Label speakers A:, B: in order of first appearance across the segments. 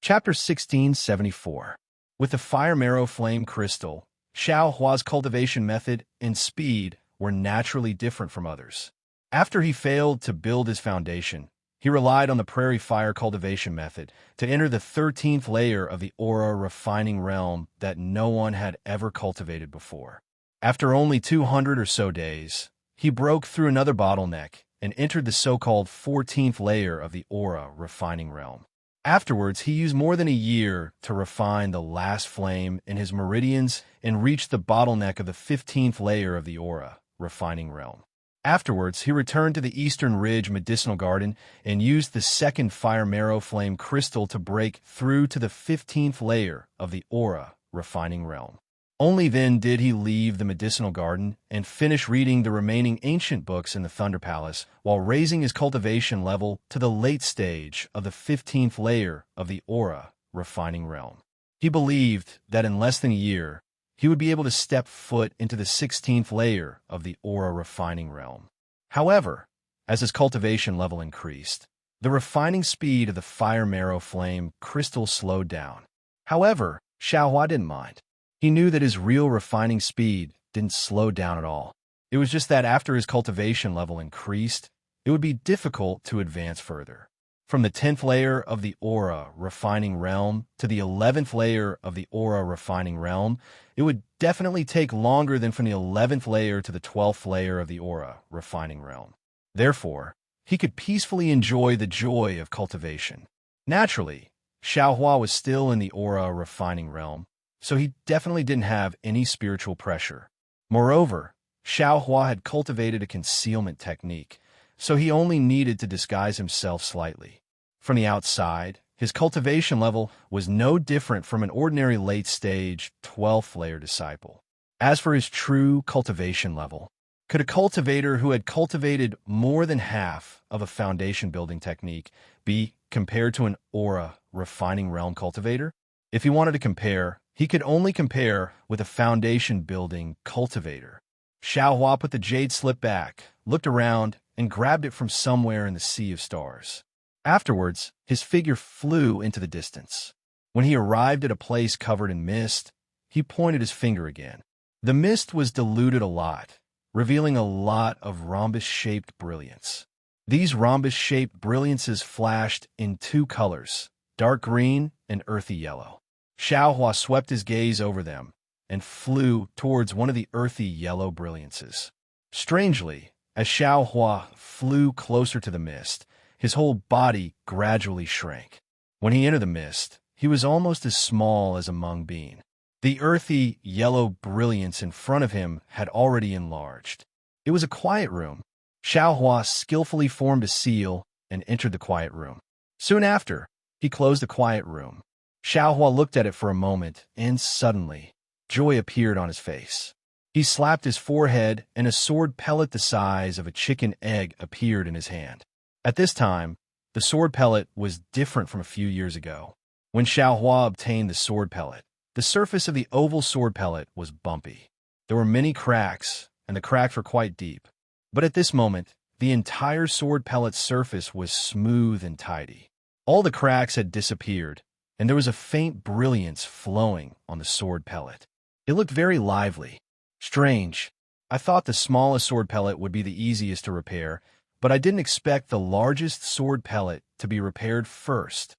A: Chapter 1674. With the fire marrow flame crystal, Xiao Hua's cultivation method and speed were naturally different from others. After he failed to build his foundation, he relied on the prairie fire cultivation method to enter the 13th layer of the aura refining realm that no one had ever cultivated before. After only 200 or so days, he broke through another bottleneck and entered the so-called 14th layer of the aura refining realm. Afterwards, he used more than a year to refine the last flame in his meridians and reach the bottleneck of the 15th layer of the aura refining realm. Afterwards, he returned to the Eastern Ridge Medicinal Garden and used the second fire marrow flame crystal to break through to the 15th layer of the aura refining realm. Only then did he leave the medicinal garden and finish reading the remaining ancient books in the Thunder Palace while raising his cultivation level to the late stage of the 15th layer of the aura refining realm. He believed that in less than a year, he would be able to step foot into the 16th layer of the aura refining realm. However, as his cultivation level increased, the refining speed of the fire marrow flame crystal slowed down. However, Xiao Hua didn't mind. He knew that his real refining speed didn't slow down at all. It was just that after his cultivation level increased, it would be difficult to advance further. From the 10th layer of the aura refining realm to the 11th layer of the aura refining realm, it would definitely take longer than from the 11th layer to the 12th layer of the aura refining realm. Therefore, he could peacefully enjoy the joy of cultivation. Naturally, Xiao Hua was still in the aura refining realm, so he definitely didn't have any spiritual pressure. Moreover, Xiao Hua had cultivated a concealment technique, so he only needed to disguise himself slightly. From the outside, his cultivation level was no different from an ordinary late-stage 12th layer disciple. As for his true cultivation level, could a cultivator who had cultivated more than half of a foundation building technique be compared to an aura refining realm cultivator? If he wanted to compare, he could only compare with a foundation-building cultivator. Xiao Hua put the jade slip back, looked around, and grabbed it from somewhere in the sea of stars. Afterwards, his figure flew into the distance. When he arrived at a place covered in mist, he pointed his finger again. The mist was diluted a lot, revealing a lot of rhombus-shaped brilliance. These rhombus-shaped brilliances flashed in two colors, dark green and earthy yellow. Xiao Hua swept his gaze over them and flew towards one of the earthy yellow brilliances. Strangely, as Xiao Hua flew closer to the mist, his whole body gradually shrank. When he entered the mist, he was almost as small as a mung bean. The earthy yellow brilliance in front of him had already enlarged. It was a quiet room. Xiao Hua skillfully formed a seal and entered the quiet room. Soon after, he closed the quiet room. Xiao Hua looked at it for a moment, and suddenly, joy appeared on his face. He slapped his forehead, and a sword pellet the size of a chicken egg appeared in his hand. At this time, the sword pellet was different from a few years ago. When Xiao Hua obtained the sword pellet, the surface of the oval sword pellet was bumpy. There were many cracks, and the cracks were quite deep. But at this moment, the entire sword pellet's surface was smooth and tidy. All the cracks had disappeared, and there was a faint brilliance flowing on the sword pellet. It looked very lively. Strange. I thought the smallest sword pellet would be the easiest to repair, but I didn't expect the largest sword pellet to be repaired first.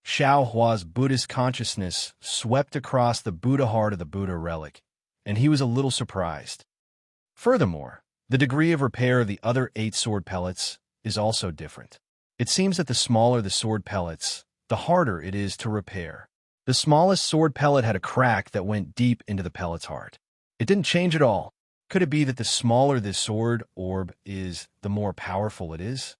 A: Xiao Hua's Buddhist consciousness swept across the Buddha heart of the Buddha relic, and he was a little surprised. Furthermore, the degree of repair of the other 8 sword pellets is also different. It seems that the smaller the sword pellets, the harder it is to repair. The smallest sword pellet had a crack that went deep into the pellet's heart. It didn't change at all. Could it be that the smaller this sword orb is, the more powerful it is?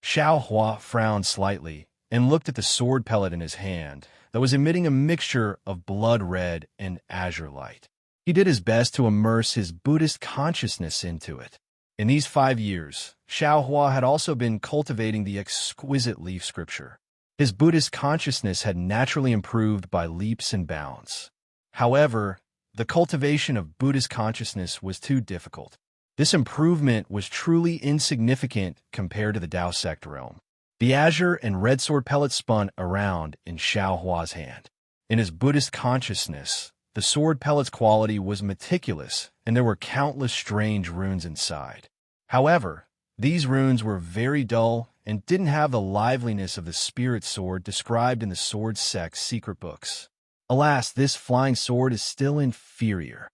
A: Xiao Hua frowned slightly and looked at the sword pellet in his hand that was emitting a mixture of blood red and azure light. He did his best to immerse his Buddhist consciousness into it. In these 5 years, Xiao Hua had also been cultivating the exquisite leaf scripture. His Buddhist consciousness had naturally improved by leaps and bounds. However, the cultivation of Buddhist consciousness was too difficult. This improvement was truly insignificant compared to the Tao sect realm. The azure and red sword pellet spun around in Xiao Hua's hand. In his Buddhist consciousness, the sword pellet's quality was meticulous, and there were countless strange runes inside. However, these runes were very dull and didn't have the liveliness of the spirit sword described in the sword sect's secret books. Alas, this flying sword is still inferior.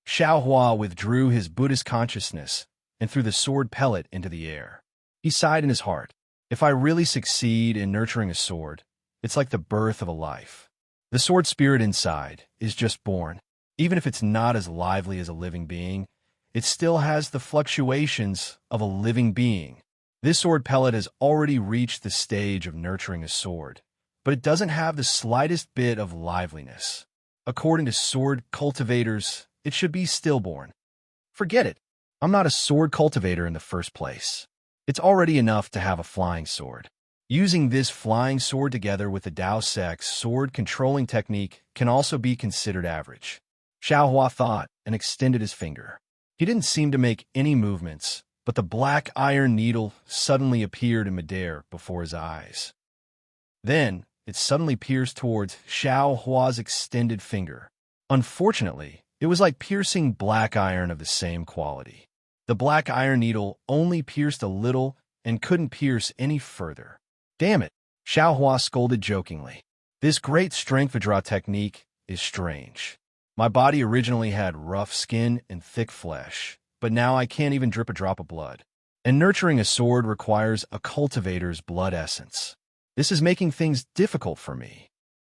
A: Xiao Hua withdrew his Buddhist consciousness and threw the sword pellet into the air. He sighed in his heart. If I really succeed in nurturing a sword, it's like the birth of a life. The sword spirit inside is just born. Even if it's not as lively as a living being, it still has the fluctuations of a living being. This sword pellet has already reached the stage of nurturing a sword, but it doesn't have the slightest bit of liveliness. According to sword cultivators, it should be stillborn. Forget it. I'm not a sword cultivator in the first place. It's already enough to have a flying sword. Using this flying sword together with the Dao Sect's sword controlling technique can also be considered average. Xiao Hua thought and extended his finger. He didn't seem to make any movements, but the black iron needle suddenly appeared in midair before his eyes. Then, it suddenly pierced towards Xiao Hua's extended finger. Unfortunately, it was like piercing black iron of the same quality. The black iron needle only pierced a little and couldn't pierce any further. Damn it, Xiao Hua scolded jokingly. This great strength withdraw technique is strange. My body originally had rough skin and thick flesh, but now I can't even drip a drop of blood. And nurturing a sword requires a cultivator's blood essence. This is making things difficult for me.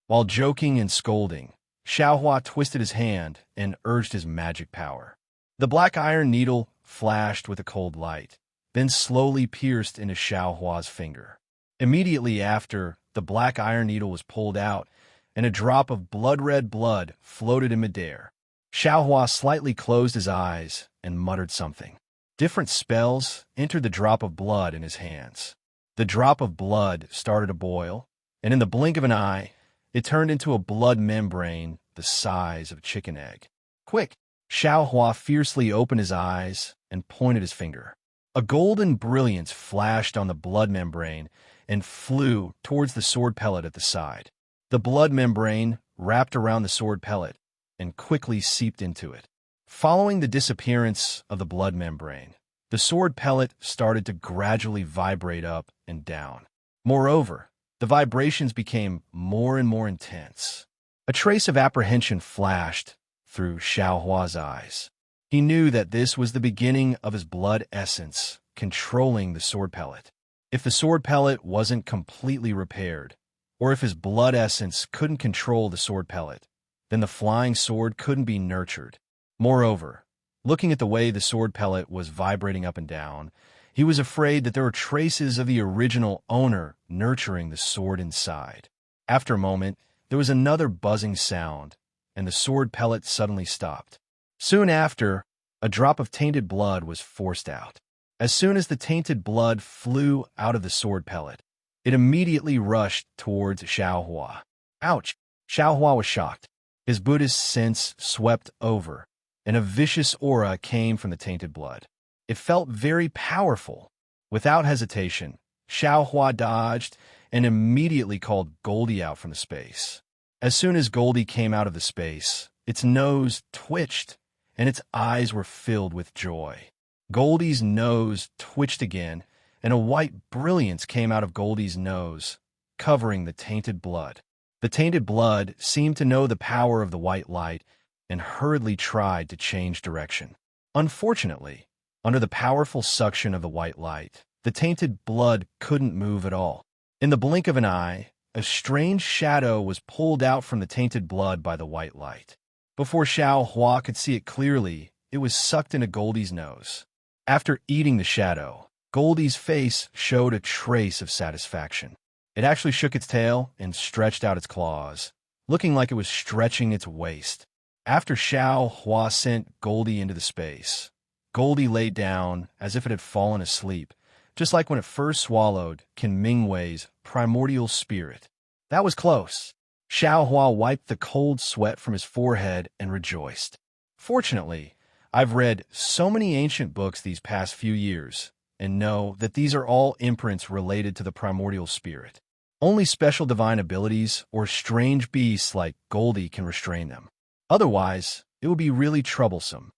A: While joking and scolding, Xiao Hua twisted his hand and urged his magic power. The black iron needle flashed with a cold light, then slowly pierced into Xiao Hua's finger. Immediately after, the black iron needle was pulled out, and a drop of blood-red blood floated in midair. Xiao Hua slightly closed his eyes and muttered something. Different spells entered the drop of blood in his hands. The drop of blood started to boil, and in the blink of an eye, it turned into a blood membrane the size of a chicken egg. Quick! Xiao Hua fiercely opened his eyes and pointed his finger. A golden brilliance flashed on the blood membrane and flew towards the sword pellet at the side. The blood membrane wrapped around the sword pellet and quickly seeped into it. Following the disappearance of the blood membrane, the sword pellet started to gradually vibrate up and down. Moreover, the vibrations became more and more intense. A trace of apprehension flashed through Xiao Hua's eyes. He knew that this was the beginning of his blood essence controlling the sword pellet. If the sword pellet wasn't completely repaired, or if his blood essence couldn't control the sword pellet, then the flying sword couldn't be nurtured. Moreover, looking at the way the sword pellet was vibrating up and down, he was afraid that there were traces of the original owner nurturing the sword inside. After a moment, there was another buzzing sound, and the sword pellet suddenly stopped. Soon after, a drop of tainted blood was forced out. As soon as the tainted blood flew out of the sword pellet, it immediately rushed towards Xiao Hua. Ouch! Xiao Hua was shocked. His Buddhist sense swept over, and a vicious aura came from the tainted blood. It felt very powerful. Without hesitation, Xiao Hua dodged and immediately called Goldie out from the space. As soon as Goldie came out of the space, its nose twitched, and its eyes were filled with joy. Goldie's nose twitched again, and a white brilliance came out of Goldie's nose, covering the tainted blood. The tainted blood seemed to know the power of the white light and hurriedly tried to change direction. Unfortunately, under the powerful suction of the white light, the tainted blood couldn't move at all. In the blink of an eye, a strange shadow was pulled out from the tainted blood by the white light. Before Xiao Hua could see it clearly, it was sucked into Goldie's nose. After eating the shadow, Goldie's face showed a trace of satisfaction. It actually shook its tail and stretched out its claws, looking like it was stretching its waist. After Xiao Hua sent Goldie into the space, Goldie lay down as if it had fallen asleep, just like when it first swallowed Qin Mingwei's primordial spirit. That was close. Xiao Hua wiped the cold sweat from his forehead and rejoiced. Fortunately, I've read so many ancient books these past few years and know that these are all imprints related to the primordial spirit. Only special divine abilities or strange beasts like Goldie can restrain them. Otherwise, it would be really troublesome.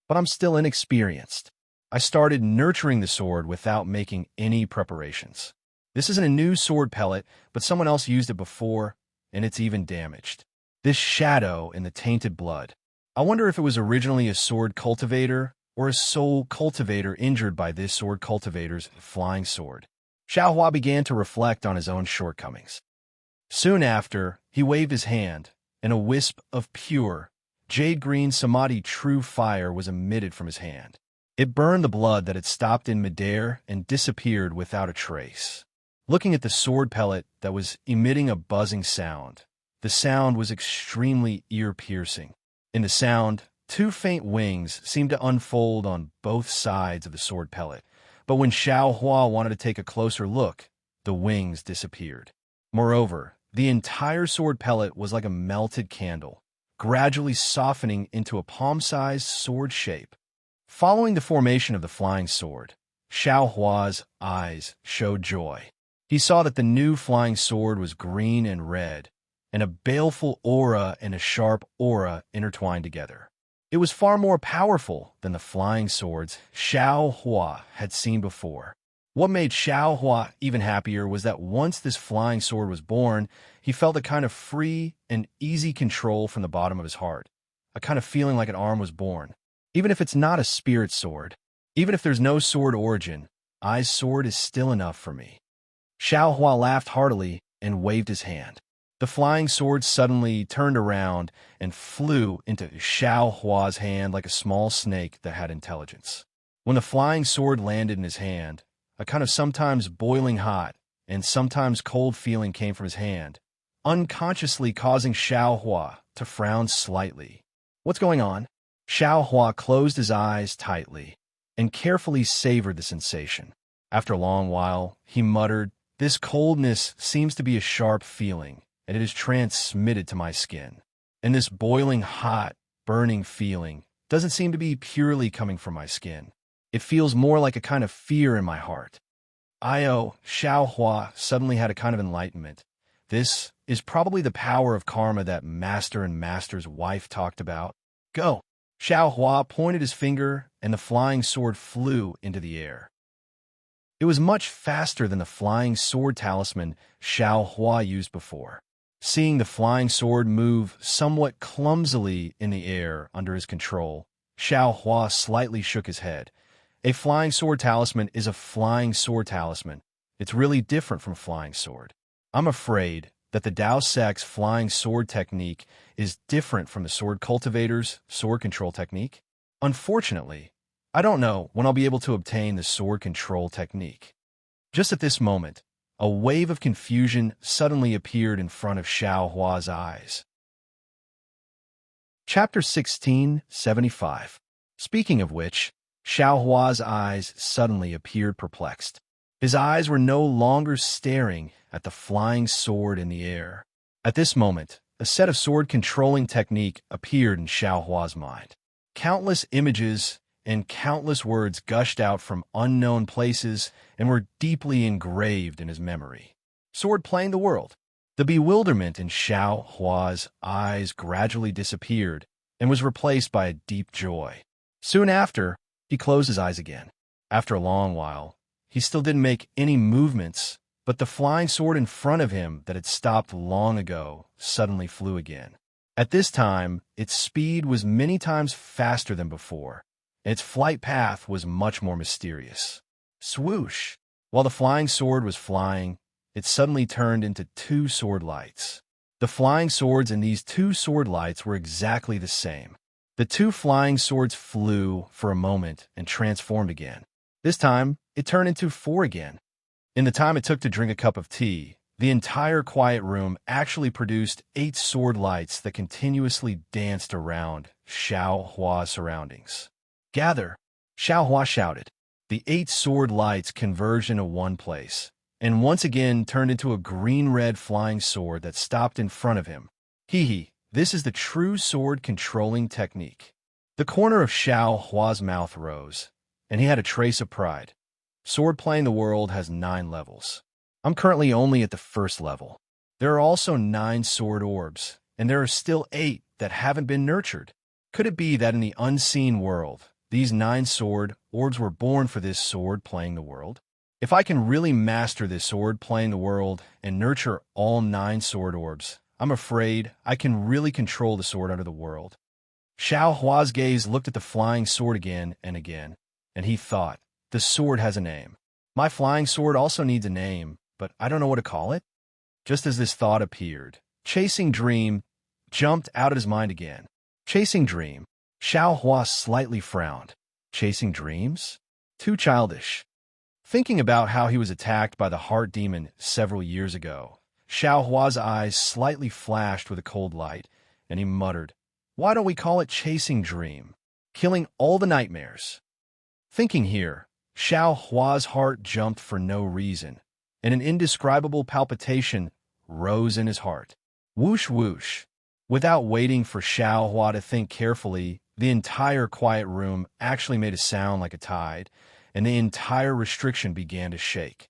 A: But I'm still inexperienced. I started nurturing the sword without making any preparations. This isn't a new sword pellet, but someone else used it before, and it's even damaged. This shadow in the tainted blood. I wonder if it was originally a sword cultivator or a soul cultivator injured by this sword cultivator's flying sword. Xiaohua began to reflect on his own shortcomings. Soon after, he waved his hand, and a wisp of pure, jade-green samadhi true fire was emitted from his hand. It burned the blood that had stopped in midair and disappeared without a trace. Looking at the sword pellet that was emitting a buzzing sound, the sound was extremely ear-piercing. In the sound, two faint wings seemed to unfold on both sides of the sword pellet, but when Xiaohua wanted to take a closer look, the wings disappeared. Moreover, the entire sword pellet was like a melted candle, gradually softening into a palm-sized sword shape. Following the formation of the flying sword, Xiaohua's eyes showed joy. He saw that the new flying sword was green and red, and a baleful aura and a sharp aura intertwined together. It was far more powerful than the flying swords Xiaohua had seen before. What made Xiaohua even happier was that once this flying sword was born, he felt a kind of free and easy control from the bottom of his heart, a kind of feeling like an arm was born. Even if it's not a spirit sword, even if there's no sword origin, Ai's sword is still enough for me. Xiaohua laughed heartily and waved his hand. The flying sword suddenly turned around and flew into Xiaohua's hand like a small snake that had intelligence. When the flying sword landed in his hand, a kind of sometimes boiling hot and sometimes cold feeling came from his hand, unconsciously causing Xiaohua to frown slightly. "What's going on?" Xiaohua closed his eyes tightly and carefully savored the sensation. After a long while, he muttered, "This coldness seems to be a sharp feeling, and it is transmitted to my skin. And this boiling hot, burning feeling doesn't seem to be purely coming from my skin. It feels more like a kind of fear in my heart." Xiaohua suddenly had a kind of enlightenment. This is probably the power of karma that Master and Master's wife talked about. "Go!" Xiaohua pointed his finger, and the flying sword flew into the air. It was much faster than the flying sword talisman Xiaohua used before. Seeing the flying sword move somewhat clumsily in the air under his control, Xiaohua slightly shook his head. A flying sword talisman is a flying sword talisman. It's really different from a flying sword. I'm afraid that the Dao Sect's flying sword technique is different from the sword cultivator's sword control technique. Unfortunately, I don't know when I'll be able to obtain the sword control technique. Just at this moment, a wave of confusion suddenly appeared in front of Xiaohua's eyes. Chapter 1675. Speaking of which, Xiaohua's eyes suddenly appeared perplexed. His eyes were no longer staring at the flying sword in the air. At this moment, a set of sword-controlling technique appeared in Xiaohua's mind. Countless images and countless words gushed out from unknown places and were deeply engraved in his memory. Sword playing the world. The bewilderment in Xiaohua's eyes gradually disappeared and was replaced by a deep joy. Soon after, he closed his eyes again. After a long while, he still didn't make any movements, but the flying sword in front of him that had stopped long ago suddenly flew again. At this time, its speed was many times faster than before, and its flight path was much more mysterious. Swoosh! While the flying sword was flying, it suddenly turned into two sword lights. The flying swords in these two sword lights were exactly the same. The two flying swords flew for a moment and transformed again. This time, it turned into four again. In the time it took to drink a cup of tea, the entire quiet room actually produced 8 sword lights that continuously danced around Xiaohua's surroundings. "Gather!" Xiaohua shouted. The 8 sword lights converged into one place, and once again turned into a green-red flying sword that stopped in front of him. This is the true sword-controlling technique. The corner of Xiaohua's mouth rose, and he had a trace of pride. Sword Playing the World has 9 levels. I'm currently only at the first level. There are also 9 sword orbs, and there are still 8 that haven't been nurtured. Could it be that in the unseen world, these 9 sword orbs were born for this sword playing the world? If I can really master this sword playing the world and nurture all 9 sword orbs, I'm afraid I can really control the sword under the world. Xiao Hua's gaze looked at the flying sword again and again, and he thought, the sword has a name. My flying sword also needs a name, but I don't know what to call it. Just as this thought appeared, Chasing Dream jumped out of his mind again. Chasing Dream. Xiao Hua slightly frowned. Chasing dreams? Too childish. Thinking about how he was attacked by the heart demon several years ago, Xiao Hua's eyes slightly flashed with a cold light, and he muttered, "Why don't we call it Chasing Dream? Killing all the nightmares." Thinking here, Xiao Hua's heart jumped for no reason, and an indescribable palpitation rose in his heart. Whoosh whoosh. Without waiting for Xiao Hua to think carefully, the entire quiet room actually made a sound like a tide, and the entire restriction began to shake.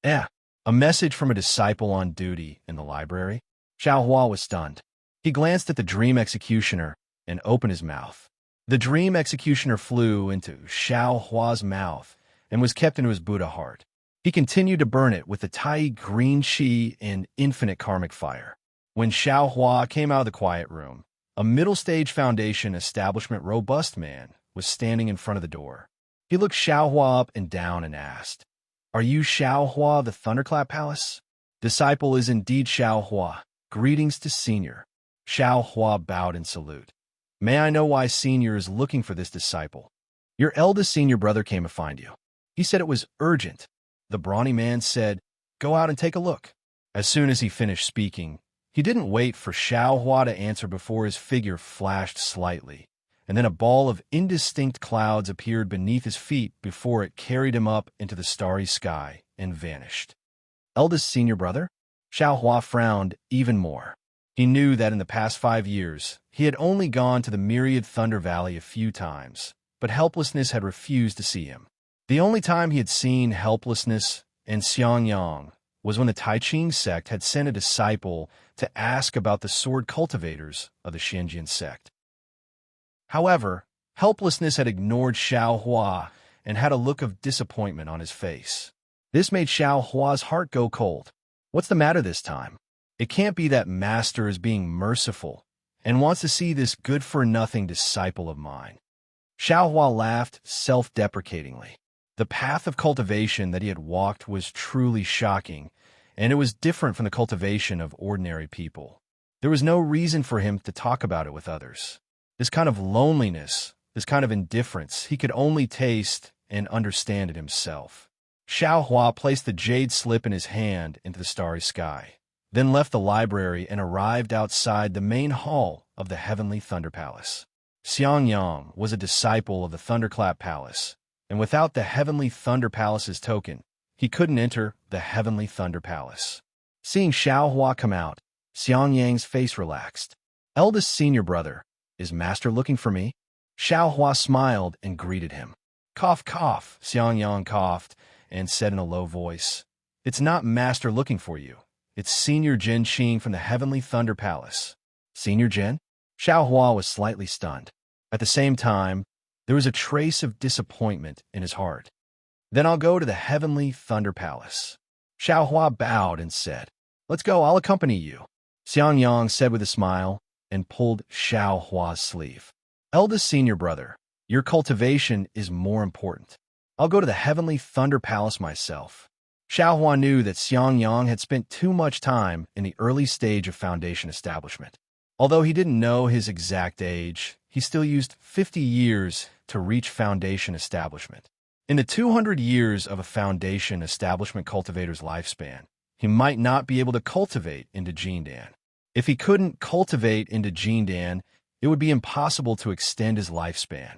A: A message from a disciple on duty in the library? Xiao Hua was stunned. He glanced at the dream executioner and opened his mouth. The dream executioner flew into Xiao Hua's mouth and was kept into his Buddha heart. He continued to burn it with the Tai green Qi and infinite karmic fire. When Xiao Hua came out of the quiet room, a middle-stage foundation establishment robust man was standing in front of the door. He looked Xiao Hua up and down and asked, "Are you Xiao Hua of the Thunderclap Palace?" "Disciple is indeed Xiao Hua. Greetings to Senior." Xiao Hua bowed in salute. "May I know why Senior is looking for this disciple?" "Your eldest senior brother came to find you. He said it was urgent." The brawny man said, "Go out and take a look." As soon as he finished speaking, he didn't wait for Xiao Hua to answer before his figure flashed slightly, and then a ball of indistinct clouds appeared beneath his feet before it carried him up into the starry sky and vanished. Eldest senior brother? Xiao Hua frowned even more. He knew that in the past 5 years, he had only gone to the myriad Thunder Valley a few times, but helplessness had refused to see him. The only time he had seen helplessness and Xiangyang was when the Taiqing sect had sent a disciple to ask about the sword cultivators of the Shenzhen sect. However, helplessness had ignored Xiao Hua and had a look of disappointment on his face. This made Xiao Hua's heart go cold. What's the matter this time? It can't be that Master is being merciful and wants to see this good-for-nothing disciple of mine. Xiao Hua laughed self-deprecatingly. The path of cultivation that he had walked was truly shocking, and it was different from the cultivation of ordinary people. There was no reason for him to talk about it with others. This kind of loneliness, this kind of indifference, he could only taste and understand it himself. Xiao Hua placed the jade slip in his hand into the starry sky, then left the library and arrived outside the main hall of the Heavenly Thunder Palace. Xiangyang was a disciple of the Thunderclap Palace, and without the Heavenly Thunder Palace's token, he couldn't enter the Heavenly Thunder Palace. Seeing Xiao Hua come out, Xiangyang's face relaxed. "Eldest senior brother, is Master looking for me?" Xiao Hua smiled and greeted him. "Cough, cough," Xiangyang coughed and said in a low voice, "It's not Master looking for you. It's Senior Jin Qing from the Heavenly Thunder Palace." "Senior Jin?" Xiao Hua was slightly stunned. At the same time, there was a trace of disappointment in his heart. "Then I'll go to the Heavenly Thunder Palace." Xiao Hua bowed and said, "Let's go, I'll accompany you." Xiangyang said with a smile and pulled Xiao Hua's sleeve. "Eldest senior brother, your cultivation is more important. I'll go to the Heavenly Thunder Palace myself." Xiao Hua knew that Xiangyang had spent too much time in the early stage of foundation establishment. Although he didn't know his exact age, he still used 50 years to reach foundation establishment. In the 200 years of a foundation establishment cultivator's lifespan, he might not be able to cultivate into Jindan. If he couldn't cultivate into Jindan, it would be impossible to extend his lifespan.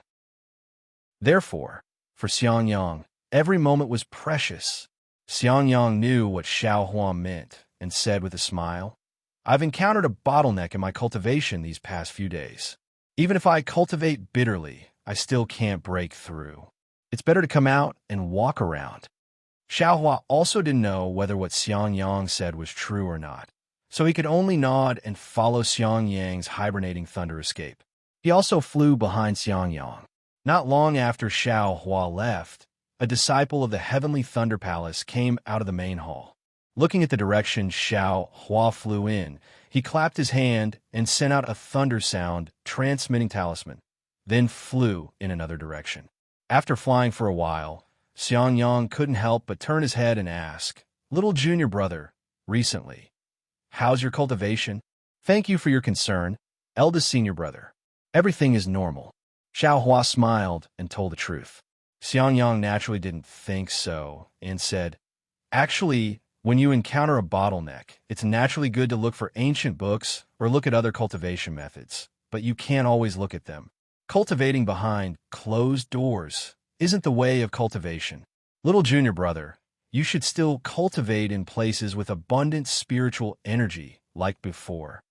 A: Therefore, for Xiangyang, every moment was precious. Xiangyang knew what Xiao Hua meant and said with a smile, "I've encountered a bottleneck in my cultivation these past few days. Even if I cultivate bitterly, I still can't break through." It's better to come out and walk around. Xiaohua also didn't know whether what Xiang Yang said was true or not, so he could only nod and follow Xiang Yang's hibernating thunder escape. He also flew behind Xiang Yang. Not long after Xiaohua left, a disciple of the Heavenly Thunder Palace came out of the main hall. Looking at the direction Xiaohua flew in, he clapped his hand and sent out a thunder sound, transmitting talisman, then flew in another direction. After flying for a while, Xiang Yang couldn't help but turn his head and ask, "Little junior brother, recently, how's your cultivation?" "Thank you for your concern, eldest senior brother. Everything is normal." Xiaohua smiled and told the truth. Xiang Yang naturally didn't think so and said, "Actually, when you encounter a bottleneck, it's naturally good to look for ancient books or look at other cultivation methods, but you can't always look at them. Cultivating behind closed doors isn't the way of cultivation. Little junior brother, you should still cultivate in places with abundant spiritual energy like before."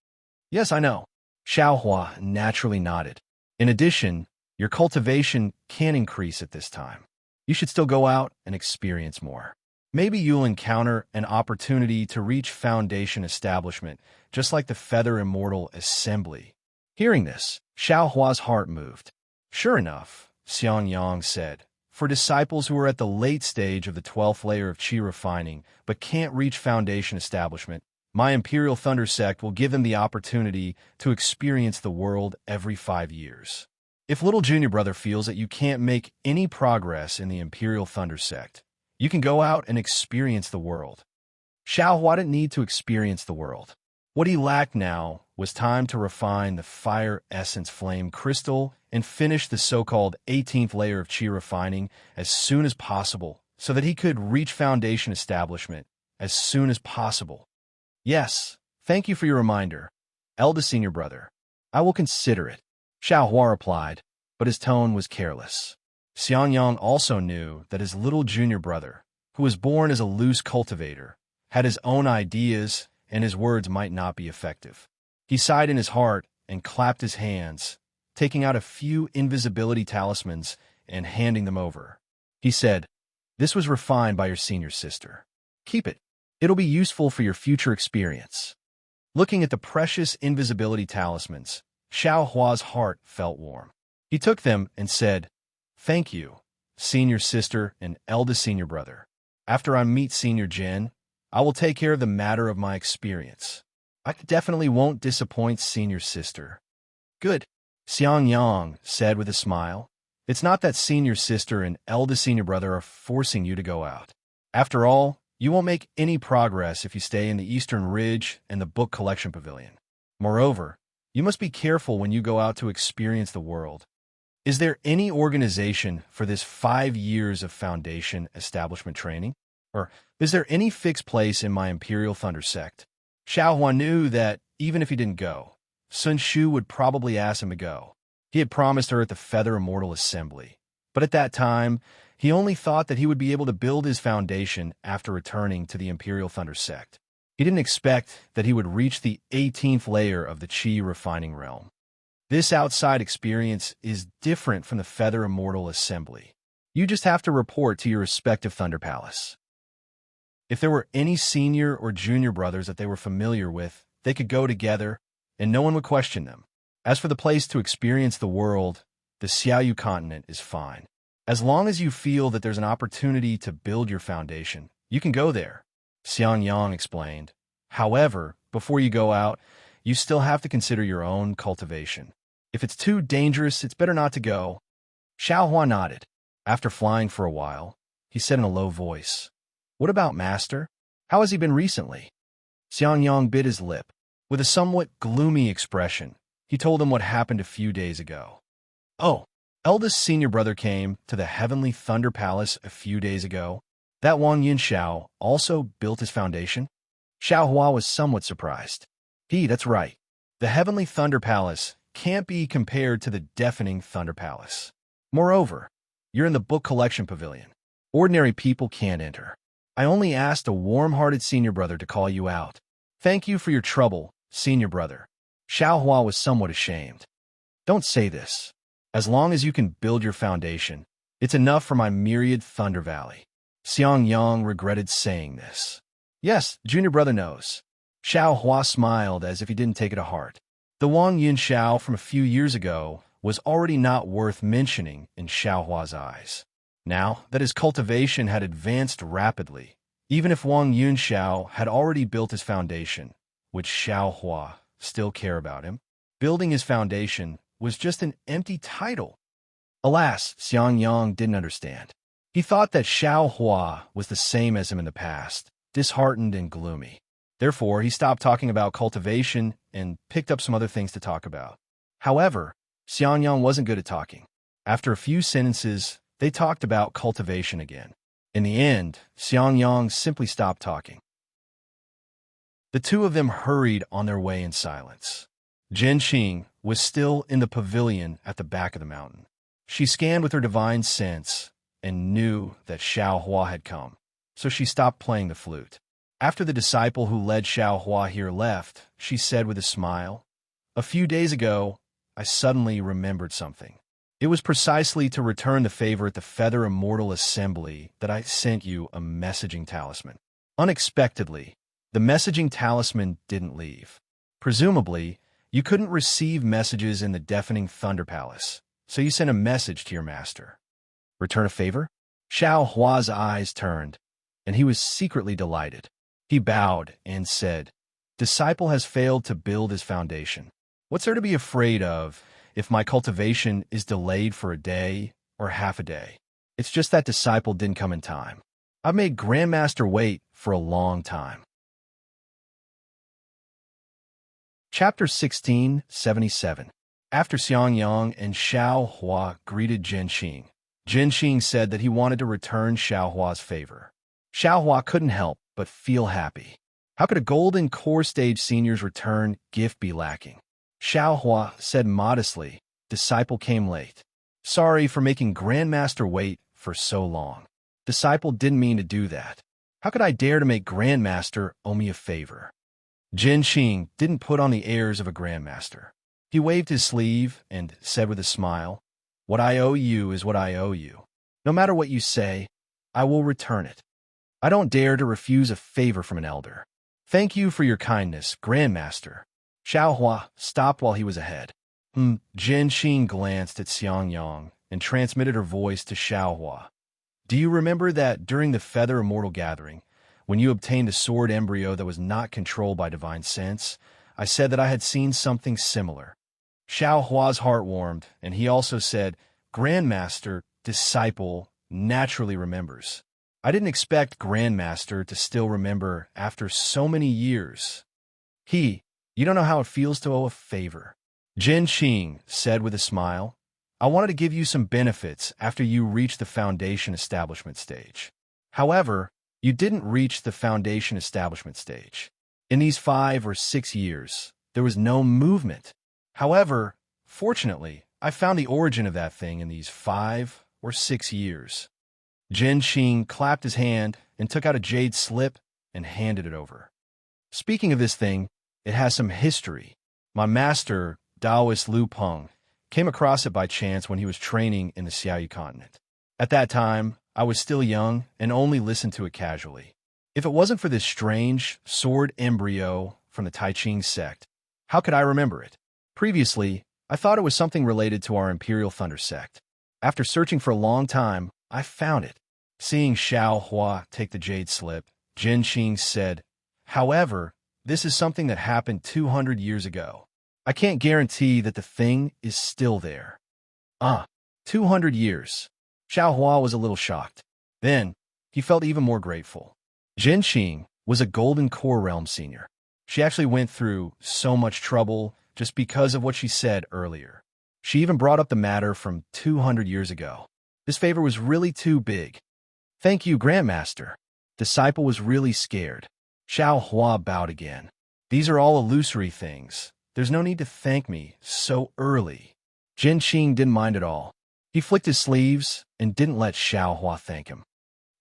A: "Yes, I know." Xiaohua naturally nodded. "In addition, your cultivation can increase at this time. You should still go out and experience more. Maybe you'll encounter an opportunity to reach foundation establishment, just like the Feather Immortal Assembly." Hearing this, Xiaohua's heart moved. "Sure enough," Xiang Yang said, "for disciples who are at the late stage of the 12th layer of qi refining but can't reach foundation establishment, my Imperial Thunder Sect will give them the opportunity to experience the world every 5 years. If little junior brother feels that you can't make any progress in the Imperial Thunder Sect, you can go out and experience the world." Xiaohua didn't need to experience the world. What he lacked now was time to refine the Fire Essence Flame Crystal and finish the so-called 18th layer of qi refining as soon as possible so that he could reach foundation establishment as soon as possible. "Yes, thank you for your reminder, eldest senior brother. I will consider it," Xiaohua replied, but his tone was careless. Xiang Yang also knew that his little junior brother, who was born as a loose cultivator, had his own ideas and his words might not be effective. He sighed in his heart and clapped his hands, taking out a few invisibility talismans and handing them over. He said, "This was refined by your senior sister. Keep it. It'll be useful for your future experience." Looking at the precious invisibility talismans, Xiaohua's heart felt warm. He took them and said, "Thank you, senior sister and eldest senior brother. After I meet Senior Jen, I will take care of the matter of my experience. I definitely won't disappoint senior sister." "Good," Xiang Yang said with a smile. "It's not that senior sister and eldest senior brother are forcing you to go out. After all, you won't make any progress if you stay in the Eastern Ridge and the Book Collection Pavilion. Moreover, you must be careful when you go out to experience the world. Is there any organization for this 5 years of foundation establishment training? Or is there any fixed place in my Imperial Thunder Sect?" Xiaohua knew that even if he didn't go, Sun Shu would probably ask him to go. He had promised her at the Feather Immortal Assembly, but at that time, he only thought that he would be able to build his foundation after returning to the Imperial Thunder Sect. He didn't expect that he would reach the 18th layer of the qi refining realm. This outside experience is different from the Feather Immortal Assembly. You just have to report to your respective Thunder Palace. If there were any senior or junior brothers that they were familiar with, they could go together, and no one would question them. As for the place to experience the world, the Xiaoyu continent is fine. As long as you feel that there's an opportunity to build your foundation, you can go there, Xiang Yang explained. However, before you go out, you still have to consider your own cultivation. If it's too dangerous, it's better not to go. Xiaohua nodded. After flying for a while, he said in a low voice, "What about Master? How has he been recently?" Xiang Yang bit his lip. With a somewhat gloomy expression, he told him what happened a few days ago. "Oh, eldest senior brother came to the Heavenly Thunder Palace a few days ago. That Wang Yinxiao also built his foundation?" Xiaohua was somewhat surprised. That's right. The Heavenly Thunder Palace can't be compared to the deafening Thunder Palace. Moreover, you're in the Book Collection Pavilion. Ordinary people can't enter. I only asked a warm-hearted senior brother to call you out. Thank you for your trouble, senior brother." Xiaohua was somewhat ashamed. "Don't say this. As long as you can build your foundation, It's enough for my myriad Thunder Valley. Xiang Yang regretted saying this. Yes, junior brother knows. Xiao Hua smiled as if he didn't take it to heart. The Wang Yun Xiao from a few years ago was already not worth mentioning in Xiao Hua's eyes. Now that his cultivation had advanced rapidly, even if Wang Yun Xiao had already built his foundation, would Xiao Hua still care about him? Building his foundation was just an empty title. Alas, Xiang Yang didn't understand. He thought that Xiao Hua was the same as him in the past, disheartened and gloomy. Therefore, he stopped talking about cultivation and picked up some other things to talk about. However, Xiang Yang wasn't good at talking. After a few sentences, they talked about cultivation again. In the end, Xiang Yang simply stopped talking. The two of them hurried on their way in silence. Zhen Qing was still in the pavilion at the back of the mountain. She scanned with her divine sense and knew that Xiao Hua had come, so she stopped playing the flute. After the disciple who led Xiao Hua here left, she said with a smile, "A few days ago, I suddenly remembered something. It was precisely to return the favor at the Feather Immortal Assembly that I sent you a messaging talisman." Unexpectedly, the messaging talisman didn't leave. Presumably, you couldn't receive messages in the deafening Thunder Palace, so you sent a message to your master. Return a favor? Xiao Hua's eyes turned, and he was secretly delighted. He bowed and said, "Disciple has failed to build his foundation. What's there to be afraid of if my cultivation is delayed for a day or half a day? It's just that disciple didn't come in time. I've made Grandmaster wait for a long time." Chapter 1677. After Xiang Yang and Xiao Hua greeted Zhen Qing said that he wanted to return Xiao Hua's favor. Xiao Hua couldn't help but feel happy. How could a golden core stage senior's return gift be lacking? Xiao Hua said modestly, "Disciple came late. Sorry for making Grandmaster wait for so long. Disciple didn't mean to do that. How could I dare to make Grandmaster owe me a favor?" Zhen Qing didn't put on the airs of a Grandmaster. He waved his sleeve and said with a smile, "What I owe you is what I owe you. No matter what you say, I will return it. I don't dare to refuse a favor from an elder. Thank you for your kindness, Grandmaster." Xiao Hua stopped while he was ahead. Zhen Qing glanced at Xiang Yang and transmitted her voice to Xiao Hua. "Do you remember that during the Feather Immortal Gathering, when you obtained a sword embryo that was not controlled by divine sense, I said that I had seen something similar?" Xiao Hua's heart warmed, and he also said, "Grandmaster, disciple, naturally remembers. I didn't expect Grandmaster to still remember after so many years. You don't know how it feels to owe a favor." Zhen Qing said with a smile, "I wanted to give you some benefits after you reached the foundation establishment stage. However, you didn't reach the foundation establishment stage. In these 5 or 6 years, there was no movement. However, fortunately, I found the origin of that thing in these 5 or 6 years." Zhen Qing clapped his hand and took out a jade slip and handed it over. "Speaking of this thing, it has some history. My master, Taoist Lu Peng, came across it by chance when he was training in the Xiaoyu continent. At that time, I was still young and only listened to it casually. If it wasn't for this strange sword embryo from the Tai Ching sect, how could I remember it? Previously, I thought it was something related to our Imperial Thunder sect. After searching for a long time, I found it." Seeing Xiao Hua take the jade slip, Zhen Qing said, "However, this is something that happened 200 years ago. I can't guarantee that the thing is still there." 200 years. Xiao Hua was a little shocked. Then, he felt even more grateful. Zhen Qing was a Golden Core Realm senior. She actually went through so much trouble just because of what she said earlier. She even brought up the matter from 200 years ago. This favor was really too big. "Thank you, Grandmaster." Disciple was really scared. Xiao Hua bowed again. "These are all illusory things. There's no need to thank me so early." Zhen Qing didn't mind at all. He flicked his sleeves and didn't let Xiao Hua thank him.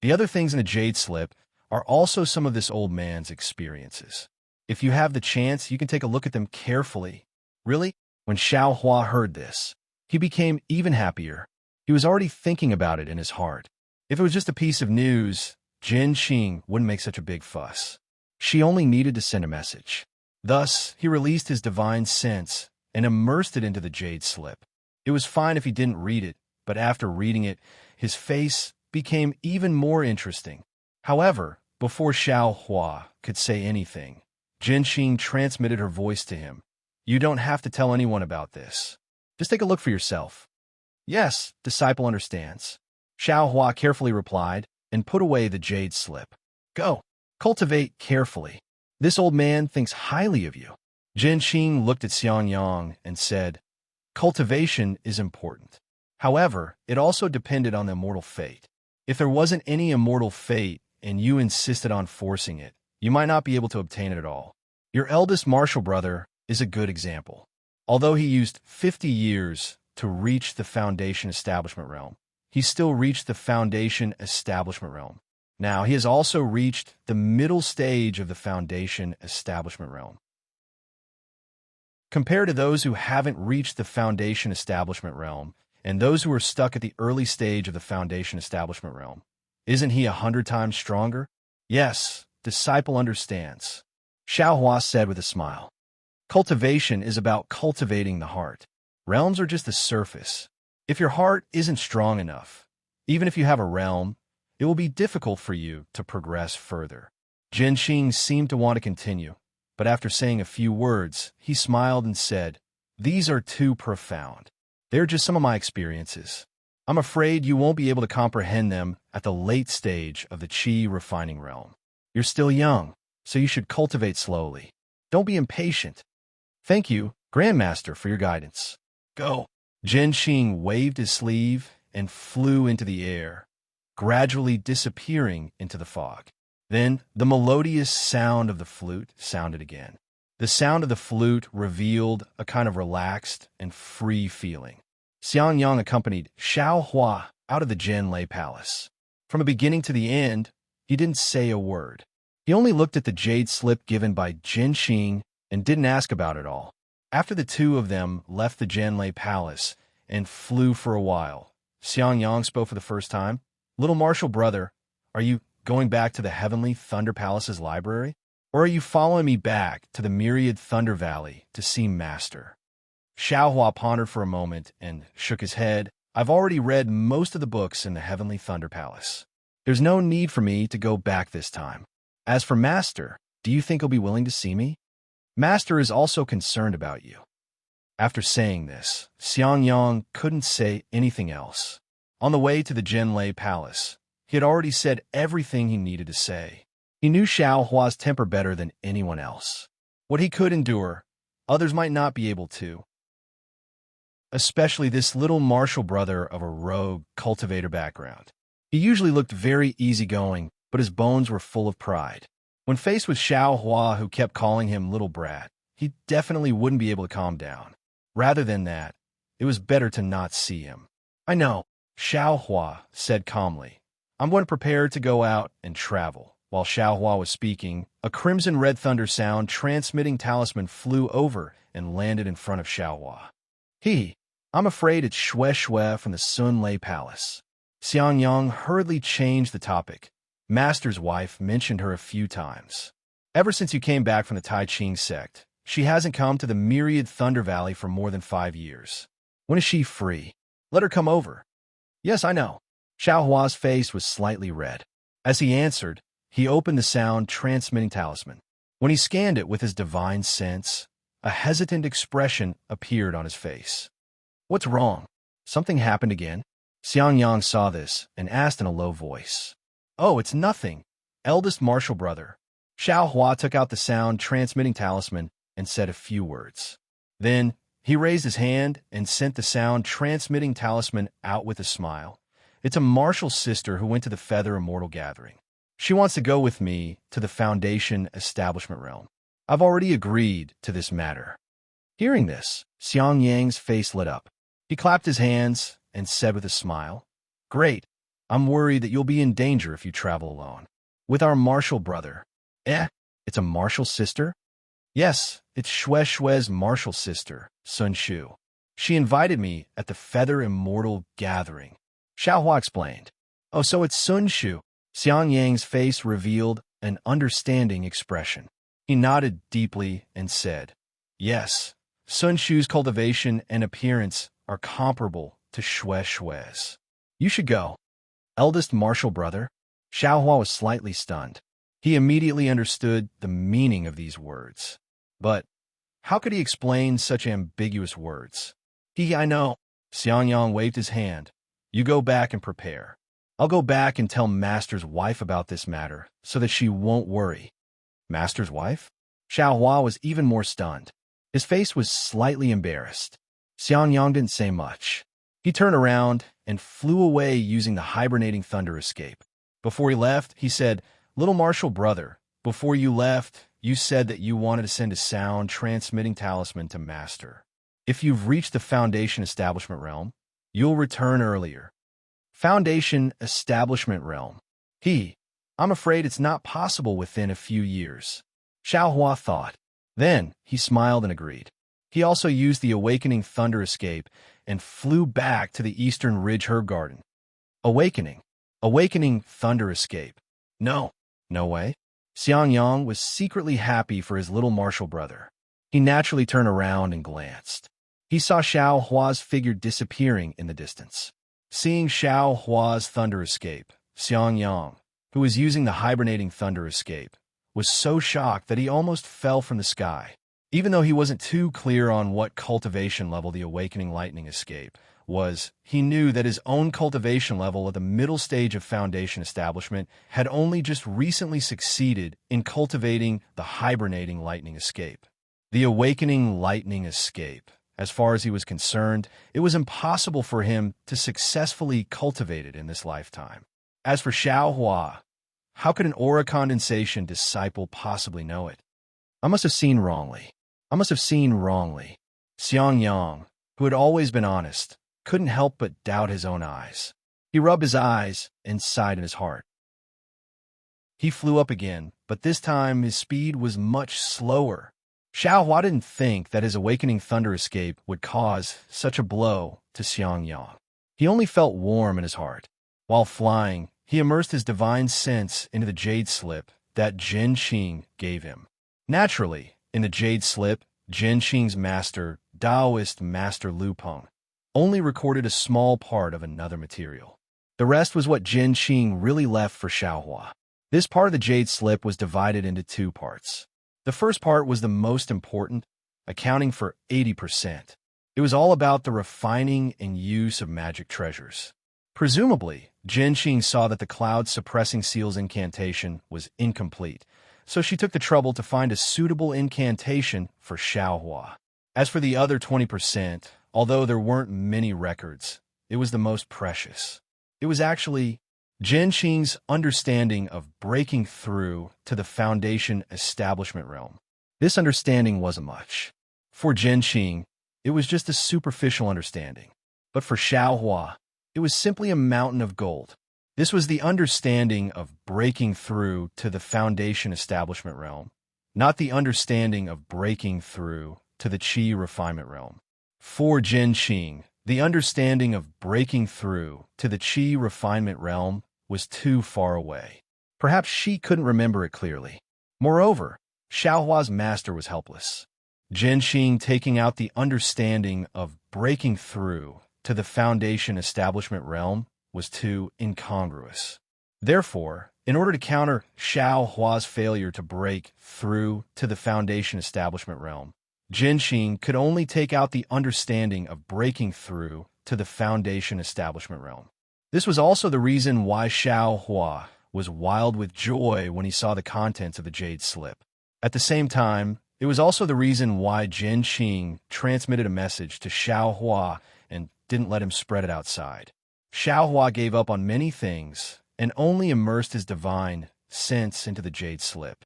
A: The other things in the jade slip are also some of this old man's experiences. If you have the chance, you can take a look at them carefully. Really? When Xiao Hua heard this, he became even happier. He was already thinking about it in his heart. If it was just a piece of news, Jin Xing wouldn't make such a big fuss. She only needed to send a message. Thus, he released his divine sense and immersed it into the jade slip. It was fine if he didn't read it, but after reading it, his face became even more interesting. However, before Xiao Hua could say anything, Jin Xing transmitted her voice to him. You don't have to tell anyone about this. Just take a look for yourself. Yes, disciple understands. Xiao Hua carefully replied and put away the jade slip. Go. Cultivate carefully. This old man thinks highly of you. Jin Xing looked at Xiang Yang and said, Cultivation is important. However, it also depended on the immortal fate. If there wasn't any immortal fate and you insisted on forcing it, you might not be able to obtain it at all. Your eldest martial brother is a good example. Although he used 50 years to reach the Foundation Establishment Realm, he still reached the Foundation Establishment Realm. Now, he has also reached the middle stage of the Foundation Establishment Realm. Compared to those who haven't reached the Foundation Establishment Realm and those who are stuck at the early stage of the Foundation Establishment Realm, isn't he 100 times stronger? Yes, disciple understands. Xiao Hua said with a smile. Cultivation is about cultivating the heart. Realms are just the surface. If your heart isn't strong enough, even if you have a realm, it will be difficult for you to progress further. Jin Xing seemed to want to continue, but after saying a few words, he smiled and said, These are too profound. They're just some of my experiences. I'm afraid you won't be able to comprehend them at the late stage of the Qi refining realm. You're still young, so you should cultivate slowly. Don't be impatient. Thank you, Grandmaster, for your guidance. Go. Jin Xing waved his sleeve and flew into the air, gradually disappearing into the fog. Then the melodious sound of the flute sounded again. The sound of the flute revealed a kind of relaxed and free feeling. Xiang Yang accompanied Xiao Hua out of the Jianlei Palace. From the beginning to the end, he didn't say a word. He only looked at the jade slip given by Jin Xing and didn't ask about it all. After the two of them left the Jianlei Palace and flew for a while, Xiang Yang spoke for the first time. Little martial brother, are you going back to the Heavenly Thunder Palace's library? Or are you following me back to the Myriad Thunder Valley to see Master? Xiao Hua pondered for a moment and shook his head. I've already read most of the books in the Heavenly Thunder Palace. There's no need for me to go back this time. As for Master, do you think he'll be willing to see me? Master is also concerned about you. After saying this, Xiang Yang couldn't say anything else. On the way to the Jianlei Palace, he had already said everything he needed to say. He knew Xiao Hua's temper better than anyone else. What he could endure, others might not be able to. Especially this little martial brother of a rogue cultivator background. He usually looked very easygoing, but his bones were full of pride. When faced with Xiao Hua, who kept calling him little brat, he definitely wouldn't be able to calm down. Rather than that, it was better to not see him. I know, Xiao Hua said calmly. I'm going to prepare to go out and travel. While Xiao Hua was speaking, a crimson red thunder sound transmitting talisman flew over and landed in front of Xiao Hua. I'm afraid it's Xue Xue from the Sun Lei Palace. Xiang Yang hurriedly changed the topic. Master's wife mentioned her a few times. Ever since you came back from the Tai Ching sect, she hasn't come to the Myriad Thunder Valley for more than 5 years. When is she free? Let her come over. Yes, I know. Xiao Hua's face was slightly red. As he answered, he opened the sound transmitting talisman. When he scanned it with his divine sense, a hesitant expression appeared on his face. What's wrong? Something happened again? Xiang Yang saw this and asked in a low voice. Oh, it's nothing. Eldest martial brother. Xiao Hua took out the sound transmitting talisman and said a few words. Then, he raised his hand and sent the sound transmitting talisman out with a smile. It's a martial sister who went to the Feather Immortal Gathering. She wants to go with me to the Foundation Establishment Realm. I've already agreed to this matter. Hearing this, Xiang Yang's face lit up. He clapped his hands and said with a smile, Great. I'm worried that you'll be in danger if you travel alone. With our martial brother. It's a martial sister? Yes, it's Xue Xue's martial sister, Sun Shu. She invited me at the Feather Immortal Gathering. Xiaohua explained. Oh, so it's Sun Shu. Xiang Yang's face revealed an understanding expression. He nodded deeply and said, Yes, Sun Shu's cultivation and appearance are comparable to Xue Xue's. You should go. Eldest martial brother? Xiaohua was slightly stunned. He immediately understood the meaning of these words. But how could he explain such ambiguous words? I know. Xiang Yang waved his hand. You go back and prepare. I'll go back and tell Master's wife about this matter so that she won't worry. Master's wife? Xiaohua was even more stunned. His face was slightly embarrassed. Xiang Yang didn't say much. He turned around and flew away using the hibernating thunder escape. Before he left, he said, Little martial brother, before you left, you said that you wanted to send a sound-transmitting talisman to Master. If you've reached the Foundation Establishment Realm, you'll return earlier. Foundation Establishment Realm. I'm afraid it's not possible within a few years. Xiaohua thought. Then he smiled and agreed. He also used the Awakening Thunder Escape and flew back to the Eastern Ridge Herb Garden. Awakening Thunder Escape. No way. Xiang Yang was secretly happy for his little martial brother. He naturally turned around and glanced. He saw Xiaohua's figure disappearing in the distance. Seeing Xiaohua's thunder escape, Xiang Yang, who was using the hibernating thunder escape, was so shocked that he almost fell from the sky. Even though he wasn't too clear on what cultivation level the Awakening Lightning Escape was, he knew that his own cultivation level at the middle stage of Foundation Establishment had only just recently succeeded in cultivating the hibernating Lightning Escape. The Awakening Lightning Escape. As far as he was concerned, it was impossible for him to successfully cultivate it in this lifetime. As for Xiaohua, how could an aura condensation disciple possibly know it? I must have seen wrongly. Xiang Yang, who had always been honest, couldn't help but doubt his own eyes. He rubbed his eyes and sighed in his heart. He flew up again, but this time his speed was much slower. Xiaohua didn't think that his Awakening Thunder Escape would cause such a blow to Xiang Yang. He only felt warm in his heart. While flying, he immersed his divine sense into the jade slip that Jin Qing gave him. Naturally, in the jade slip, Jin Qing's master, Taoist Master Lu Peng, only recorded a small part of another material. The rest was what Jin Qing really left for Xiaohua. This part of the jade slip was divided into two parts. The first part was the most important, accounting for 80%. It was all about the refining and use of magic treasures. Presumably, Jin Qing saw that the cloud-suppressing seal's incantation was incomplete, so she took the trouble to find a suitable incantation for Xiaohua. As for the other 20%, although there weren't many records, it was the most precious. It was actually Jin Qing's understanding of breaking through to the Foundation Establishment Realm. This understanding wasn't much. For Jin Qing, it was just a superficial understanding. But for Xiaohua, it was simply a mountain of gold. This was the understanding of breaking through to the Foundation Establishment Realm, not the understanding of breaking through to the Qi Refinement Realm. For Jin Qing, the understanding of breaking through to the Qi Refinement Realm was too far away. Perhaps she couldn't remember it clearly. Moreover, Xiaohua's master was helpless. Jin Qing taking out the understanding of breaking through to the Foundation Establishment Realm was too incongruous. Therefore, in order to counter Xiaohua's failure to break through to the Foundation Establishment Realm, Jin Qing could only take out the understanding of breaking through to the Foundation Establishment Realm. This was also the reason why Xiaohua was wild with joy when he saw the contents of the jade slip. At the same time, it was also the reason why Jin Qing transmitted a message to Xiaohua and didn't let him spread it outside. Xiaohua gave up on many things and only immersed his divine sense into the jade slip.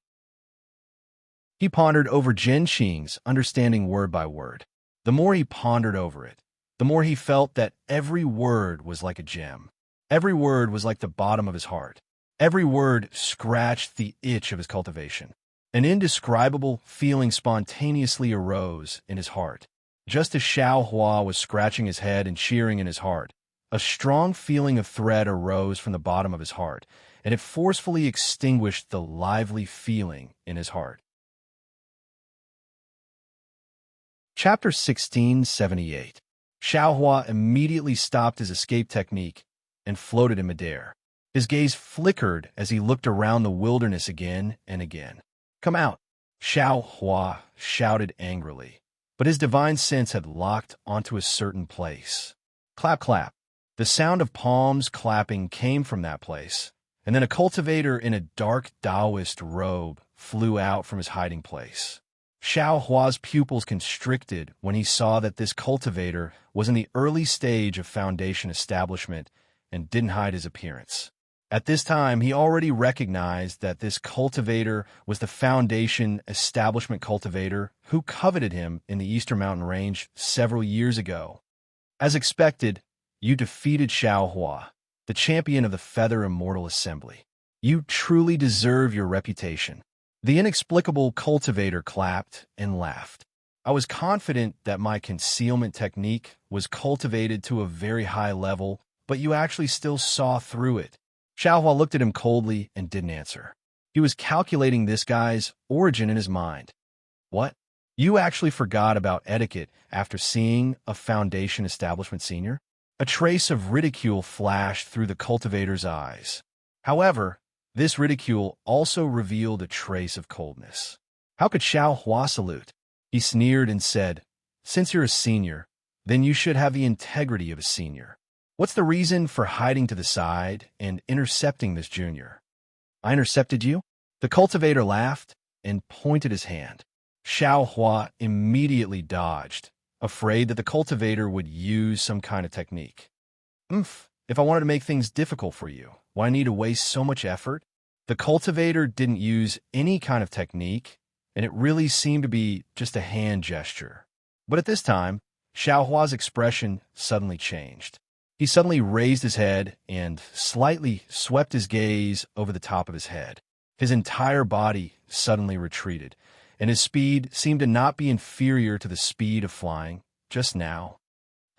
A: He pondered over Jin Qing's understanding word by word. The more he pondered over it, the more he felt that every word was like a gem. Every word was like the bottom of his heart. Every word scratched the itch of his cultivation. An indescribable feeling spontaneously arose in his heart. Just as Xiao Hua was scratching his head and cheering in his heart, a strong feeling of dread arose from the bottom of his heart, and it forcefully extinguished the lively feeling in his heart. Chapter 1678. Xiao Hua immediately stopped his escape technique and floated in midair. His gaze flickered as he looked around the wilderness again and again. "Come out!" Xiao Hua shouted angrily, but his divine sense had locked onto a certain place. Clap, clap. The sound of palms clapping came from that place, and then a cultivator in a dark Taoist robe flew out from his hiding place. Xiao Hua's pupils constricted when he saw that this cultivator was in the early stage of foundation establishment and didn't hide his appearance. At this time, he already recognized that this cultivator was the foundation establishment cultivator who coveted him in the Eastern Mountain Range several years ago. As expected, you defeated Xiao Hua, the champion of the Feather Immortal Assembly. You truly deserve your reputation. The inexplicable cultivator clapped and laughed. I was confident that my concealment technique was cultivated to a very high level, but you actually still saw through it. Xiao Hua looked at him coldly and didn't answer. He was calculating this guy's origin in his mind. What? You actually forgot about etiquette after seeing a foundation establishment senior? A trace of ridicule flashed through the cultivator's eyes. However, this ridicule also revealed a trace of coldness. How could Xiao Hua salute? He sneered and said, "Since you're a senior, then you should have the integrity of a senior. What's the reason for hiding to the side and intercepting this junior?" "I intercepted you?" The cultivator laughed and pointed his hand. Xiao Hua immediately dodged, afraid that the cultivator would use some kind of technique. If I wanted to make things difficult for you, why need to waste so much effort?" The cultivator didn't use any kind of technique, and it really seemed to be just a hand gesture. But at this time, Xiao Hua's expression suddenly changed. He suddenly raised his head and slightly swept his gaze over the top of his head. His entire body suddenly retreated, and his speed seemed to not be inferior to the speed of flying just now.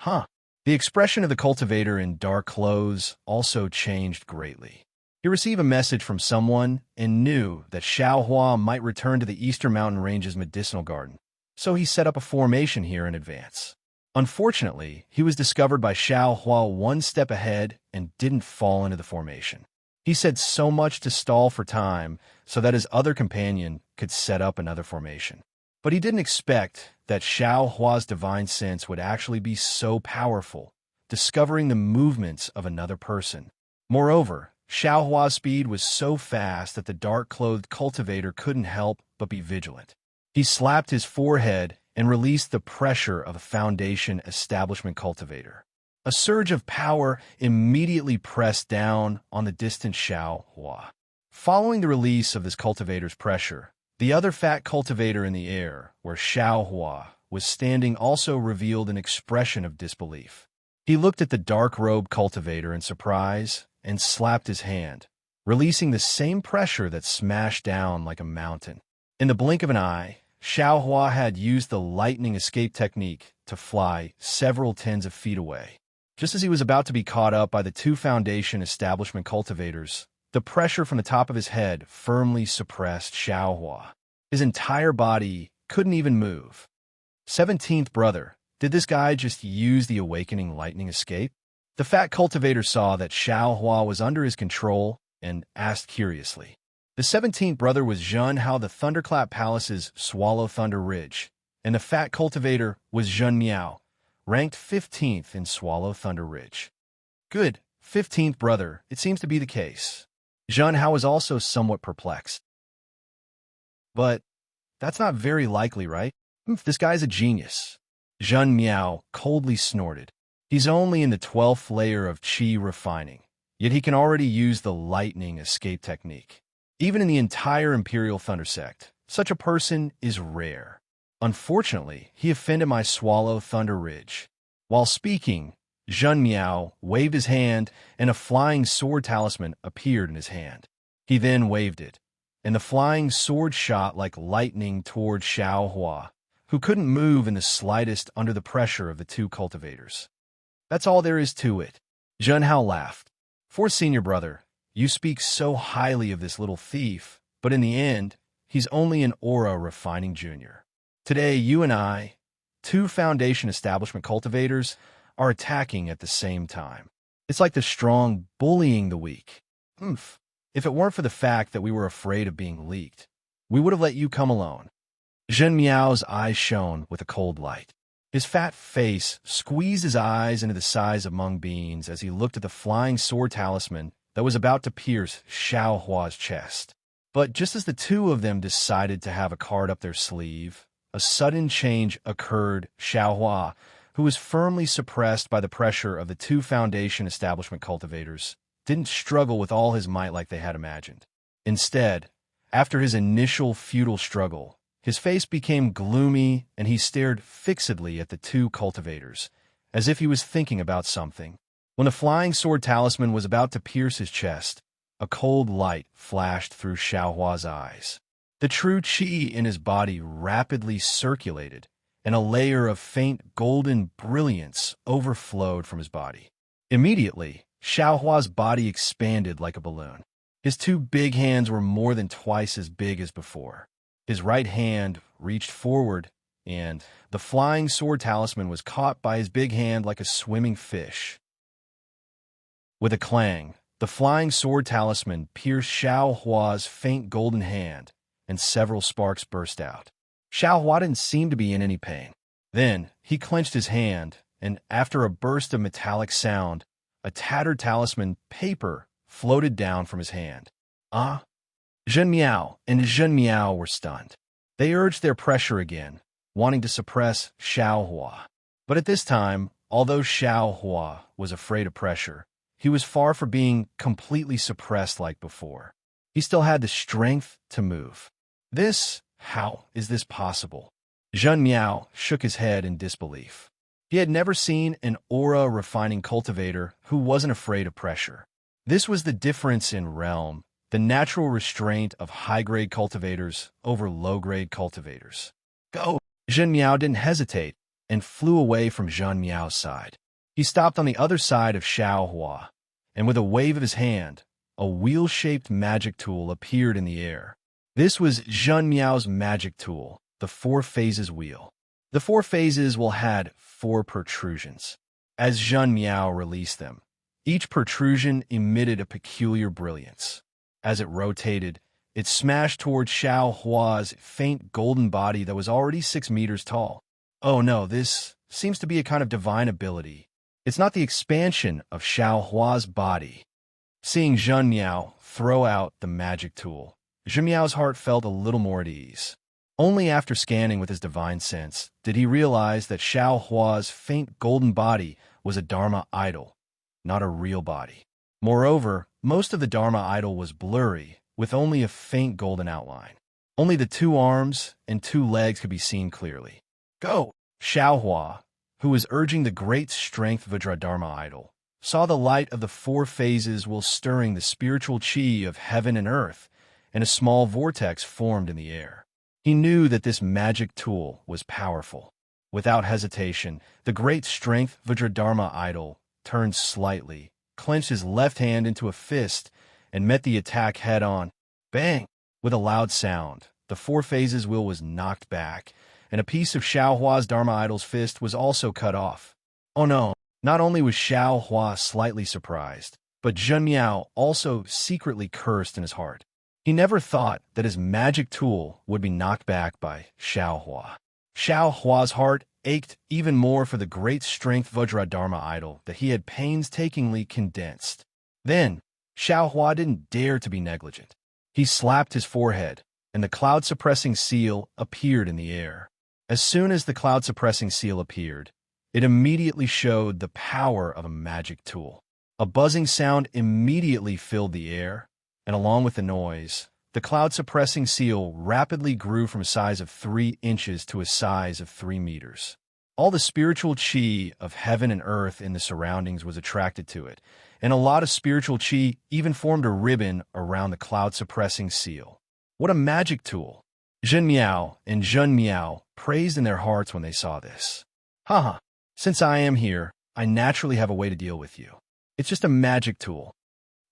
A: The expression of the cultivator in dark clothes also changed greatly. He received a message from someone and knew that Xiao Hua might return to the Eastern Mountain Range's medicinal garden, so he set up a formation here in advance. Unfortunately, he was discovered by Xiao Hua one step ahead and didn't fall into the formation. He said so much to stall for time so that his other companion could set up another formation. But he didn't expect that Xiao Hua's divine sense would actually be so powerful, discovering the movements of another person. Moreover, Xiao Hua's speed was so fast that the dark-clothed cultivator couldn't help but be vigilant. He slapped his forehead and released the pressure of a foundation establishment cultivator. A surge of power immediately pressed down on the distant Xiao Hua. Following the release of this cultivator's pressure, the other fat cultivator in the air, where Xiao Hua was standing, also revealed an expression of disbelief. He looked at the dark-robed cultivator in surprise and slapped his hand, releasing the same pressure that smashed down like a mountain. In the blink of an eye, Xiao Hua had used the lightning escape technique to fly several tens of feet away. Just as he was about to be caught up by the two foundation establishment cultivators, the pressure from the top of his head firmly suppressed Xiao Hua. His entire body couldn't even move. 17th brother, did this guy just use the awakening lightning escape? The fat cultivator saw that Xiao Hua was under his control and asked curiously. The 17th brother was Zhen Hao, the Thunderclap Palace's Swallow Thunder Ridge, and the fat cultivator was Zhen Miao, ranked 15th in Swallow Thunder Ridge. Good, 15th brother, it seems to be the case. Zhen Hao was also somewhat perplexed. But that's not very likely, right? This guy's a genius. Zhen Miao coldly snorted. He's only in the 12th layer of qi refining, yet he can already use the lightning escape technique. Even in the entire Imperial Thunder Sect, such a person is rare. Unfortunately, he offended my Swallow Thunder Ridge. While speaking, Zhen Miao waved his hand, and a flying sword talisman appeared in his hand. He then waved it, and the flying sword shot like lightning toward Xiao Hua, who couldn't move in the slightest under the pressure of the two cultivators. That's all there is to it. Junhao laughed. For senior brother, you speak so highly of this little thief, but in the end, he's only an aura refining junior. Today, you and I, two Foundation establishment cultivators, are attacking at the same time. It's like the strong bullying the weak. If it weren't for the fact that we were afraid of being leaked, we would have let you come alone. Zhen Miao's eyes shone with a cold light. His fat face squeezed his eyes into the size of mung beans as he looked at the flying sword talisman that was about to pierce Xiao Hua's chest. But just as the two of them decided to have a card up their sleeve, a sudden change occurred. Xiao Hua, who was firmly suppressed by the pressure of the two Foundation establishment cultivators, didn't struggle with all his might like they had imagined. Instead, after his initial futile struggle, his face became gloomy and he stared fixedly at the two cultivators, as if he was thinking about something. When the flying sword talisman was about to pierce his chest, a cold light flashed through Xiao Hua's eyes. The true qi in his body rapidly circulated, and a layer of faint golden brilliance overflowed from his body. Immediately, Xiao Hua's body expanded like a balloon. His two big hands were more than twice as big as before. His right hand reached forward, and the flying sword talisman was caught by his big hand like a swimming fish. With a clang, the flying sword talisman pierced Xiao Hua's faint golden hand, and several sparks burst out. Xiao Hua didn't seem to be in any pain. Then, he clenched his hand, and after a burst of metallic sound, a tattered talisman paper floated down from his hand. Zhen Miao and Zhen Miao were stunned. They urged their pressure again, wanting to suppress Xiao Hua. But at this time, although Xiao Hua was afraid of pressure, he was far from being completely suppressed like before. He still had the strength to move. How is this possible? Zhen Miao shook his head in disbelief. He had never seen an aura-refining cultivator who wasn't afraid of pressure. This was the difference in realm, the natural restraint of high-grade cultivators over low-grade cultivators. Go! Zhen Miao didn't hesitate and flew away from Zhen Miao's side. He stopped on the other side of Xiao Hua, and with a wave of his hand, a wheel-shaped magic tool appeared in the air. This was Zhen Miao's magic tool, the Four Phases Wheel. The Four Phases will had 4 protrusions. As Zhen Miao released them, each protrusion emitted a peculiar brilliance. As it rotated, it smashed towards Xiao Hua's faint golden body that was already 6 meters tall. Oh no, this seems to be a kind of divine ability. It's not the expansion of Xiao Hua's body. Seeing Zhen Miao throw out the magic tool, Zhen Miao's heart felt a little more at ease. Only after scanning with his divine sense did he realize that Xiao Hua's faint golden body was a Dharma idol, not a real body. Moreover, most of the Dharma idol was blurry, with only a faint golden outline. Only the 2 arms and 2 legs could be seen clearly. Go! Xiao Hua, who was urging the great strength Vajradharma idol, saw the light of the 4 phases while stirring the spiritual qi of heaven and earth, and a small vortex formed in the air. He knew that this magic tool was powerful. Without hesitation, the great strength Vajradharma idol turned slightly, clenched his left hand into a fist, and met the attack head-on. Bang! With a loud sound, the 4 phases wheel was knocked back, and a piece of Xiao Hua's Dharma idol's fist was also cut off. Oh no! Not only was Xiao Hua slightly surprised, but Zhen Miao also secretly cursed in his heart. He never thought that his magic tool would be knocked back by Xiao Hua. Xiao Hua's heart ached even more for the great strength Vajradharma idol that he had painstakingly condensed. Then, Xiao Hua didn't dare to be negligent. He slapped his forehead, and the cloud-suppressing seal appeared in the air. As soon as the cloud-suppressing seal appeared, it immediately showed the power of a magic tool. A buzzing sound immediately filled the air, and along with the noise, the cloud-suppressing seal rapidly grew from a size of 3 inches to a size of 3 meters. All the spiritual qi of heaven and earth in the surroundings was attracted to it, and a lot of spiritual qi even formed a ribbon around the cloud-suppressing seal. What a magic tool! Zhen Miao and Zhen Miao praised in their hearts when they saw this. Haha, since I am here, I naturally have a way to deal with you. It's just a magic tool.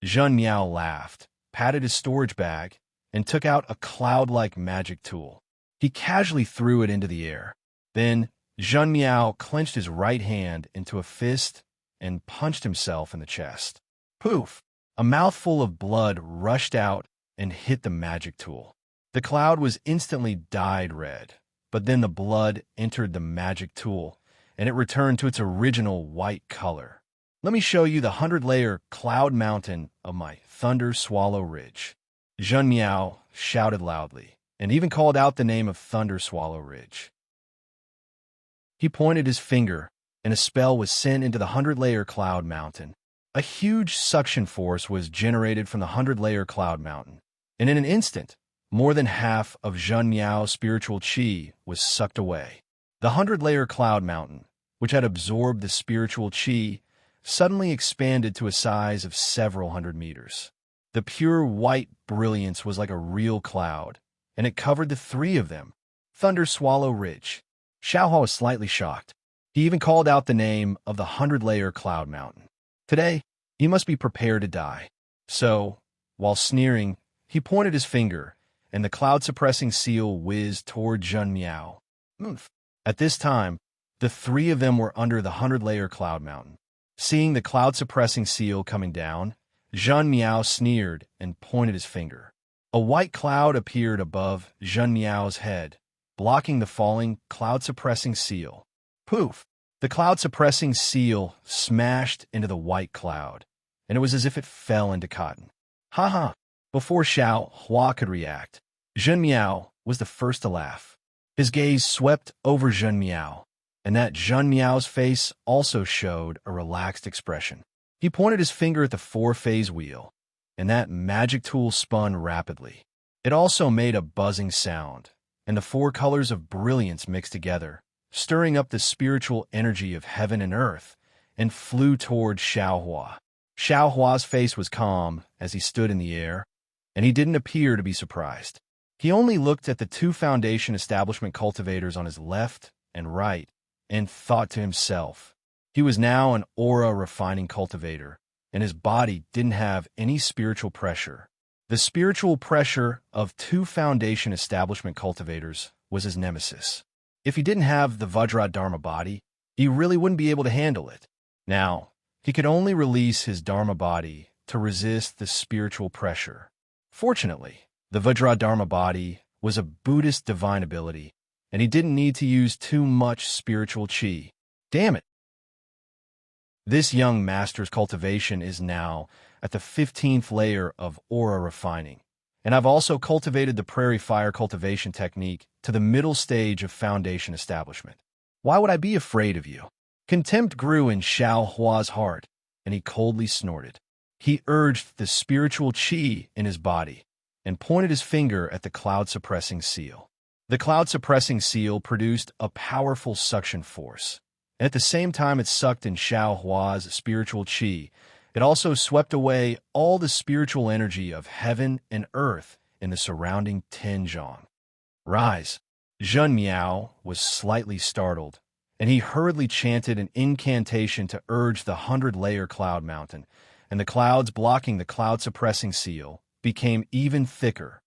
A: Zhen Miao laughed, patted his storage bag, and took out a cloud-like magic tool. He casually threw it into the air. Then, Zhen Miao clenched his right hand into a fist and punched himself in the chest. Poof! A mouthful of blood rushed out and hit the magic tool. The cloud was instantly dyed red, but then the blood entered the magic tool, and it returned to its original white color. Let me show you the 100-layer cloud mountain of my Thunder Swallow Ridge. Zhen Miao shouted loudly, and even called out the name of Thunder Swallow Ridge. He pointed his finger, and a spell was sent into the 100-layer cloud mountain. A huge suction force was generated from the 100-layer cloud mountain, and in an instant, more than half of Zhen Miao's spiritual qi was sucked away. The 100-layer cloud mountain, which had absorbed the spiritual qi, suddenly expanded to a size of several hundred meters. The pure white brilliance was like a real cloud, and it covered the three of them. Thunder Swallow Ridge. Xiaohua was slightly shocked. He even called out the name of the 100-layer cloud mountain. Today, he must be prepared to die. So, while sneering, he pointed his finger, and the cloud-suppressing seal whizzed toward Zhen Miao. At this time, the three of them were under the 100-layer cloud mountain. Seeing the cloud-suppressing seal coming down, Zhen Miao sneered and pointed his finger. A white cloud appeared above Zhen Miao's head, blocking the falling cloud-suppressing seal. Poof! The cloud-suppressing seal smashed into the white cloud, and it was as if it fell into cotton. Ha! Before Xiaohua could react, Zhen Miao was the first to laugh. His gaze swept over Zhen Miao, and that Zhen Miao's face also showed a relaxed expression. He pointed his finger at the four-phase wheel, and that magic tool spun rapidly. It also made a buzzing sound, and the four colors of brilliance mixed together, stirring up the spiritual energy of heaven and earth, and flew toward Xiaohua. Xiaohua's face was calm as he stood in the air, and he didn't appear to be surprised. He only looked at the two foundation establishment cultivators on his left and right, and thought to himself. He was now an aura-refining cultivator, and his body didn't have any spiritual pressure. The spiritual pressure of two foundation establishment cultivators was his nemesis. If he didn't have the Vajra Dharma body, he really wouldn't be able to handle it. Now, he could only release his Dharma body to resist the spiritual pressure. Fortunately, the Vajra Dharma body was a Buddhist divine ability, and he didn't need to use too much spiritual qi. Damn it! This young master's cultivation is now at the 15th layer of aura refining, and I've also cultivated the prairie fire cultivation technique to the middle stage of foundation establishment. Why would I be afraid of you? Contempt grew in Xiaohua's heart, and he coldly snorted. He urged the spiritual qi in his body and pointed his finger at the cloud-suppressing seal. The cloud-suppressing seal produced a powerful suction force, and at the same time it sucked in Xiaohua's spiritual qi, it also swept away all the spiritual energy of heaven and earth in the surrounding Tianzhong. Rise! Zhen Miao was slightly startled, and he hurriedly chanted an incantation to urge the 100-layer cloud mountain, and the clouds blocking the cloud-suppressing seal became even thicker.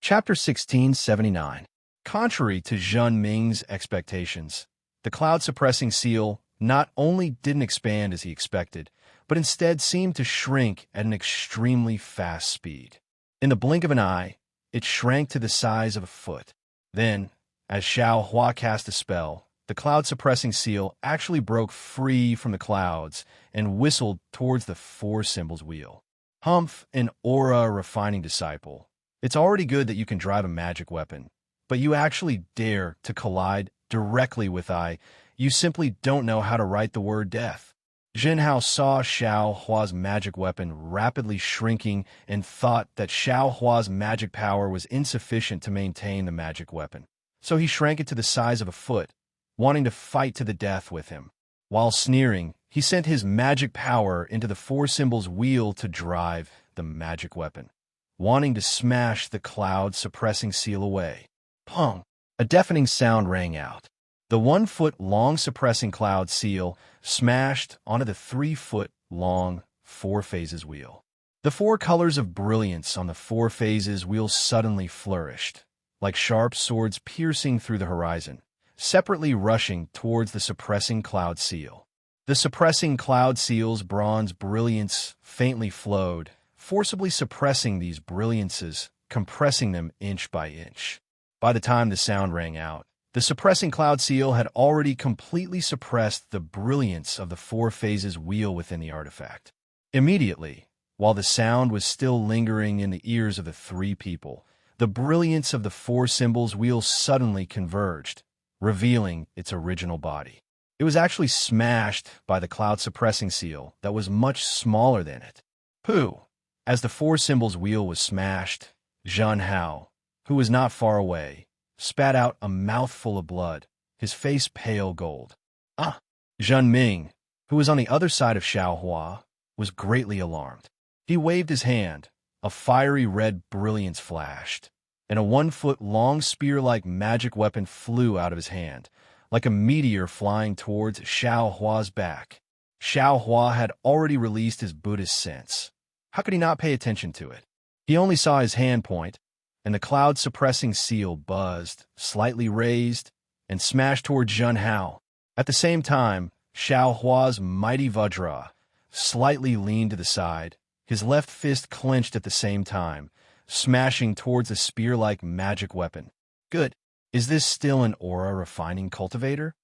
A: Chapter 1679. Contrary to Zhen Ming's expectations, the cloud-suppressing seal not only didn't expand as he expected, but instead seemed to shrink at an extremely fast speed. In the blink of an eye, it shrank to the size of a foot. Then, as Xiaohua cast a spell, the cloud-suppressing seal actually broke free from the clouds and whistled towards the four symbols wheel. Humph, an aura-refining disciple. It's already good that you can drive a magic weapon, but you actually dare to collide directly with I. You simply don't know how to write the word death. Jinhao saw Xiaohua's magic weapon rapidly shrinking and thought that Xiaohua's magic power was insufficient to maintain the magic weapon. So he shrank it to the size of a foot, wanting to fight to the death with him. While sneering, he sent his magic power into the four symbols wheel to drive the magic weapon. wanting to smash the cloud-suppressing seal away. Pong! A deafening sound rang out. The 1-foot-long suppressing cloud seal smashed onto the 3-foot-long Four Phases wheel. The 4 colors of brilliance on the Four Phases wheel suddenly flourished, like sharp swords piercing through the horizon, separately rushing towards the suppressing cloud seal. The suppressing cloud seal's bronze brilliance faintly flowed, forcibly suppressing these brilliances, compressing them inch by inch. By the time the sound rang out, the suppressing cloud seal had already completely suppressed the brilliance of the Four Phases wheel within the artifact. Immediately, while the sound was still lingering in the ears of the 3 people, the brilliance of the 4 symbols wheel suddenly converged, revealing its original body. It was actually smashed by the cloud-suppressing seal that was much smaller than it. Pooh! As the 4 symbols wheel was smashed, Zhen Hao, who was not far away, spat out a mouthful of blood, his face pale gold. Ah! Zhen Ming, who was on the other side of Xiaohua, was greatly alarmed. He waved his hand, a fiery red brilliance flashed, and a 1-foot-long spear-like magic weapon flew out of his hand, like a meteor flying towards Xiaohua's back. Xiaohua had already released his Buddhist sense. How could he not pay attention to it? He only saw his hand point, and the cloud-suppressing seal buzzed, slightly raised, and smashed toward Zhen Hao. At the same time, Xiaohua's mighty Vajra slightly leaned to the side, his left fist clenched at the same time, smashing towards the spear-like magic weapon. Good. Is this still an aura-refining cultivator?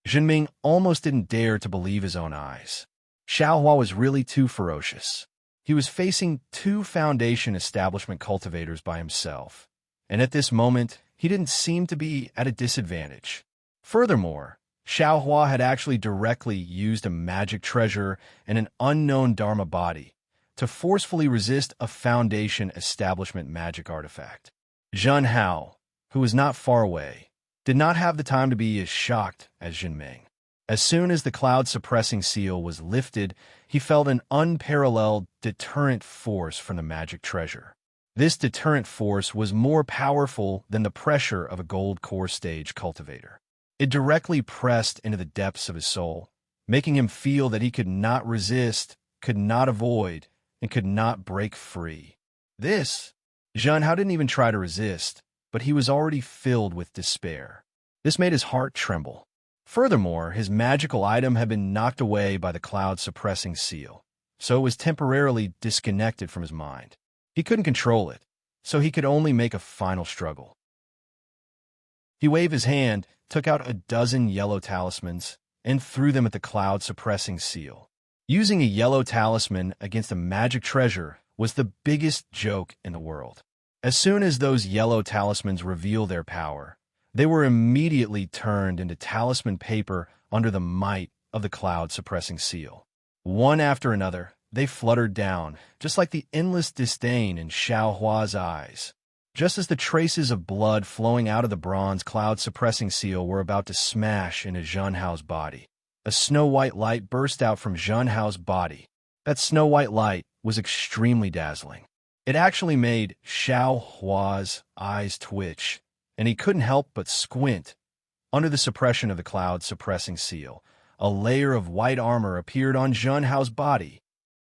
A: Zhenming almost didn't dare to believe his own eyes. Xiaohua was really too ferocious. He was facing 2 Foundation establishment cultivators by himself, and at this moment, he didn't seem to be at a disadvantage. Furthermore, Xiaohua had actually directly used a magic treasure and an unknown Dharma body to forcefully resist a Foundation establishment magic artifact. Zhen Hao, who was not far away, did not have the time to be as shocked as Zhenming. As soon as the cloud-suppressing seal was lifted, he felt an unparalleled deterrent force from the magic treasure. This deterrent force was more powerful than the pressure of a gold core stage cultivator. It directly pressed into the depths of his soul, making him feel that he could not resist, could not avoid, and could not break free. Zhen Hao didn't even try to resist, but he was already filled with despair. This made his heart tremble. Furthermore, his magical item had been knocked away by the cloud-suppressing seal, so it was temporarily disconnected from his mind. He couldn't control it, so he could only make a final struggle. He waved his hand, took out a dozen yellow talismans, and threw them at the cloud-suppressing seal. Using a yellow talisman against a magic treasure was the biggest joke in the world. As soon as those yellow talismans revealed their power, they were immediately turned into talisman paper under the might of the cloud-suppressing seal. One after another, they fluttered down, just like the endless disdain in Xiaohua's eyes. Just as the traces of blood flowing out of the bronze cloud-suppressing seal were about to smash into Zhen Hao's body, a snow-white light burst out from Zhen Hao's body. That snow-white light was extremely dazzling. It actually made Xiaohua's eyes twitch, and he couldn't help but squint. Under the suppression of the cloud-suppressing seal, a layer of white armor appeared on Zhen Hao's body.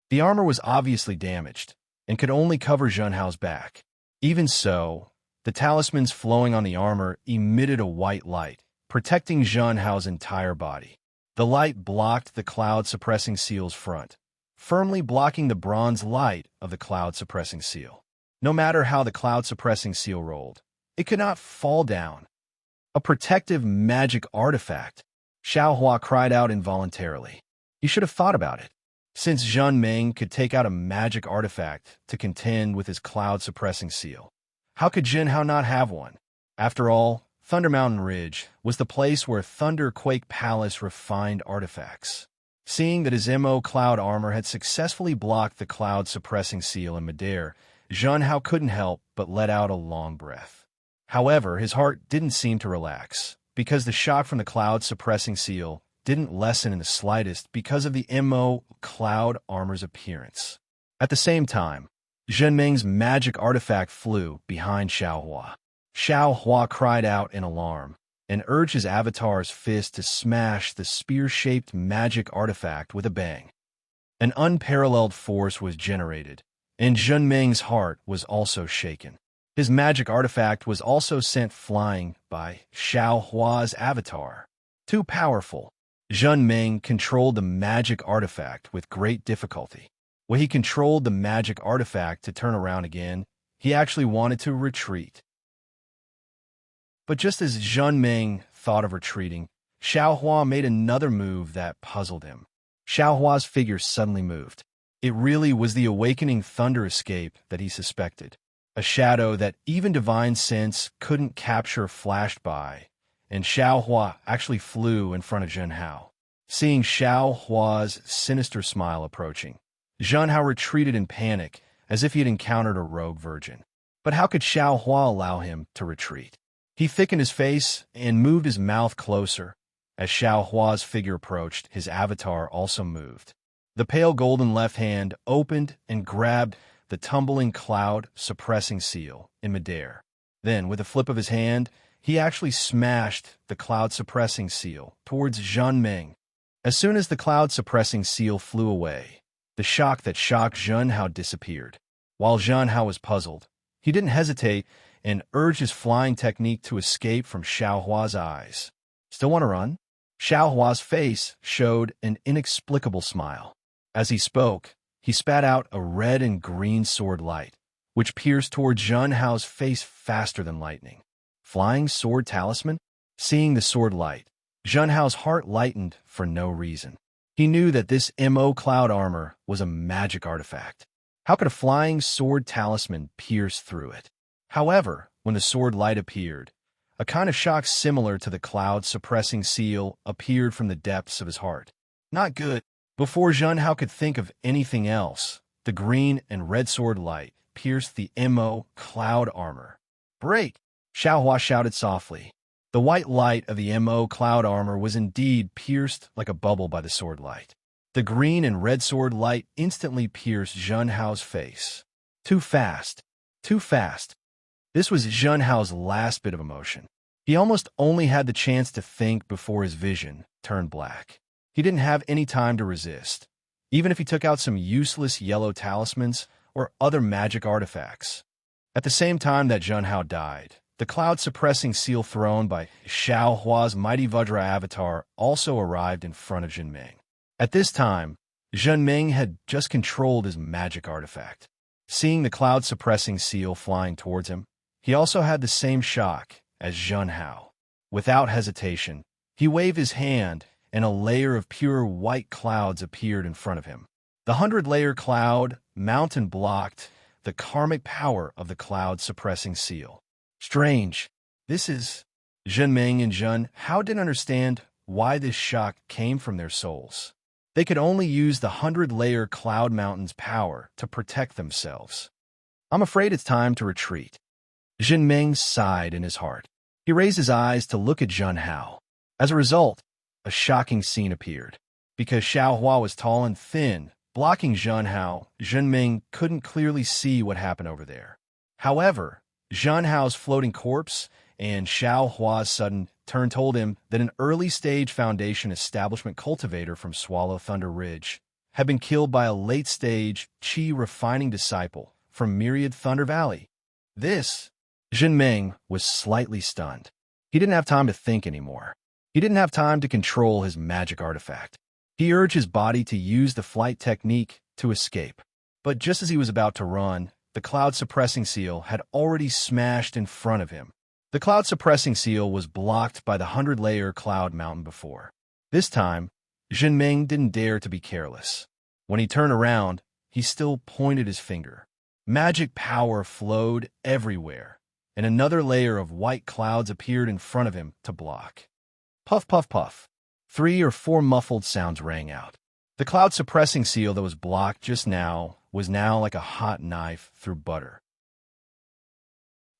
A: The armor was obviously damaged, and could only cover Zhen Hao's back. Even so, the talismans flowing on the armor emitted a white light, protecting Zhen Hao's entire body. The light blocked the cloud-suppressing seal's front, firmly blocking the bronze light of the cloud-suppressing seal. No matter how the cloud-suppressing seal rolled, it could not fall down. A protective magic artifact. Xiaohua cried out involuntarily. He should have thought about it. Since Zhenming could take out a magic artifact to contend with his cloud-suppressing seal, how could Zhen Hao not have one? After all, Thunder Mountain Ridge was the place where Thunder Quake Palace refined artifacts. Seeing that his MO cloud armor had successfully blocked the cloud-suppressing seal in midair, Zhen Hao couldn't help but let out a long breath. However, his heart didn't seem to relax, because the shock from the cloud-suppressing seal didn't lessen in the slightest because of the MO cloud armor's appearance. At the same time, Zhenming's magic artifact flew behind Xiaohua. Xiaohua cried out in alarm and urged his avatar's fist to smash the spear-shaped magic artifact with a bang. An unparalleled force was generated, and Zhenming's heart was also shaken. His magic artifact was also sent flying by Xiaohua's avatar. Too powerful, Zhenming controlled the magic artifact with great difficulty. When he controlled the magic artifact to turn around again, he actually wanted to retreat. But just as Zhenming thought of retreating, Xiaohua made another move that puzzled him. Xiaohua's figure suddenly moved. It really was the awakening thunder escape that he suspected. A shadow that even divine sense couldn't capture flashed by, and Xiaohua actually flew in front of Zhenhao. Seeing Xiaohua's sinister smile approaching, Zhenhao retreated in panic, as if he had encountered a rogue virgin. But how could Xiaohua allow him to retreat? He thickened his face and moved his mouth closer. As Xiaohua's figure approached, his avatar also moved. The pale golden left hand opened and grabbed the tumbling cloud suppressing seal in midair. Then, with a flip of his hand, he actually smashed the cloud suppressing seal towards Zhenming. As soon as the cloud suppressing seal flew away, the shock that shocked Zhenhao disappeared. While Zhenhao was puzzled, he didn't hesitate and urged his flying technique to escape from Xiaohua's eyes. Still want to run? Xiaohua's face showed an inexplicable smile. As he spoke, he spat out a red and green sword light, which pierced toward Zhenhao's face faster than lightning. Flying sword talisman? Seeing the sword light, Zhenhao's heart lightened for no reason. He knew that this MO cloud armor was a magic artifact. How could a flying sword talisman pierce through it? However, when the sword light appeared, a kind of shock similar to the cloud-suppressing seal appeared from the depths of his heart. Not good. Before Zhenhao could think of anything else, the green and red sword light pierced the MO cloud armor. Break! Xiaohua shouted softly. The white light of the MO cloud armor was indeed pierced like a bubble by the sword light. The green and red sword light instantly pierced Zhenhao's face. Too fast. Too fast. This was Zhenhao's last bit of emotion. He almost only had the chance to think before his vision turned black. He didn't have any time to resist, even if he took out some useless yellow talismans or other magic artifacts. At the same time that Zhenhao died, the cloud-suppressing seal thrown by Xiaohua's mighty Vajra avatar also arrived in front of Zhenming. At this time, Zhenming had just controlled his magic artifact. Seeing the cloud-suppressing seal flying towards him, he also had the same shock as Zhenhao. Without hesitation, he waved his hand, and a layer of pure white clouds appeared in front of him. The 100-layer cloud mountain blocked the karmic power of the cloud-suppressing seal. Strange. This is... Zhenming and Zhenhao didn't understand why this shock came from their souls. They could only use the 100-layer cloud mountain's power to protect themselves. I'm afraid it's time to retreat. Zhenming sighed in his heart. He raised his eyes to look at Zhenhao. As a result, a shocking scene appeared. Because Xiaohua was tall and thin, blocking Zhenhao, Zhenming couldn't clearly see what happened over there. However, Zhenhao's floating corpse and Xiaohua's sudden turn told him that an early-stage Foundation establishment cultivator from Swallow Thunder Ridge had been killed by a late-stage Qi refining disciple from Myriad Thunder Valley. Zhenming was slightly stunned. He didn't have time to think anymore. He didn't have time to control his magic artifact. He urged his body to use the flight technique to escape. But just as he was about to run, the cloud-suppressing seal had already smashed in front of him. The cloud-suppressing seal was blocked by the 100-layer cloud mountain before. This time, Zhenming didn't dare to be careless. When he turned around, he still pointed his finger. Magic power flowed everywhere, and another layer of white clouds appeared in front of him to block. Puff, puff, puff. 3 or 4 muffled sounds rang out. The cloud-suppressing seal that was blocked just now was now like a hot knife through butter.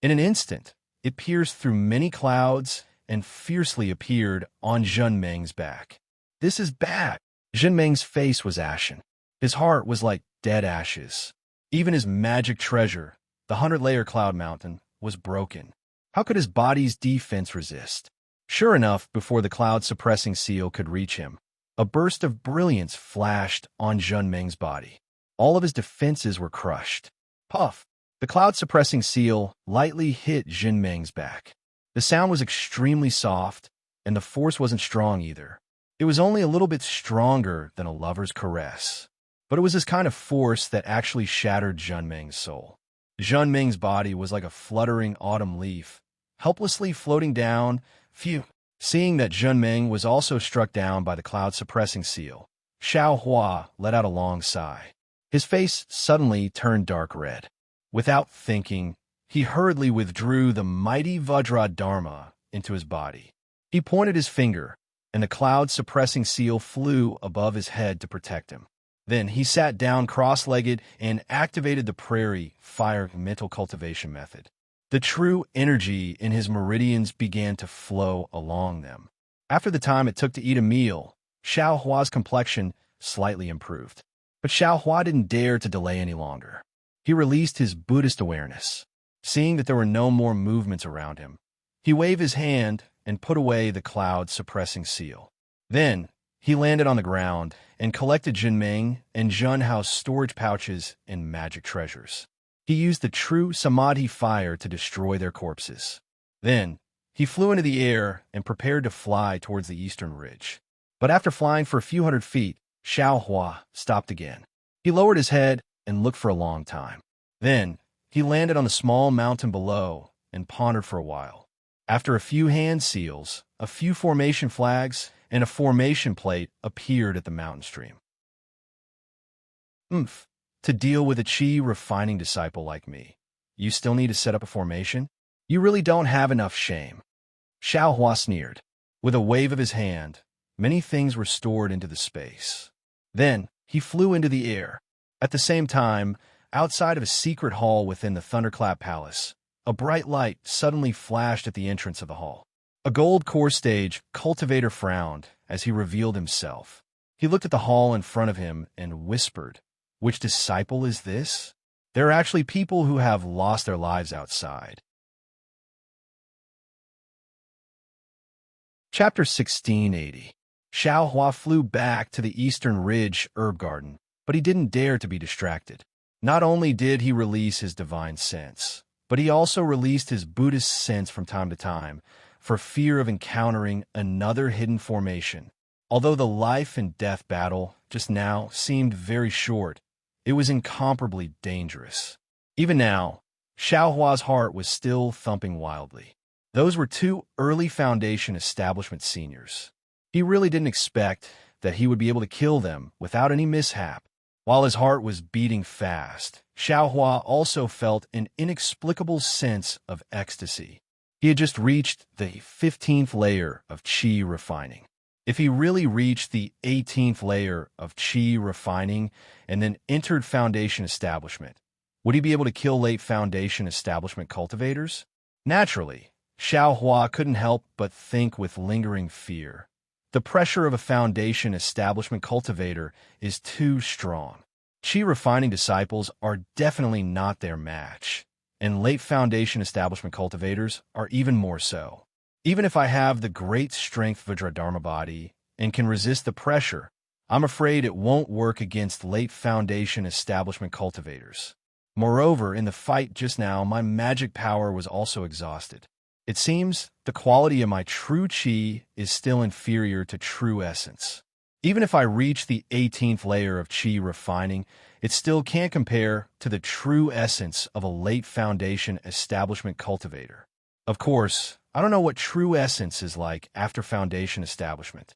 A: In an instant, it pierced through many clouds and fiercely appeared on Zhenming's back. This is bad. Zhenming's face was ashen. His heart was like dead ashes. Even his magic treasure, the 100-layer cloud mountain, was broken. How could his body's defense resist? Sure enough, before the cloud-suppressing seal could reach him, a burst of brilliance flashed on Junmeng's body. All of his defenses were crushed. Puff! The cloud-suppressing seal lightly hit Junmeng's back. The sound was extremely soft, and the force wasn't strong either. It was only a little bit stronger than a lover's caress. But it was this kind of force that actually shattered Junmeng's soul. Junmeng's body was like a fluttering autumn leaf, helplessly floating down. Phew! Seeing that Junmeng was also struck down by the cloud-suppressing seal, Xiao Hua let out a long sigh. His face suddenly turned dark red. Without thinking, he hurriedly withdrew the mighty Vajra Dharma into his body. He pointed his finger, and the cloud-suppressing seal flew above his head to protect him. Then he sat down cross-legged and activated the prairie fire mental cultivation method. The true energy in his meridians began to flow along them. After the time it took to eat a meal, Xiao Hua's complexion slightly improved. But Xiao Hua didn't dare to delay any longer. He released his Buddhist awareness. Seeing that there were no more movements around him, he waved his hand and put away the cloud-suppressing seal. Then, he landed on the ground and collected Junmeng and Junhao's storage pouches and magic treasures. He used the true Samadhi fire to destroy their corpses. Then, he flew into the air and prepared to fly towards the eastern ridge. But after flying for a few hundred feet, Xiao Hua stopped again. He lowered his head and looked for a long time. Then, he landed on the small mountain below and pondered for a while. After a few hand seals, a few formation flags, and a formation plate appeared at the mountain stream. To deal with a chi refining disciple like me, you still need to set up a formation? You really don't have enough shame. Xiao Hua sneered. With a wave of his hand, many things were stored into the space. Then, he flew into the air. At the same time, outside of a secret hall within the Thunderclap Palace, a bright light suddenly flashed at the entrance of the hall. A gold core stage cultivator frowned as he revealed himself. He looked at the hall in front of him and whispered, "Which disciple is this? There are actually people who have lost their lives outside." Chapter 1680. Xiao Hua flew back to the Eastern Ridge herb garden, but he didn't dare to be distracted. Not only did he release his divine sense, but he also released his Buddhist sense from time to time, for fear of encountering another hidden formation. Although the life and death battle just now seemed very short, it was incomparably dangerous. Even now, Xiao Hua's heart was still thumping wildly. Those were two early Foundation establishment seniors. He really didn't expect that he would be able to kill them without any mishap. While his heart was beating fast, Xiao Hua also felt an inexplicable sense of ecstasy. He had just reached the 15th layer of Qi refining. If he really reached the 18th layer of Qi refining and then entered Foundation establishment, would he be able to kill late Foundation establishment cultivators? Naturally, Xiao Hua couldn't help but think with lingering fear. The pressure of a Foundation establishment cultivator is too strong. Qi refining disciples are definitely not their match, and late Foundation establishment cultivators are even more so. Even if I have the great strength Vajradharma body and can resist the pressure, I'm afraid it won't work against late Foundation establishment cultivators. Moreover, in the fight just now, my magic power was also exhausted. It seems the quality of my true Qi is still inferior to true essence. Even if I reach the 18th layer of Qi refining, it still can't compare to the true essence of a late Foundation establishment cultivator. Of course, I don't know what true essence is like after Foundation establishment.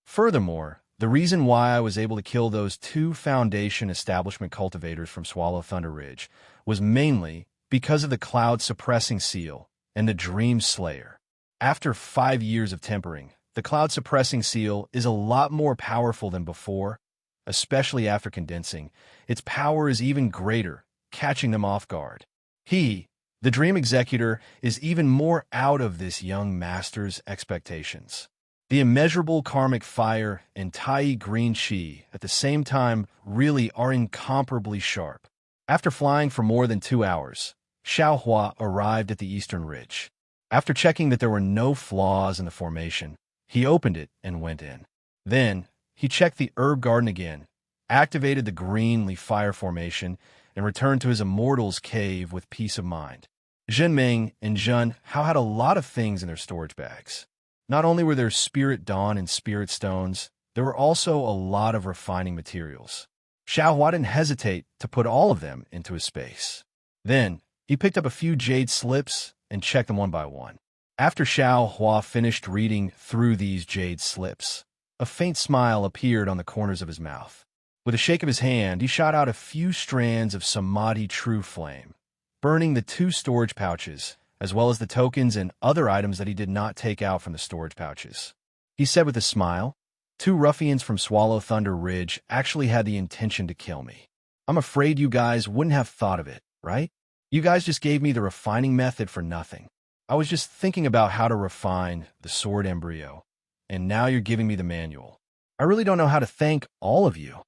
A: Furthermore, the reason why I was able to kill those two Foundation establishment cultivators from Swallow Thunder Ridge was mainly because of the cloud-suppressing seal and the Dream Slayer. After 5 years of tempering, the cloud-suppressing seal is a lot more powerful than before, especially after condensing. Its power is even greater, catching them off guard. He, the Dream Executor, is even more out of this young master's expectations. The immeasurable karmic fire and Tai Green Qi at the same time really are incomparably sharp. After flying for more than 2 hours, Xiaohua arrived at the eastern ridge. After checking that there were no flaws in the formation, he opened it and went in. Then, he checked the herb garden again, activated the green leaf fire formation, and returned to his immortal's cave with peace of mind. Zhenming and Zhen Hao had a lot of things in their storage bags. Not only were there spirit dawn and spirit stones, there were also a lot of refining materials. Xiaohua didn't hesitate to put all of them into his space. Then, he picked up a few jade slips and checked them one by one. After Xiaohua finished reading through these jade slips, a faint smile appeared on the corners of his mouth. With a shake of his hand, he shot out a few strands of Samadhi True Flame, burning the 2 storage pouches, as well as the tokens and other items that he did not take out from the storage pouches. He said with a smile, 2 ruffians from Swallow Thunder Ridge actually had the intention to kill me. I'm afraid you guys wouldn't have thought of it, right? You guys just gave me the refining method for nothing. I was just thinking about how to refine the sword embryo, and now you're giving me the manual. I really don't know how to thank all of you.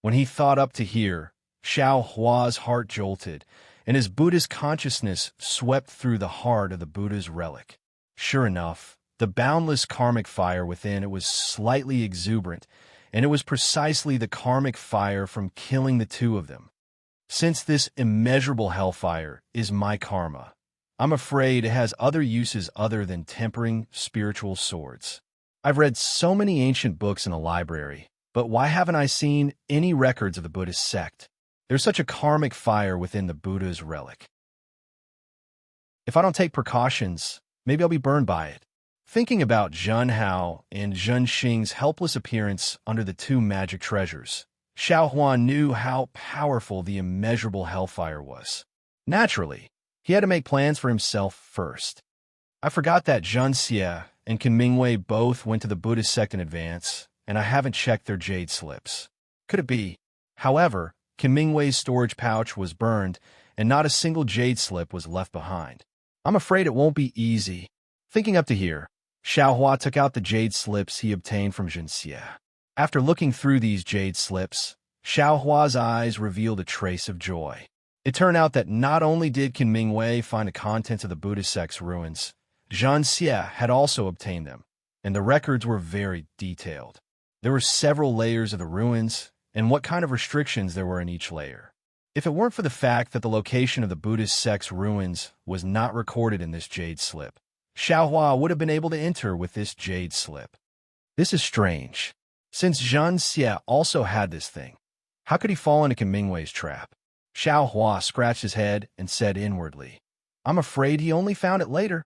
A: When he thought up to here, Xiaohua's heart jolted, and his Buddhist consciousness swept through the heart of the Buddha's relic. Sure enough, the boundless karmic fire within it was slightly exuberant, and it was precisely the karmic fire from killing the 2 of them. Since this immeasurable hellfire is my karma, I'm afraid it has other uses other than tempering spiritual swords. I've read so many ancient books in a library, but why haven't I seen any records of the Buddhist sect? There's such a karmic fire within the Buddha's relic. If I don't take precautions, maybe I'll be burned by it. Thinking about Zhen Hao and Zhen Xing's helpless appearance under the 2 magic treasures, Xiaohua knew how powerful the immeasurable hellfire was. Naturally, he had to make plans for himself first. I forgot that Zhen Xie and Qin Mingwei both went to the Buddhist sect in advance, and I haven't checked their jade slips. Could it be? However, Qin Mingwei's storage pouch was burned, and not a single jade slip was left behind. I'm afraid it won't be easy. Thinking up to here, Xiaohua took out the jade slips he obtained from Zhen Xie. After looking through these jade slips, Xiaohua's eyes revealed a trace of joy. It turned out that not only did Qin Mingwei find the contents of the Buddhist sect's ruins, Zhen Xie had also obtained them, and the records were very detailed. There were several layers of the ruins, and what kind of restrictions there were in each layer. If it weren't for the fact that the location of the Buddhist sect's ruins was not recorded in this jade slip, Xiaohua would have been able to enter with this jade slip. This is strange. Since Zhen Xie also had this thing, how could he fall into Qin Mingwei's trap? Xiaohua scratched his head and said inwardly, I'm afraid he only found it later.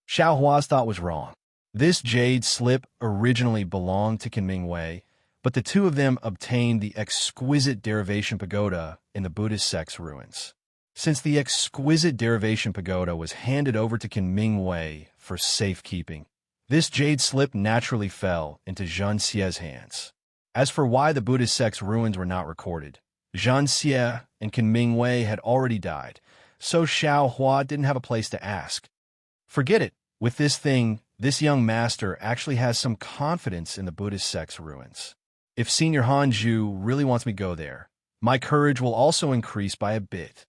A: Xiaohua's thought was wrong. This jade slip originally belonged to Qin Mingwei, but the 2 of them obtained the exquisite derivation pagoda in the Buddhist sect's ruins. Since the exquisite derivation pagoda was handed over to Qin Mingwei for safekeeping, this jade slip naturally fell into Zhen Xie's hands. As for why the Buddhist sect's ruins were not recorded, Zhen Xie and Qin Mingwei had already died, so Xiaohua didn't have a place to ask. Forget it. With this thing, this young master actually has some confidence in the Buddhist sect's ruins. If Senior Hanju really wants me to go there, my courage will also increase by a bit.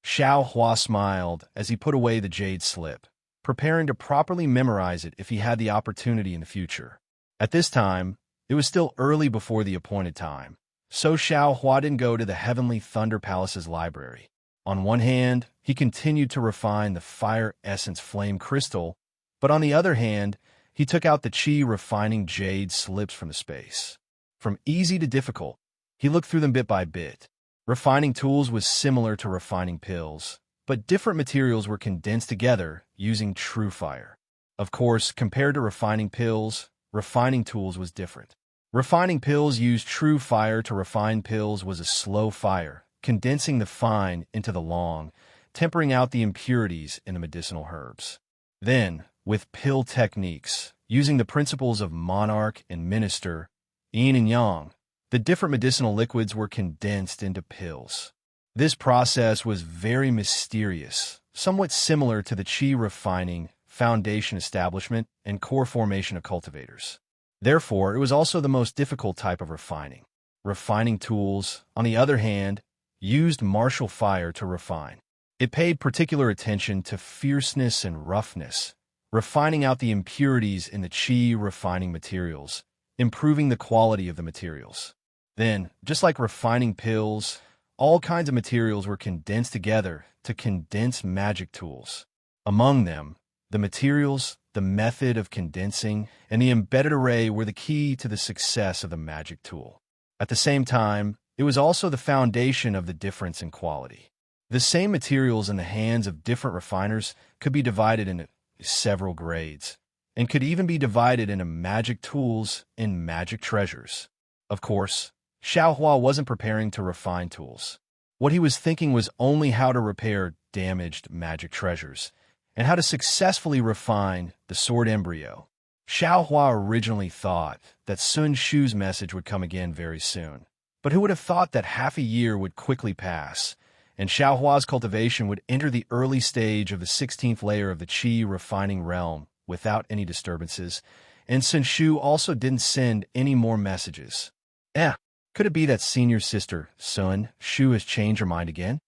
A: Xiaohua smiled as he put away the jade slip, preparing to properly memorize it if he had the opportunity in the future. At this time, it was still early before the appointed time, so Xiaohua didn't go to the Heavenly Thunder Palace's library. On one hand, he continued to refine the fire essence flame crystal, but on the other hand, he took out the chi refining jade slips from the space. From easy to difficult, he looked through them bit by bit. Refining tools was similar to refining pills, but different materials were condensed together using true fire. Of course, compared to refining pills, refining tools was different. Refining pills used true fire to refine pills was a slow fire, condensing the fine into the long, tempering out the impurities in the medicinal herbs. Then, with pill techniques, using the principles of monarch and minister, yin and yang, the different medicinal liquids were condensed into pills. This process was very mysterious, somewhat similar to the chi refining, foundation establishment, and core formation of cultivators. Therefore, it was also the most difficult type of refining. refining tools, on the other hand, used martial fire to refine. It paid particular attention to fierceness and roughness, refining out the impurities in the qi refining materials, improving the quality of the materials. Then, just like refining pills, all kinds of materials were condensed together to condense magic tools. Among them, the materials, the method of condensing, and the embedded array were the key to the success of the magic tool. At the same time, it was also the foundation of the difference in quality. The same materials in the hands of different refiners could be divided into several grades, and could even be divided into magic tools and magic treasures. Of course, Xiaohua wasn't preparing to refine tools. What he was thinking was only how to repair damaged magic treasures, and how to successfully refine the sword embryo. Xiaohua originally thought that Sun Shu's message would come again very soon, but who would have thought that half a year would quickly pass, and Xiaohua's cultivation would enter the early stage of the 16th layer of the qi refining realm without any disturbances, and Sun Shu also didn't send any more messages. Could it be that senior sister, Sun Shu, has changed her mind again?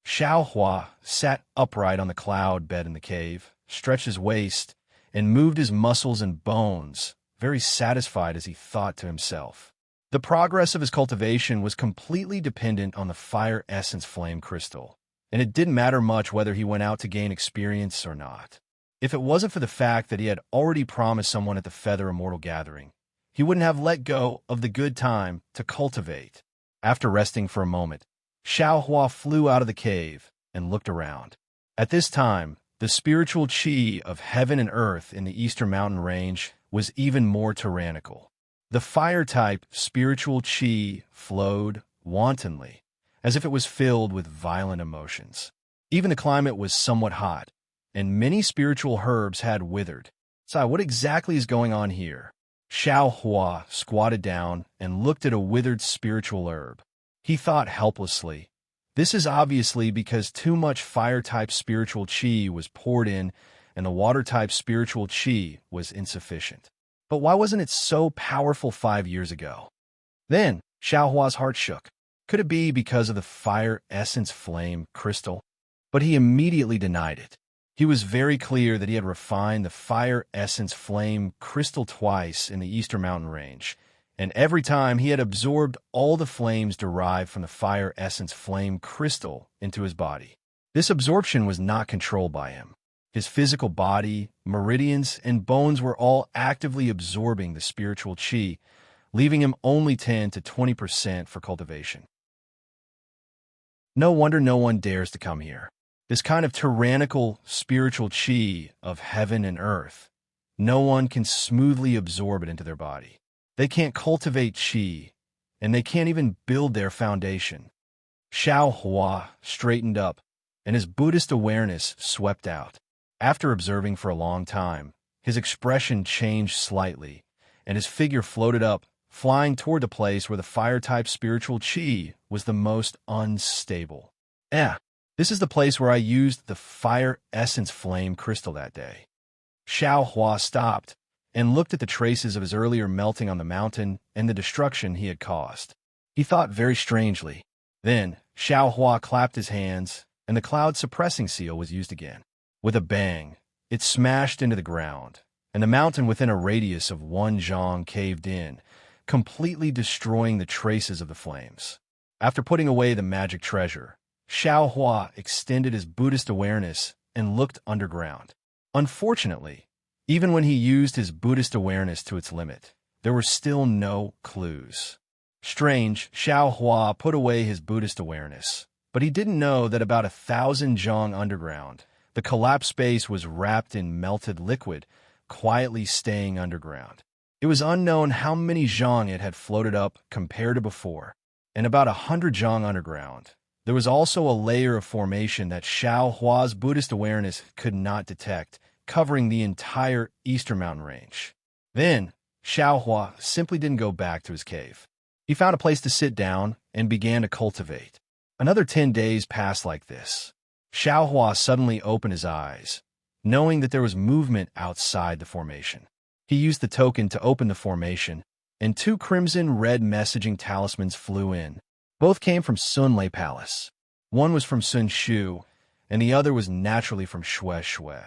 A: Xiaohua sat upright on the cloud bed in the cave, stretched his waist, and moved his muscles and bones, very satisfied as he thought to himself. The progress of his cultivation was completely dependent on the fire essence flame crystal, and it didn't matter much whether he went out to gain experience or not. If it wasn't for the fact that he had already promised someone at the Feather Immortal Gathering, he wouldn't have let go of the good time to cultivate. After resting for a moment, Xiaohua flew out of the cave and looked around. At this time, the spiritual qi of heaven and earth in the eastern mountain range was even more tyrannical. The fire-type spiritual qi flowed wantonly, as if it was filled with violent emotions. Even the climate was somewhat hot, and many spiritual herbs had withered. So what exactly is going on here? Xiaohua squatted down and looked at a withered spiritual herb. He thought helplessly, this is obviously because too much fire-type spiritual qi was poured in and the water-type spiritual qi was insufficient. But why wasn't it so powerful 5 years ago? Then, Xiaohua's heart shook. Could it be because of the fire essence flame crystal? But he immediately denied it. He was very clear that he had refined the fire essence flame crystal twice in the eastern mountain range, and every time he had absorbed all the flames derived from the fire essence flame crystal into his body. This absorption was not controlled by him. His physical body, meridians, and bones were all actively absorbing the spiritual qi, leaving him only 10 to 20% for cultivation. No wonder no one dares to come here. This kind of tyrannical spiritual qi of heaven and earth, no one can smoothly absorb it into their body. They can't cultivate qi, and they can't even build their foundation. Xiaohua straightened up, and his Buddhist awareness swept out. After observing for a long time, his expression changed slightly, and his figure floated up, flying toward the place where the fire-type spiritual qi was the most unstable. This is the place where I used the fire essence flame crystal that day. Xiaohua stopped and looked at the traces of his earlier melting on the mountain and the destruction he had caused. He thought very strangely. Then, Xiaohua clapped his hands, and the cloud suppressing seal was used again. With a bang, it smashed into the ground, and the mountain within a radius of 1 zhang caved in, completely destroying the traces of the flames. After putting away the magic treasure, Xiaohua extended his Buddhist awareness and looked underground. Unfortunately, even when he used his Buddhist awareness to its limit, there were still no clues. Strange, Xiaohua put away his Buddhist awareness, but he didn't know that about 1,000 zhang underground, the collapsed space was wrapped in melted liquid, quietly staying underground. It was unknown how many zhang it had floated up compared to before, and about 100 zhang underground. There was also a layer of formation that Xiaohua's Buddhist awareness could not detect, covering the entire eastern mountain range. Then, Xiaohua simply didn't go back to his cave. He found a place to sit down and began to cultivate. Another 10 days passed like this. Xiaohua suddenly opened his eyes, knowing that there was movement outside the formation. He used the token to open the formation, and 2 crimson-red messaging talismans flew in. Both came from Sunlei Palace. One was from Sun Shu, and the other was naturally from Xue Xue.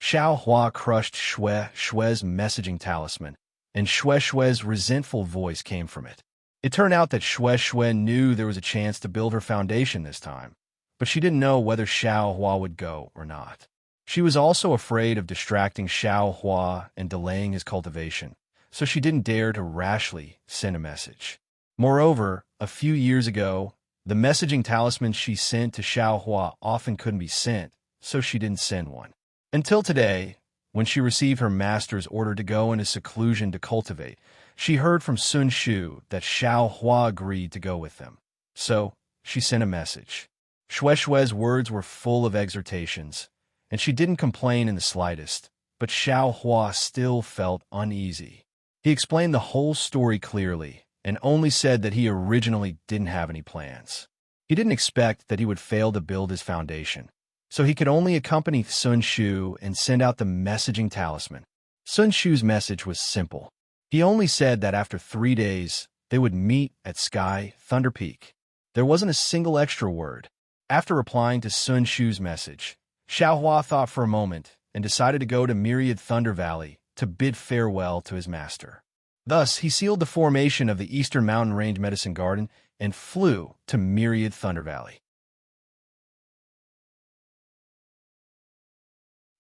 A: Xiao Hua crushed Xue's messaging talisman, and Xue's resentful voice came from it. It turned out that Xue knew there was a chance to build her foundation this time, but she didn't know whether Xiao Hua would go or not. She was also afraid of distracting Xiao Hua and delaying his cultivation, so she didn't dare to rashly send a message. Moreover, a few years ago, the messaging talisman she sent to Xiao Hua often couldn't be sent, so she didn't send one. Until today, when she received her master's order to go into seclusion to cultivate, she heard from Sun Shu that Xiao Hua agreed to go with them. So, she sent a message. Xue's words were full of exhortations, and she didn't complain in the slightest, but Xiao Hua still felt uneasy. He explained the whole story clearly, and only said that he originally didn't have any plans. He didn't expect that he would fail to build his foundation, so he could only accompany Sun Shu and send out the messaging talisman. Sun Shu's message was simple. He only said that after 3 days, they would meet at Sky Thunder Peak. There wasn't a single extra word. After replying to Sun Shu's message, Xiao Hua thought for a moment and decided to go to Myriad Thunder Valley to bid farewell to his master. Thus, he sealed the formation of the Eastern Mountain Range Medicine Garden and flew to Myriad Thunder Valley.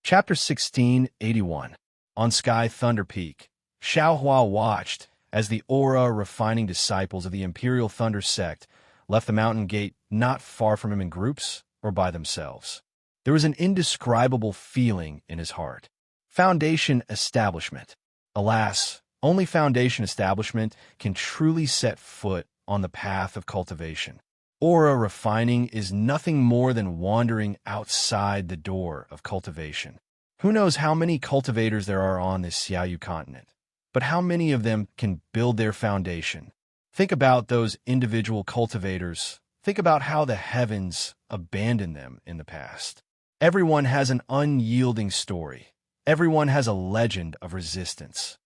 A: Chapter 1681. On Sky Thunder Peak, Xiao Hua watched as the aura-refining disciples of the Imperial Thunder Sect left the mountain gate not far from him in groups or by themselves. There was an indescribable feeling in his heart. Foundation establishment. Alas, only foundation establishment can truly set foot on the path of cultivation. Aura refining is nothing more than wandering outside the door of cultivation. Who knows how many cultivators there are on this Xiaoyu continent, but how many of them can build their foundation? Think about those individual cultivators. Think about how the heavens abandoned them in the past. Everyone has an unyielding story. Everyone has a legend of resistance.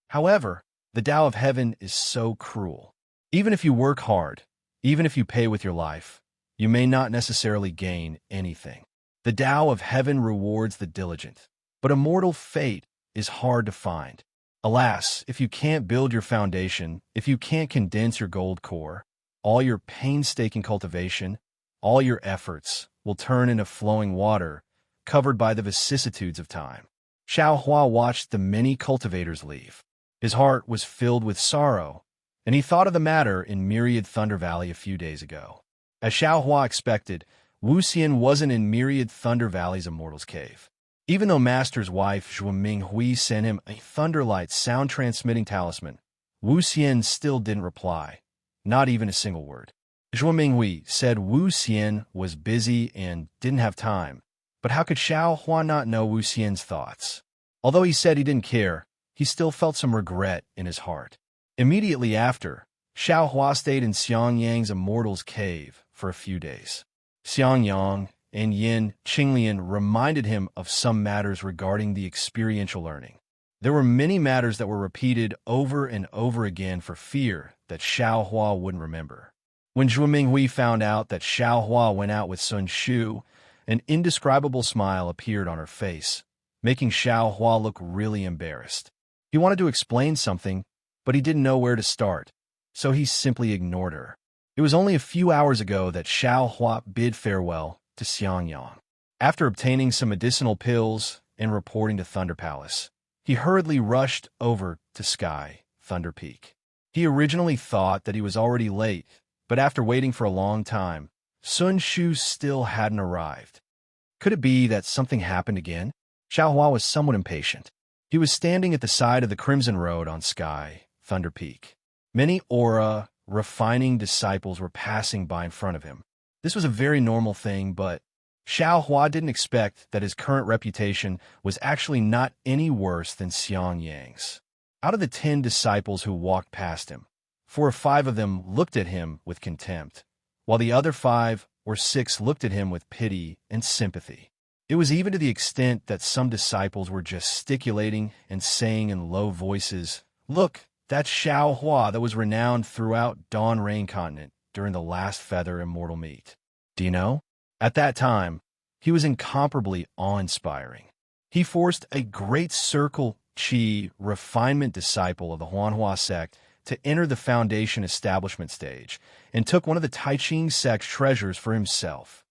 A: However, the Tao of Heaven is so cruel. Even if you work hard, even if you pay with your life, you may not necessarily gain anything. The Tao of Heaven rewards the diligent, but immortal fate is hard to find. Alas, if you can't build your foundation, if you can't condense your gold core, all your painstaking cultivation, all your efforts will turn into flowing water, covered by the vicissitudes of time. Xiao Hua watched the many cultivators leave. His heart was filled with sorrow, and he thought of the matter in Myriad Thunder Valley a few days ago. As Xiao Hua expected, Wu Xian wasn't in Myriad Thunder Valley's Immortal's Cave. Even though Master's wife Zhuo Minghui sent him a Thunderlight sound-transmitting talisman, Wu Xian still didn't reply, not even a single word. Zhuo Minghui said Wu Xian was busy and didn't have time, but how could Xiao Hua not know Wu Xian's thoughts? Although he said he didn't care, he still felt some regret in his heart. Immediately after, Xiao Hua stayed in Xiangyang's Immortal's Cave for a few days. Xiangyang and Yin Qinglian reminded him of some matters regarding the experiential learning. There were many matters that were repeated over and over again for fear that Xiao Hua wouldn't remember. When Zhuo Minghui found out that Xiao Hua went out with Sun Shu, an indescribable smile appeared on her face, making Xiao Hua look really embarrassed. He wanted to explain something, but he didn't know where to start, so he simply ignored her. It was only a few hours ago that Xiao Hua bid farewell to Xiangyang. After obtaining some medicinal pills and reporting to Thunder Palace, he hurriedly rushed over to Sky Thunder Peak. He originally thought that he was already late, but after waiting for a long time, Sun Shu still hadn't arrived. Could it be that something happened again? Xiao Hua was somewhat impatient. He was standing at the side of the Crimson Road on Sky Thunder Peak. Many aura-refining disciples were passing by in front of him. This was a very normal thing, but Xiao Hua didn't expect that his current reputation was actually not any worse than Xiangyang's. Out of the 10 disciples who walked past him, 4 or 5 of them looked at him with contempt, while the other 5 or 6 looked at him with pity and sympathy. It was even to the extent that some disciples were gesticulating and saying in low voices, "Look, that's Xiao Hua that was renowned throughout Dawn Rain Continent during the last feather immortal meet." Do you know? At that time, he was incomparably awe-inspiring. He forced a great circle Qi refinement disciple of the Huanhua sect to enter the foundation establishment stage and took one of the Taiqing sect's treasures for himself.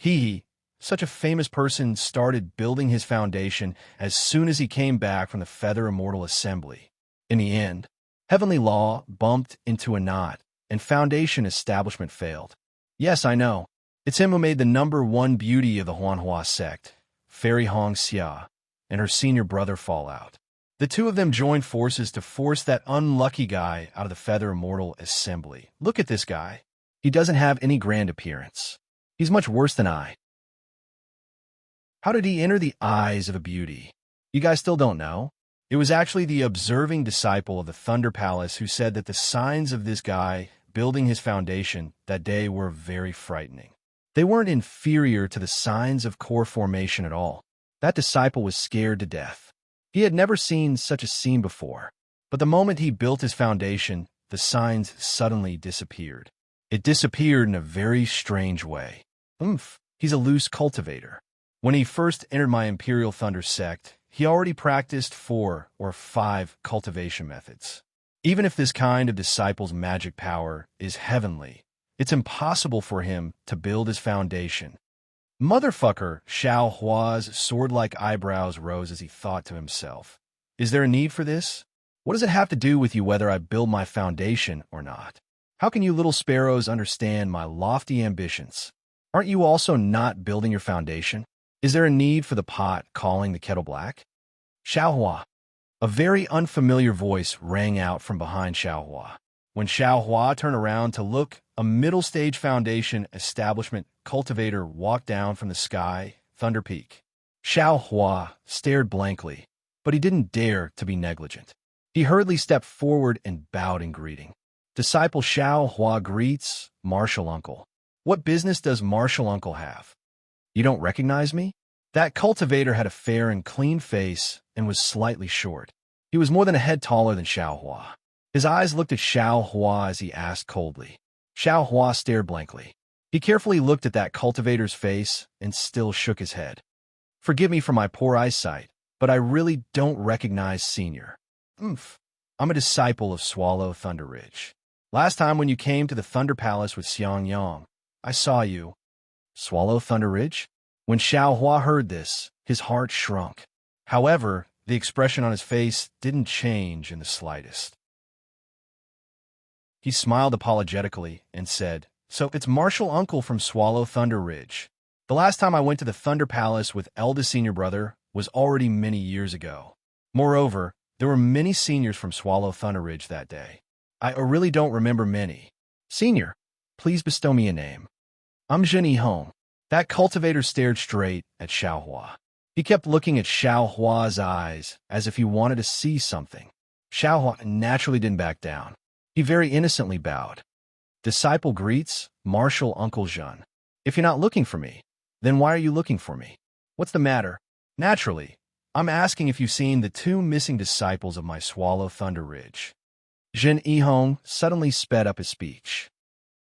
A: He, such a famous person, started building his foundation as soon as he came back from the Feather Immortal Assembly. In the end, Heavenly Law bumped into a knot, and foundation establishment failed. Yes, I know. It's him who made the #1 beauty of the Huanhua sect, Fairy Hong Xia, and her senior brother fall out. The two of them joined forces to force that unlucky guy out of the Feather Immortal Assembly. Look at this guy. He doesn't have any grand appearance. He's much worse than I. How did he enter the eyes of a beauty? You guys still don't know? It was actually the observing disciple of the Thunder Palace who said that the signs of this guy building his foundation that day were very frightening. They weren't inferior to the signs of core formation at all. That disciple was scared to death. He had never seen such a scene before, but the moment he built his foundation, the signs suddenly disappeared. It disappeared in a very strange way. He's a loose cultivator. When he first entered my Imperial Thunder sect, he already practiced 4 or 5 cultivation methods. Even if this kind of disciple's magic power is heavenly, it's impossible for him to build his foundation. Motherfucker, Xiao Hua's sword-like eyebrows rose as he thought to himself. Is there a need for this? What does it have to do with you whether I build my foundation or not? How can you little sparrows understand my lofty ambitions? Aren't you also not building your foundation? Is there a need for the pot calling the kettle black? Xiao Hua. A very unfamiliar voice rang out from behind Xiao Hua. When Xiao Hua turned around to look, a middle-stage foundation establishment cultivator walked down from the sky, Thunder Peak. Xiao Hua stared blankly, but he didn't dare to be negligent. He hurriedly stepped forward and bowed in greeting. Disciple Xiao Hua greets, Martial Uncle. What business does Martial Uncle have? You don't recognize me? That cultivator had a fair and clean face and was slightly short. He was more than a head taller than Xiao Hua. His eyes looked at Xiao Hua as he asked coldly. Xiao Hua stared blankly. He carefully looked at that cultivator's face and still shook his head. Forgive me for my poor eyesight, but I really don't recognize Senior. I'm a disciple of Swallow Thunder Ridge. Last time when you came to the Thunder Palace with Xiang Yang, I saw you. Swallow Thunder Ridge? When Xiao Hua heard this, his heart shrunk. However, the expression on his face didn't change in the slightest. He smiled apologetically and said, "So it's Martial Uncle from Swallow Thunder Ridge. The last time I went to the Thunder Palace with eldest senior brother was already many years ago. Moreover, there were many seniors from Swallow Thunder Ridge that day. I really don't remember many. Senior, please bestow me a name." "I'm Zhen Hong." That cultivator stared straight at Xiao Hua. He kept looking at Xiao Hua's eyes as if he wanted to see something. Xiao Hua naturally didn't back down. He very innocently bowed. Disciple greets, Martial Uncle Zhen. If you're not looking for me, then why are you looking for me? What's the matter? Naturally, I'm asking if you've seen the 2 missing disciples of my Swallow Thunder Ridge. Zhen Hong suddenly sped up his speech.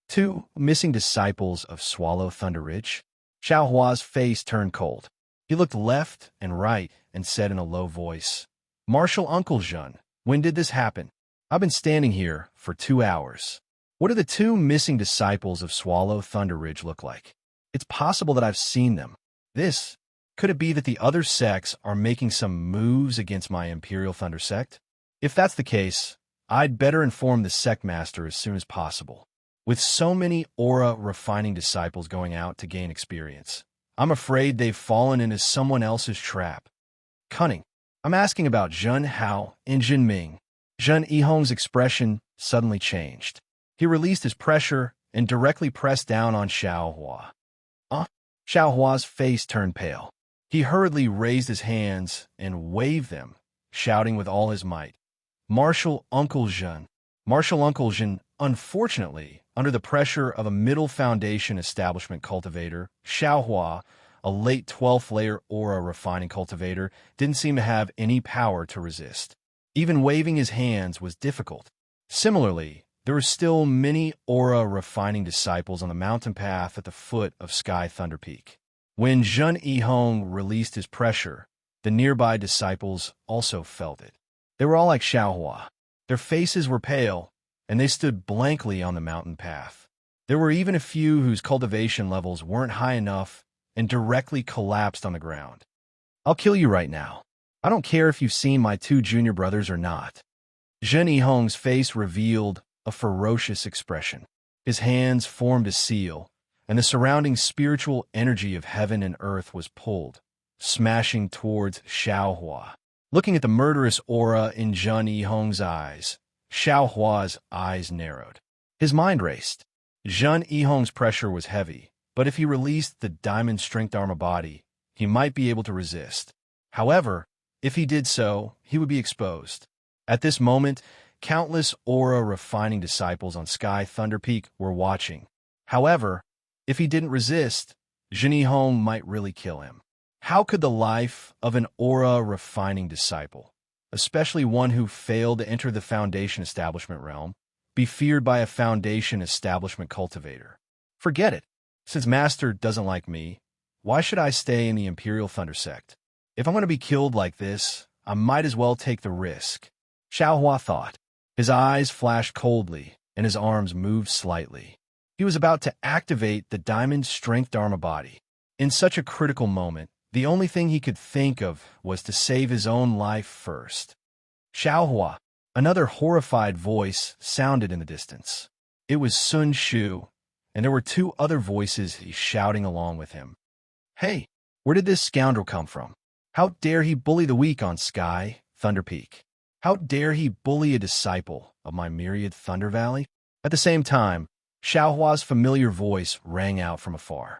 A: 2 missing disciples of Swallow Thunder Ridge? Xiao Hua's face turned cold. He looked left and right and said in a low voice, "Martial Uncle Zhen, when did this happen? I've been standing here for 2 hours. What do the 2 missing disciples of Swallow Thunder Ridge look like? It's possible that I've seen them. Could it be that the other sects are making some moves against my Imperial Thunder sect? If that's the case, I'd better inform the sect master as soon as possible. With so many aura-refining disciples going out to gain experience, I'm afraid they've fallen into someone else's trap. Cunning. I'm asking about Zhen Hao and Jin Ming." Zhen Yihong's expression suddenly changed. He released his pressure and directly pressed down on Xiao Hua. Xiao Hua's face turned pale. He hurriedly raised his hands and waved them, shouting with all his might, "Martial Uncle Zhen." Martial Uncle Zhen, unfortunately, under the pressure of a middle foundation establishment cultivator, Xiao Hua, a late 12th layer aura refining cultivator, didn't seem to have any power to resist. Even waving his hands was difficult. Similarly, there were still many aura refining disciples on the mountain path at the foot of Sky Thunder Peak. When Jun Yihong released his pressure, the nearby disciples also felt it. They were all like Xiaohua. Their faces were pale, and they stood blankly on the mountain path. There were even a few whose cultivation levels weren't high enough and directly collapsed on the ground. "I'll kill you right now. I don't care if you've seen my two junior brothers or not." Jun Yihong's face revealed a ferocious expression. His hands formed a seal, and the surrounding spiritual energy of heaven and earth was pulled, smashing towards Xiaohua. Looking at the murderous aura in Jun Yihong's eyes, Xiaohua's eyes narrowed. His mind raced. Jun Yihong's pressure was heavy, but if he released the diamond strength armor body, he might be able to resist. However, if he did so, he would be exposed. At this moment, countless aura-refining disciples on Sky Thunder Peak were watching. However, if he didn't resist, Jun Yihong might really kill him. How could the life of an aura-refining disciple, especially one who failed to enter the Foundation Establishment realm, be feared by a Foundation Establishment cultivator? Forget it. Since Master doesn't like me, why should I stay in the Imperial Thunder Sect? If I'm going to be killed like this, I might as well take the risk. Xiaohua thought. His eyes flashed coldly, and his arms moved slightly. He was about to activate the diamond strength Dharma body. In such a critical moment, the only thing he could think of was to save his own life first. Xiaohua, another horrified voice sounded in the distance. It was Sun Shu, and there were two other voices shouting along with him. "Hey, where did this scoundrel come from? How dare he bully the weak on Sky Thunder Peak? How dare he bully a disciple of my myriad Thunder Valley?" At the same time, Xiaohua's familiar voice rang out from afar.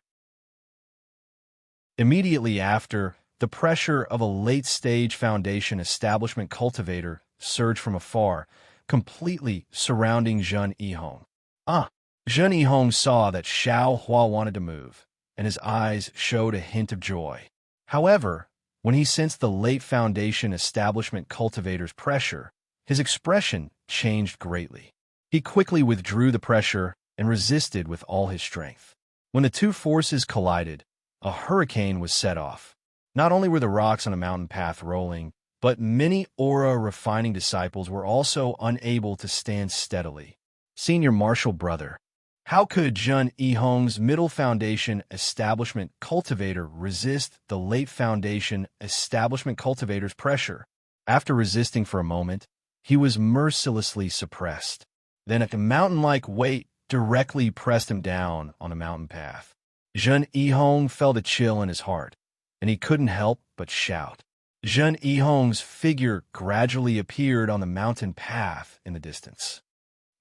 A: Immediately after, the pressure of a late-stage Foundation Establishment cultivator surged from afar, completely surrounding Jun Yihong. Jun Yihong saw that Xiaohua wanted to move, and his eyes showed a hint of joy. However, when he sensed the late Foundation Establishment cultivator's pressure, his expression changed greatly. He quickly withdrew the pressure and resisted with all his strength. When the two forces collided, a hurricane was set off. Not only were the rocks on the mountain path rolling, but many aura-refining disciples were also unable to stand steadily. Senior Martial Brother. How could Jun Yihong's Middle Foundation Establishment cultivator resist the late Foundation Establishment cultivator's pressure? After resisting for a moment, he was mercilessly suppressed. Then a mountain-like weight directly pressed him down on the mountain path. Jun Yihong felt a chill in his heart, and he couldn't help but shout. Jun Yihong's figure gradually appeared on the mountain path in the distance.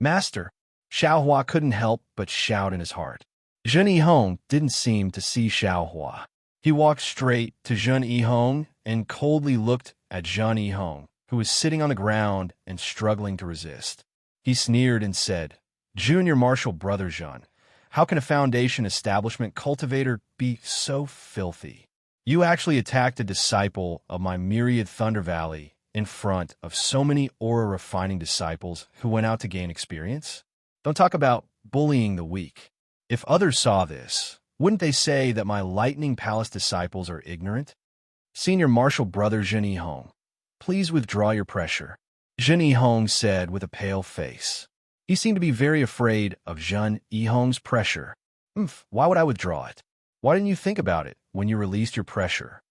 A: "Master!" Xiaohua couldn't help but shout in his heart. Jun Yihong didn't seem to see Xiaohua. He walked straight to Jun Yihong and coldly looked at Jun Yihong, who was sitting on the ground and struggling to resist. He sneered and said, "Junior Martial Brother Jun, how can a Foundation Establishment cultivator be so filthy? You actually attacked a disciple of my myriad Thunder Valley in front of so many aura-refining disciples who went out to gain experience? Don't talk about bullying the weak. If others saw this, wouldn't they say that my Lightning Palace disciples are ignorant? Senior Martial Brother Jun Yihong, please withdraw your pressure," Jun Yihong said with a pale face. He seemed to be very afraid of Jun Yihong's pressure. Why would I withdraw it? Why didn't you think about it when you released your pressure?"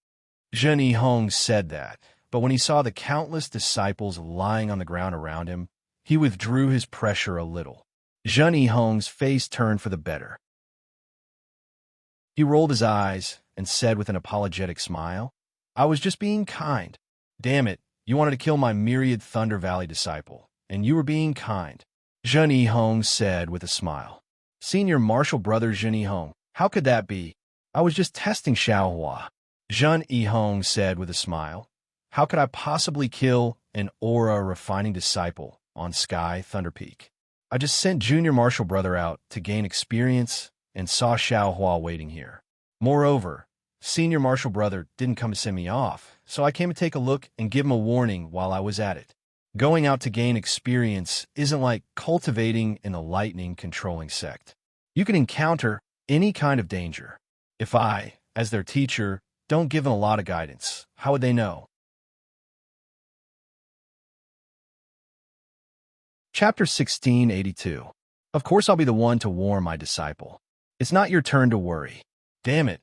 A: Jun Yihong said that, but when he saw the countless disciples lying on the ground around him, he withdrew his pressure a little. Jun Yihong's face turned for the better. He rolled his eyes and said with an apologetic smile, "I was just being kind. Damn it, you wanted to kill my myriad Thunder Valley disciple, and you were being kind," Jun Yihong said with a smile. "Senior Martial Brother Jun Yihong, how could that be? I was just testing Xiaohua," Jun Yihong said with a smile. "How could I possibly kill an aura-refining disciple on Sky Thunder Peak? I just sent Junior Martial Brother out to gain experience and saw Xiaohua waiting here. Moreover, senior martial brother didn't come to send me off, so I came to take a look and give him a warning while I was at it. Going out to gain experience isn't like cultivating in a lightning controlling sect. You can encounter any kind of danger. If I, as their teacher, don't give them a lot of guidance, how would they know? Chapter 1682. Of course I'll be the one to warn my disciple. It's not your turn to worry. Damn it.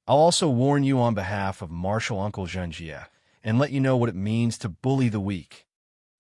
A: I'll also warn you on behalf of Martial Uncle Zhenjie and let you know what it means to bully the weak.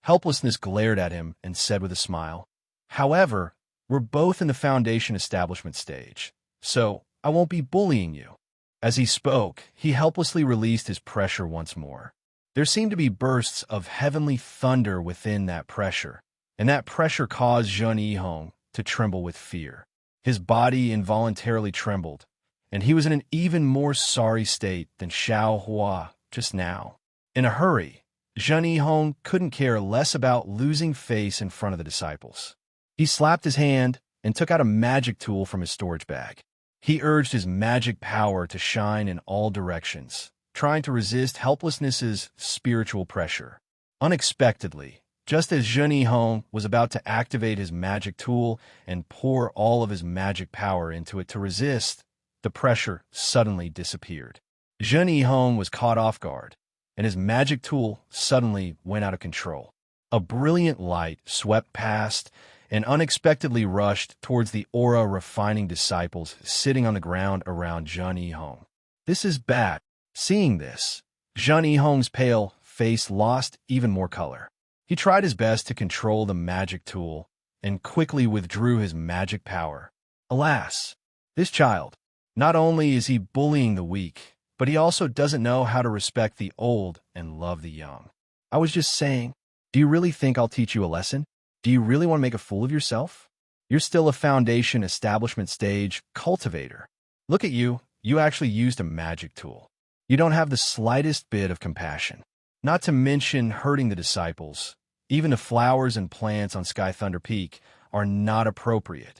A: Helplessness glared at him and said with a smile, however, we're both in the foundation establishment stage, so I won't be bullying you. As he spoke, he helplessly released his pressure once more. There seemed to be bursts of heavenly thunder within that pressure, and that pressure caused Zhen Yihong to tremble with fear. His body involuntarily trembled, and he was in an even more sorry state than Xiao Hua just now. In a hurry, Zhen Yihong couldn't care less about losing face in front of the disciples. He slapped his hand and took out a magic tool from his storage bag. He urged his magic power to shine in all directions, trying to resist helplessness's spiritual pressure. Unexpectedly, just as Zhen Yihong was about to activate his magic tool and pour all of his magic power into it to resist, the pressure suddenly disappeared. Zhen Yihong was caught off guard, and his magic tool suddenly went out of control. A brilliant light swept past and unexpectedly rushed towards the aura-refining disciples sitting on the ground around Zhen Yihong. This is bad. Seeing this, Zhen Yihong's pale face lost even more color. He tried his best to control the magic tool and quickly withdrew his magic power. Alas, this child, not only is he bullying the weak, but he also doesn't know how to respect the old and love the young. I was just saying, do you really think I'll teach you a lesson? Do you really want to make a fool of yourself? You're still a foundation establishment stage cultivator. Look at you, you actually used a magic tool. You don't have the slightest bit of compassion. Not to mention hurting the disciples. Even the flowers and plants on Sky Thunder Peak are not appropriate.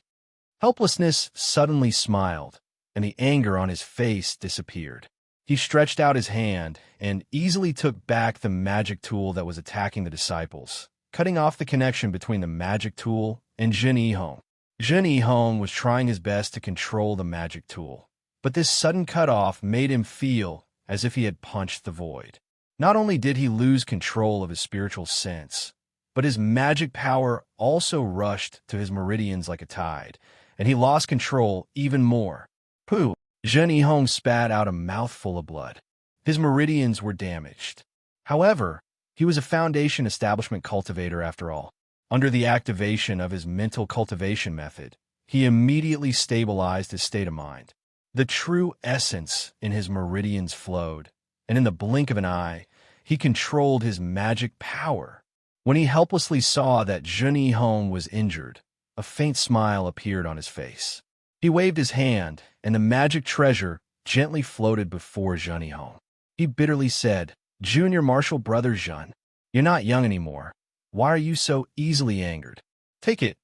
A: Helplessness suddenly smiled, and the anger on his face disappeared. He stretched out his hand and easily took back the magic tool that was attacking the disciples, cutting off the connection between the magic tool and Zhen Yihong. Zhen Yihong was trying his best to control the magic tool, but this sudden cutoff made him feel as if he had punched the void. Not only did he lose control of his spiritual sense, but his magic power also rushed to his meridians like a tide, and he lost control even more. Pooh! Zhen Yihong spat out a mouthful of blood. His meridians were damaged. However, he was a foundation establishment cultivator after all. Under the activation of his mental cultivation method, he immediately stabilized his state of mind. The true essence in his meridians flowed, and in the blink of an eye, he controlled his magic power. When he helplessly saw that Zhen Yihong was injured, a faint smile appeared on his face. He waved his hand, and the magic treasure gently floated before Zhen Yihong. He bitterly said, "Junior martial brother Zhen, you're not young anymore. Why are you so easily angered? Take it.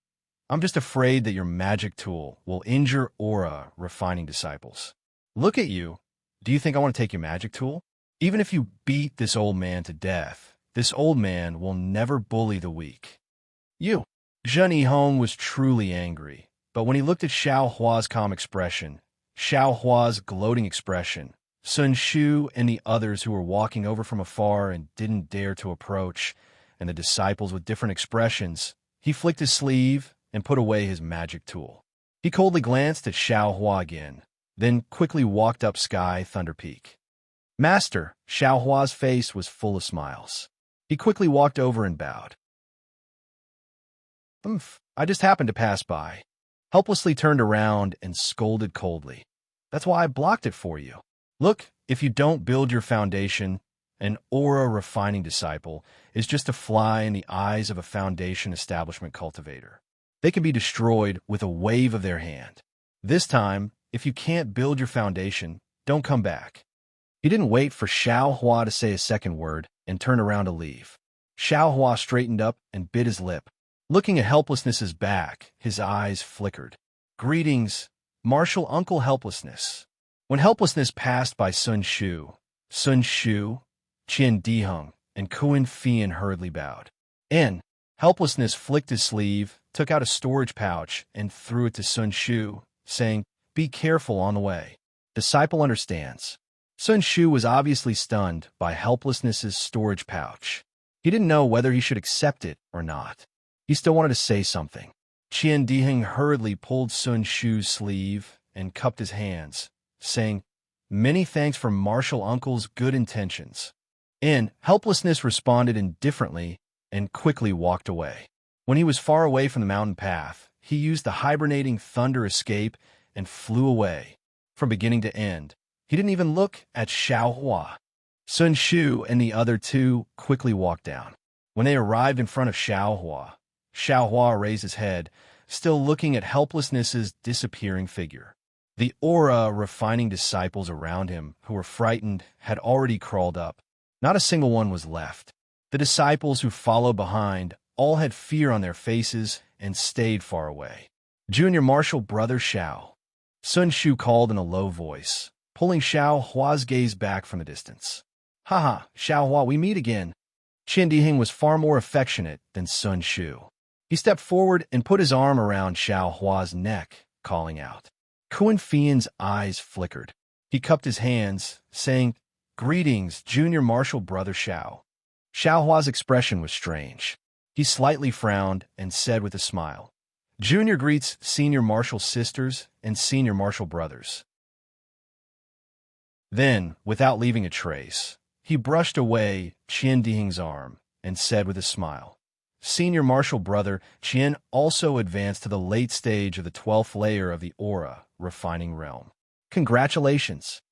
A: I'm just afraid that your magic tool will injure aura-refining disciples. Look at you. Do you think I want to take your magic tool? Even if you beat this old man to death, this old man will never bully the weak." You. Zhen Yihong was truly angry, but when he looked at Xiao Hua's calm expression, Xiao Hua's gloating expression, Sun Shu and the others who were walking over from afar and didn't dare to approach, and the disciples with different expressions, he flicked his sleeve and put away his magic tool. He coldly glanced at Xiao Hua again, then quickly walked up Sky Thunder Peak. Master, Xiao Hua's face was full of smiles. He quickly walked over and bowed. I just happened to pass by. Helplessly turned around and scolded coldly. That's why I blocked it for you. Look, if you don't build your foundation, an aura-refining disciple is just a fly in the eyes of a foundation establishment cultivator. They can be destroyed with a wave of their hand. This time, if you can't build your foundation, don't come back. He didn't wait for Xiao Hua to say a second word and turn around to leave. Xiao Hua straightened up and bit his lip. Looking at Helplessness's back, his eyes flickered. Greetings, Martial Uncle Helplessness. When helplessness passed by Sun Shu, Qian Diheng, and Kuan Fian hurriedly bowed. In helplessness flicked his sleeve, took out a storage pouch, and threw it to Sun Shu, saying, "Be careful on the way. Disciple understands." Sun Shu was obviously stunned by helplessness's storage pouch. He didn't know whether he should accept it or not. He still wanted to say something. Qian Diheng hurriedly pulled Sun Shu's sleeve and cupped his hands, saying, "Many thanks for Martial Uncle's good intentions." In helplessness responded indifferently and quickly walked away. When he was far away from the mountain path, he used the hibernating thunder escape and flew away. From beginning to end, he didn't even look at Xiaohua. Sun Shu and the other two quickly walked down. When they arrived in front of Xiaohua, Xiaohua raised his head, still looking at helplessness's disappearing figure. The aura refining disciples around him, who were frightened, had already crawled up. Not a single one was left. The disciples who followed behind all had fear on their faces and stayed far away. "Junior Martial Brother Xiao," Sun Shu called in a low voice, pulling Xiaohua's gaze back from the distance. "Haha, Xiaohua, we meet again." Qian Diheng was far more affectionate than Sun Shu. He stepped forward and put his arm around Xiaohua's neck, calling out. Kuan Fian's eyes flickered. He cupped his hands, saying, "Greetings, Junior Martial Brother Xiao." Xiaohua's expression was strange. He slightly frowned and said with a smile, "Junior greets Senior Martial Sisters and Senior Martial Brothers." Then, without leaving a trace, he brushed away Qian Diheng's arm and said with a smile, "Senior Martial Brother Qian also advanced to the late stage of the 12th layer of the aura refining realm. Congratulations."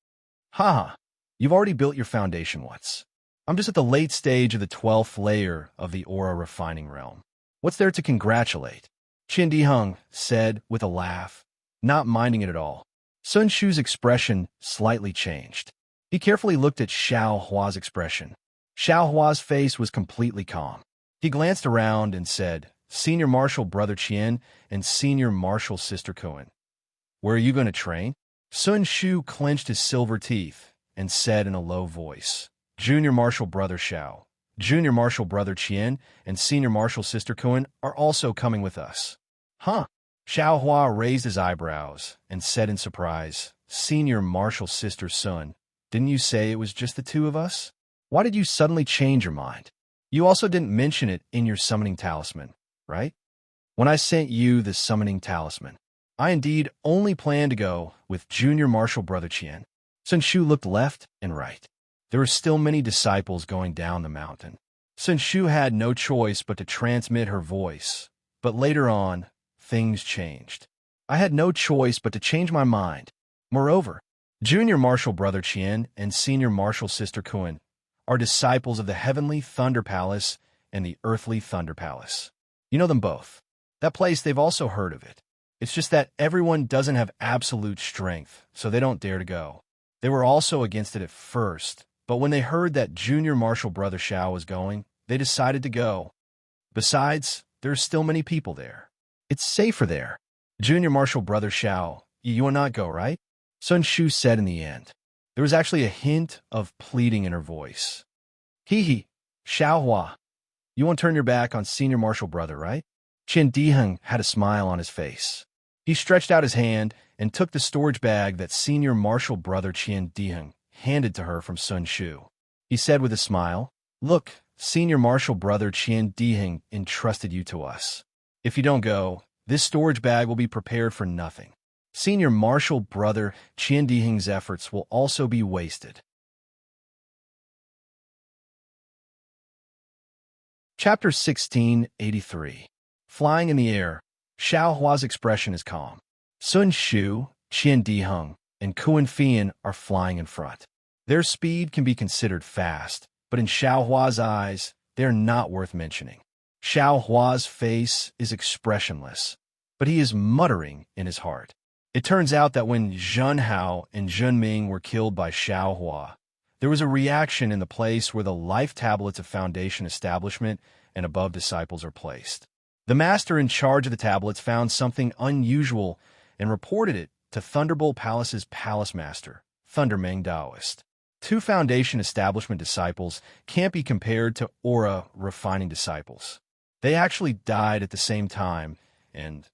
A: "Haha, you've already built your foundation once. I'm just at the late stage of the 12th layer of the aura refining realm. What's there to congratulate?" Qian Diheng said with a laugh, not minding it at all. Sun Shu's expression slightly changed. He carefully looked at Xiaohua's expression. Xiaohua's face was completely calm. He glanced around and said, "Senior Martial Brother Qian and Senior Martial Sister Kuan, where are you going to train?" Sun Shu clenched his silver teeth and said in a low voice, "Junior Martial Brother Xiao, Junior Martial Brother Qian, and Senior Martial Sister Kuan are also coming with us." "Huh?" Xiaohua raised his eyebrows and said in surprise, "Senior Martial Sister Sun, didn't you say it was just the two of us? Why did you suddenly change your mind? You also didn't mention it in your summoning talisman, right? When I sent you the summoning talisman, I indeed only planned to go with Junior Martial Brother Qian." Sun Shu looked left and right. There were still many disciples going down the mountain. Sun Shu had no choice but to transmit her voice, but later on, things changed. "I had no choice but to change my mind. Moreover, Junior Martial Brother Qian and Senior Martial Sister Kuan are disciples of the Heavenly Thunder Palace and the Earthly Thunder Palace. You know them both. That place, they've also heard of it. It's just that everyone doesn't have absolute strength, so they don't dare to go. They were also against it at first, but when they heard that Junior Martial Brother Xiao was going, they decided to go. Besides, there are still many people there. It's safer there. Junior Martial Brother Xiao, you will not go, right?" Sun Shu said in the end. There was actually a hint of pleading in her voice. "Hee, Xiaohua, you won't turn your back on Senior Martial Brother, right?" Qian Diheng had a smile on his face. He stretched out his hand and took the storage bag that Senior Martial Brother Qian Diheng handed to her from Sun Shu. He said with a smile, "Look, Senior Martial Brother Qian Diheng entrusted you to us. If you don't go, this storage bag will be prepared for nothing. Senior Martial Brother Qian Diheng's efforts will also be wasted." Chapter 1683. Flying in the air, Xiaohua's expression is calm. Sun Shu, Qian Diheng, and Kuan Fian are flying in front. Their speed can be considered fast, but in Xiaohua's eyes, they are not worth mentioning. Xiaohua's face is expressionless, but he is muttering in his heart. It turns out that when Zhun Hao and Zhun Ming were killed by Xiaohua, there was a reaction in the place where the life tablets of Foundation Establishment and above disciples are placed. The master in charge of the tablets found something unusual and reported it to Thunderbolt Palace's palace master, Thunderming Taoist. Two Foundation Establishment disciples can't be compared to Aura Refining disciples. They actually died at the same time, and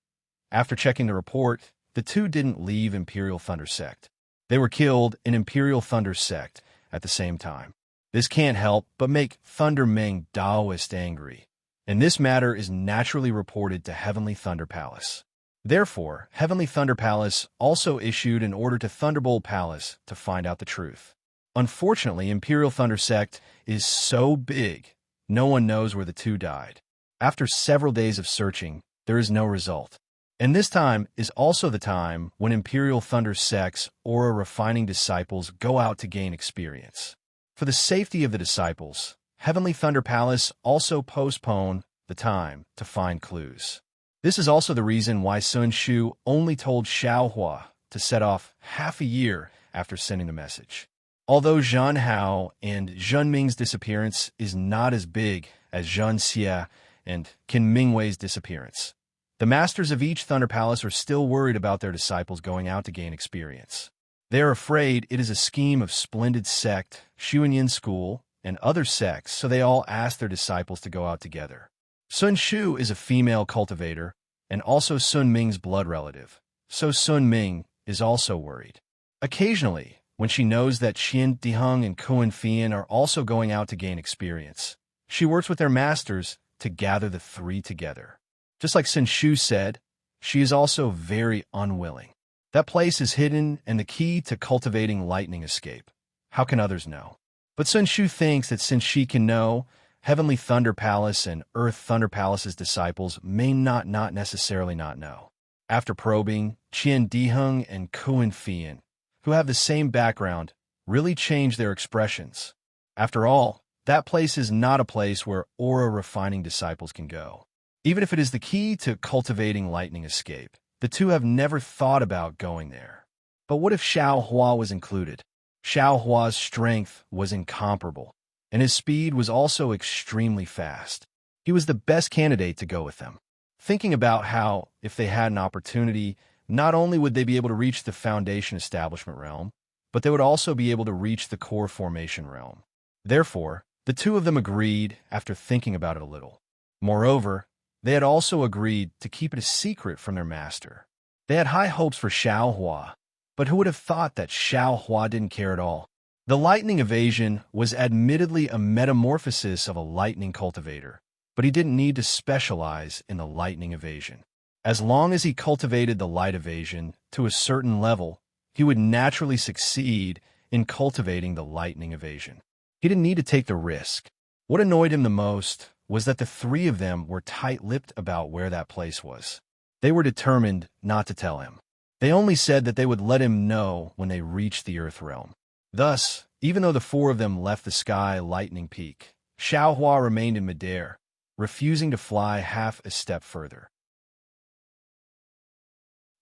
A: after checking the report, the two didn't leave Imperial Thunder Sect. They were killed in Imperial Thunder Sect at the same time. This can't help but make Thunderming Taoist angry, and this matter is naturally reported to Heavenly Thunder Palace. Therefore, Heavenly Thunder Palace also issued an order to Thunderbolt Palace to find out the truth. Unfortunately, Imperial Thunder Sect is so big, no one knows where the two died. After several days of searching, there is no result. And this time is also the time when Imperial Thunder Sect's Aura Refining disciples go out to gain experience. For the safety of the disciples, Heavenly Thunder Palace also postponed the time to find clues. This is also the reason why Sun Shu only told Xiaohua to set off half a year after sending the message. Although Zhan Hao and Zhen Ming's disappearance is not as big as Zhen Xie and Qin Mingwei's disappearance, the masters of each Thunder Palace are still worried about their disciples going out to gain experience. They are afraid it is a scheme of Splendid Sect, Xuanyin School, and other sects, so they all ask their disciples to go out together. Sun Shu is a female cultivator and also Sun Ming's blood relative, so Sun Ming is also worried. Occasionally, when she knows that Qian Diheng and Kuan Fian are also going out to gain experience, she works with their masters to gather the three together. Just like Sun Shu said, she is also very unwilling. That place is hidden and the key to cultivating lightning escape. How can others know? But Sun Shu thinks that since she can know, Heavenly Thunder Palace and Earth Thunder Palace's disciples may not necessarily not know. After probing, Qian Diheng and Kuan Fian, who have the same background, really change their expressions. After all, that place is not a place where Aura Refining disciples can go. Even if it is the key to cultivating lightning escape, the two have never thought about going there. But what if Xiao Hua was included? Xiao Hua's strength was incomparable, and his speed was also extremely fast. He was the best candidate to go with them. Thinking about how, if they had an opportunity, not only would they be able to reach the Foundation Establishment realm, but they would also be able to reach the Core Formation realm. Therefore, the two of them agreed after thinking about it a little. Moreover, they had also agreed to keep it a secret from their master. They had high hopes for Xiao Hua, but who would have thought that Xiao Hua didn't care at all? The lightning evasion was admittedly a metamorphosis of a lightning cultivator, but he didn't need to specialize in the lightning evasion. As long as he cultivated the light evasion to a certain level, he would naturally succeed in cultivating the lightning evasion. He didn't need to take the risk. What annoyed him the most was that the three of them were tight-lipped about where that place was. They were determined not to tell him. They only said that they would let him know when they reached the Earth realm. Thus, even though the four of them left the sky lightning peak, Xiao Hua remained in midair, refusing to fly half a step further.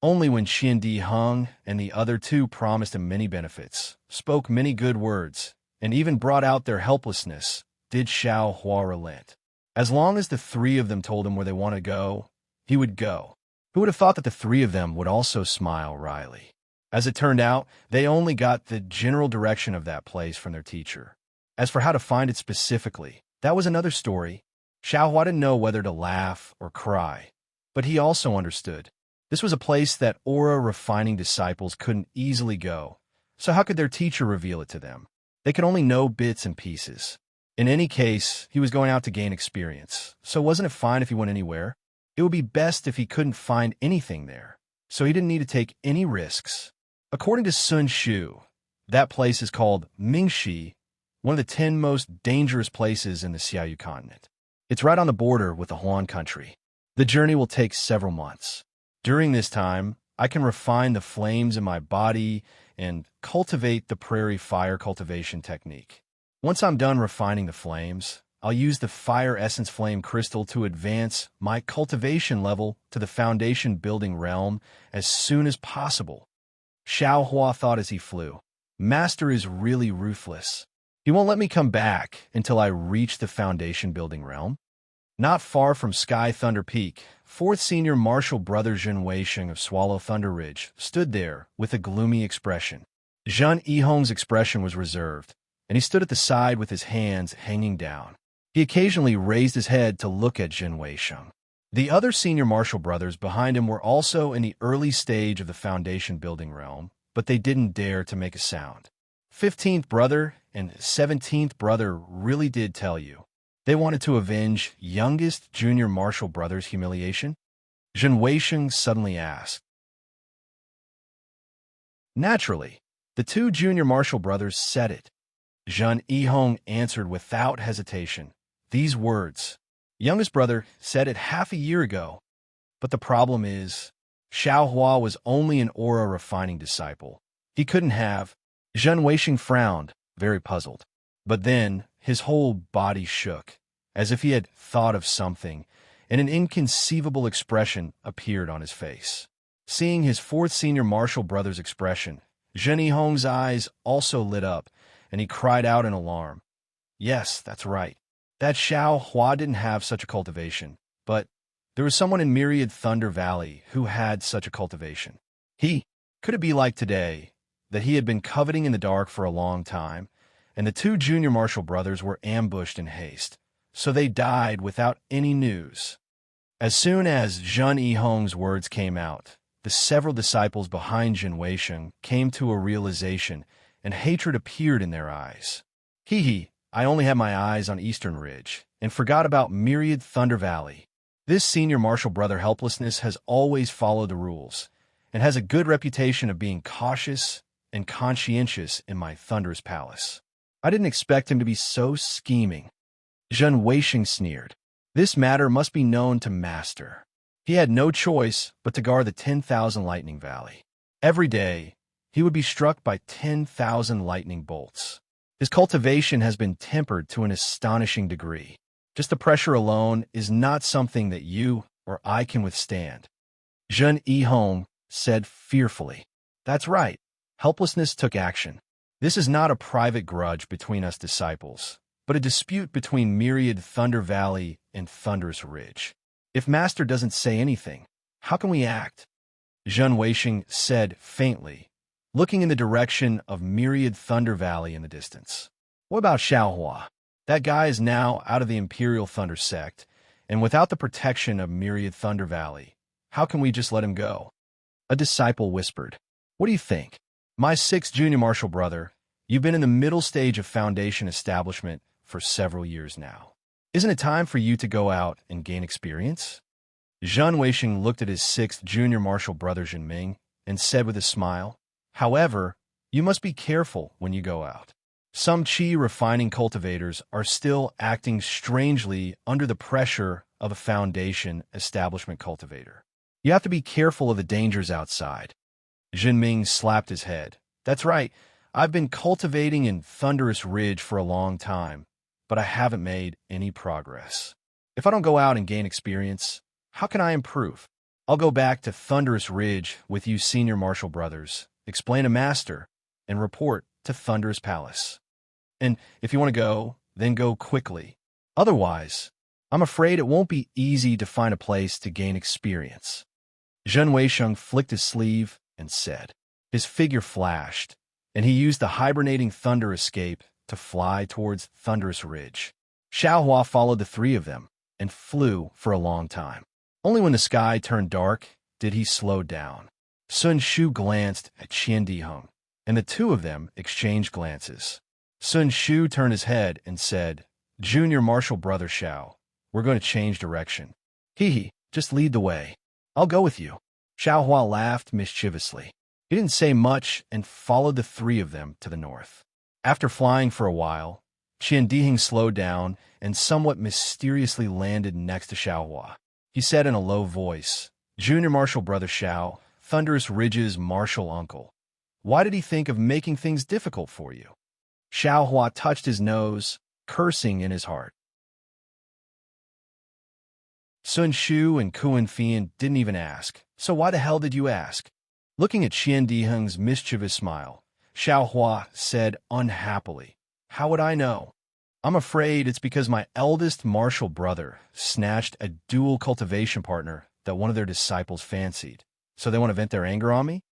A: Only when Qian Diheng and the other two promised him many benefits, spoke many good words, and even brought out their helplessness, did Xiao Hua relent. As long as the three of them told him where they want to go, he would go. Who would have thought that the three of them would also smile wryly? As it turned out, they only got the general direction of that place from their teacher. As for how to find it specifically, that was another story. Xiao Hua didn't know whether to laugh or cry, but he also understood. This was a place that Aura Refining disciples couldn't easily go, so how could their teacher reveal it to them? They could only know bits and pieces. In any case, he was going out to gain experience, so wasn't it fine if he went anywhere? It would be best if he couldn't find anything there, so he didn't need to take any risks. According to Sun Shu, that place is called Mingxi, one of the 10 most dangerous places in the Xiaoyu continent. It's right on the border with the Huan country. The journey will take several months. During this time, I can refine the flames in my body and cultivate the prairie fire cultivation technique. Once I'm done refining the flames, I'll use the Fire Essence Flame Crystal to advance my cultivation level to the Foundation Building realm as soon as possible. Xiao Hua thought as he flew, Master is really ruthless. He won't let me come back until I reach the Foundation Building realm. Not far from Sky Thunder Peak, 4th Senior Marshal Brother Zhen Weisheng of Swallow Thunder Ridge stood there with a gloomy expression. Zhen Yihong's expression was reserved, and he stood at the side with his hands hanging down. He occasionally raised his head to look at Jin Weisheng. The other senior martial brothers behind him were also in the early stage of the foundation building realm, but they didn't dare to make a sound. 15th brother and 17th brother really did tell you. They wanted to avenge youngest junior martial brother's humiliation? Jin Weisheng suddenly asked. Naturally, the two junior martial brothers said it. Zhen Yihong answered without hesitation. These words. Youngest brother said it half a year ago. But the problem is, Xiaohua was only an aura refining disciple. He couldn't have. Zhen Weisheng frowned, very puzzled. But then, his whole body shook, as if he had thought of something, and an inconceivable expression appeared on his face. Seeing his fourth senior martial brother's expression, Zhen Yihong's eyes also lit up, and he cried out in alarm. Yes, that's right. That Xiaohua didn't have such a cultivation, but there was someone in Myriad Thunder Valley who had such a cultivation. Could it be like today, that he had been coveting in the dark for a long time, and the two junior martial brothers were ambushed in haste, so they died without any news? As soon as Zhen Yihong's words came out, the several disciples behind Jin Weisheng came to a realization, and hatred appeared in their eyes. I only had my eyes on Eastern Ridge, and forgot about Myriad Thunder Valley. This senior martial brother helplessness has always followed the rules, and has a good reputation of being cautious and conscientious in my thunderous palace. I didn't expect him to be so scheming. Zhen Weisheng sneered. This matter must be known to Master. He had no choice but to guard the 10,000 lightning valley. Every day, he would be struck by 10,000 lightning bolts. His cultivation has been tempered to an astonishing degree. Just the pressure alone is not something that you or I can withstand. Zhen Yihong said fearfully. That's right. Helplessness took action. This is not a private grudge between us disciples, but a dispute between Myriad Thunder Valley and Thunderous Ridge. If Master doesn't say anything, how can we act? Zhen Weisheng said faintly, looking in the direction of Myriad Thunder Valley in the distance. What about Xiaohua? That guy is now out of the Imperial Thunder sect, and without the protection of Myriad Thunder Valley, how can we just let him go? A disciple whispered. What do you think? My sixth junior martial brother, you've been in the middle stage of foundation establishment for several years now. Isn't it time for you to go out and gain experience? Zhen Weisheng looked at his sixth junior martial brother Jinming and said with a smile, However, you must be careful when you go out. Some qi refining cultivators are still acting strangely under the pressure of a foundation establishment cultivator. You have to be careful of the dangers outside. Jinming slapped his head. That's right. I've been cultivating in Thunderous Ridge for a long time, but I haven't made any progress. If I don't go out and gain experience, how can I improve? I'll go back to Thunderous Ridge with you senior martial brothers, explain to Master, and report to Thunderous Palace. And if you want to go, then go quickly. Otherwise, I'm afraid it won't be easy to find a place to gain experience. Zhen Weisheng flicked his sleeve and said. His figure flashed, and he used the hibernating thunder escape to fly towards Thunderous Ridge. Xiaohua followed the three of them and flew for a long time. Only when the sky turned dark did he slow down. Sun Shu glanced at Qian Diheng, and the two of them exchanged glances. Sun Shu turned his head and said, Junior Martial Brother Xiao, we're going to change direction. Just lead the way. I'll go with you. Xiaohua laughed mischievously. He didn't say much and followed the three of them to the north. After flying for a while, Qian Diheng slowed down and somewhat mysteriously landed next to Xiaohua. He said in a low voice, Junior Martial Brother Xiao, Thunderous Ridge's martial uncle. Why did he think of making things difficult for you? Xiaohua touched his nose, cursing in his heart. Sun Shu and Kuan Fian didn't even ask, so why the hell did you ask? Looking at Qian Diheng's mischievous smile, Xiaohua said unhappily, How would I know? I'm afraid it's because my eldest martial brother snatched a dual cultivation partner that one of their disciples fancied. So they want to vent their anger on me?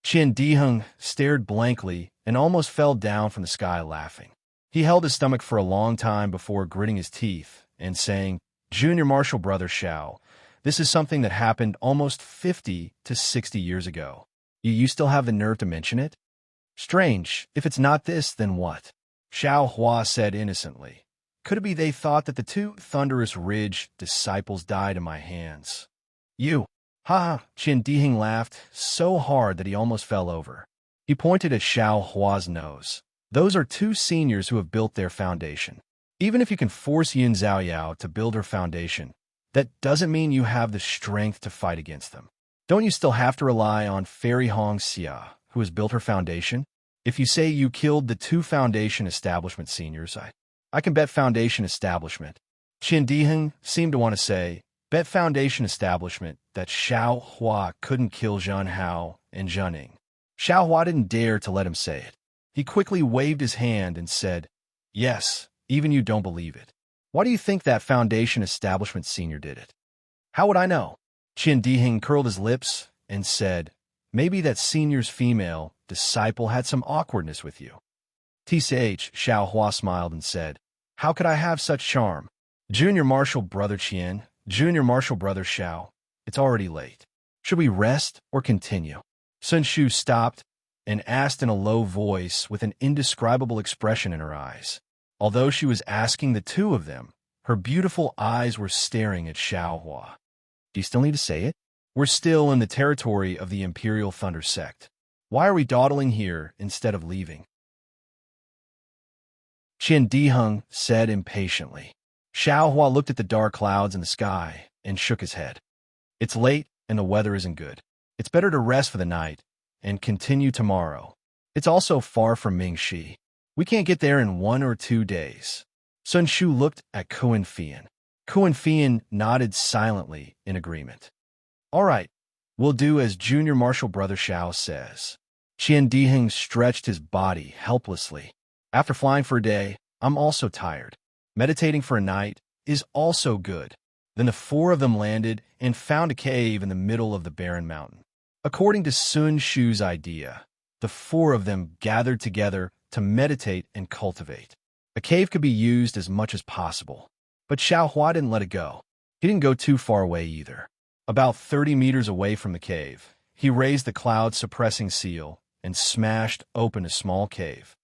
A: Qian Diheng stared blankly and almost fell down from the sky laughing. He held his stomach for a long time before gritting his teeth and saying, "Junior Marshal Brother Xiao, this is something that happened almost 50 to 60 years ago. You still have the nerve to mention it? Strange. If it's not this, then what?" Xiao Hua said innocently. "Could it be they thought that the two Thunderous Ridge disciples died in my hands?" "You." "Ha ha," Qian Diheng laughed so hard that he almost fell over. He pointed at Xiao Hua's nose. "Those are two seniors who have built their foundation. Even if you can force Yin Zhaoyao to build her foundation, that doesn't mean you have the strength to fight against them. Don't you still have to rely on Fairy Hong Xia, who has built her foundation? If you say you killed the two Foundation Establishment seniors, I can bet Foundation Establishment." Qian Diheng seemed to want to say, "Bet Foundation Establishment that Xiao Hua couldn't kill Zhen Hao and Zhen Ning." Xiao Hua didn't dare to let him say it. He quickly waved his hand and said, "Yes, even you don't believe it. Why do you think that Foundation Establishment senior did it?" "How would I know?" Qian Diheng curled his lips and said, "Maybe that senior's female disciple had some awkwardness with you." "TCH," Xiao Hua smiled and said, "How could I have such charm? Junior Marshal Brother Qian, Junior Marshal Brother Xiao, it's already late. Should we rest or continue?" Sun Shu stopped and asked in a low voice with an indescribable expression in her eyes. Although she was asking the two of them, her beautiful eyes were staring at Xiao Hua. "Do you still need to say it? We're still in the territory of the Imperial Thunder Sect. Why are we dawdling here instead of leaving?" Qian Diheng said impatiently. Xiao Hua looked at the dark clouds in the sky and shook his head. "It's late and the weather isn't good. It's better to rest for the night and continue tomorrow. It's also far from Mingxi. We can't get there in 1 or 2 days." Sun Shu looked at Kuan Fian. Kuan Fian nodded silently in agreement. "All right, we'll do as Junior Marshal Brother Xiao says." Qian Diheng stretched his body helplessly. "After flying for a day, I'm also tired. Meditating for a night is also good." Then the four of them landed and found a cave in the middle of the barren mountain. According to Sun Shu's idea, the four of them gathered together to meditate and cultivate. A cave could be used as much as possible. But Xiao Hua didn't let it go. He didn't go too far away either. About 30 meters away from the cave, he raised the cloud-suppressing seal and smashed open a small cave.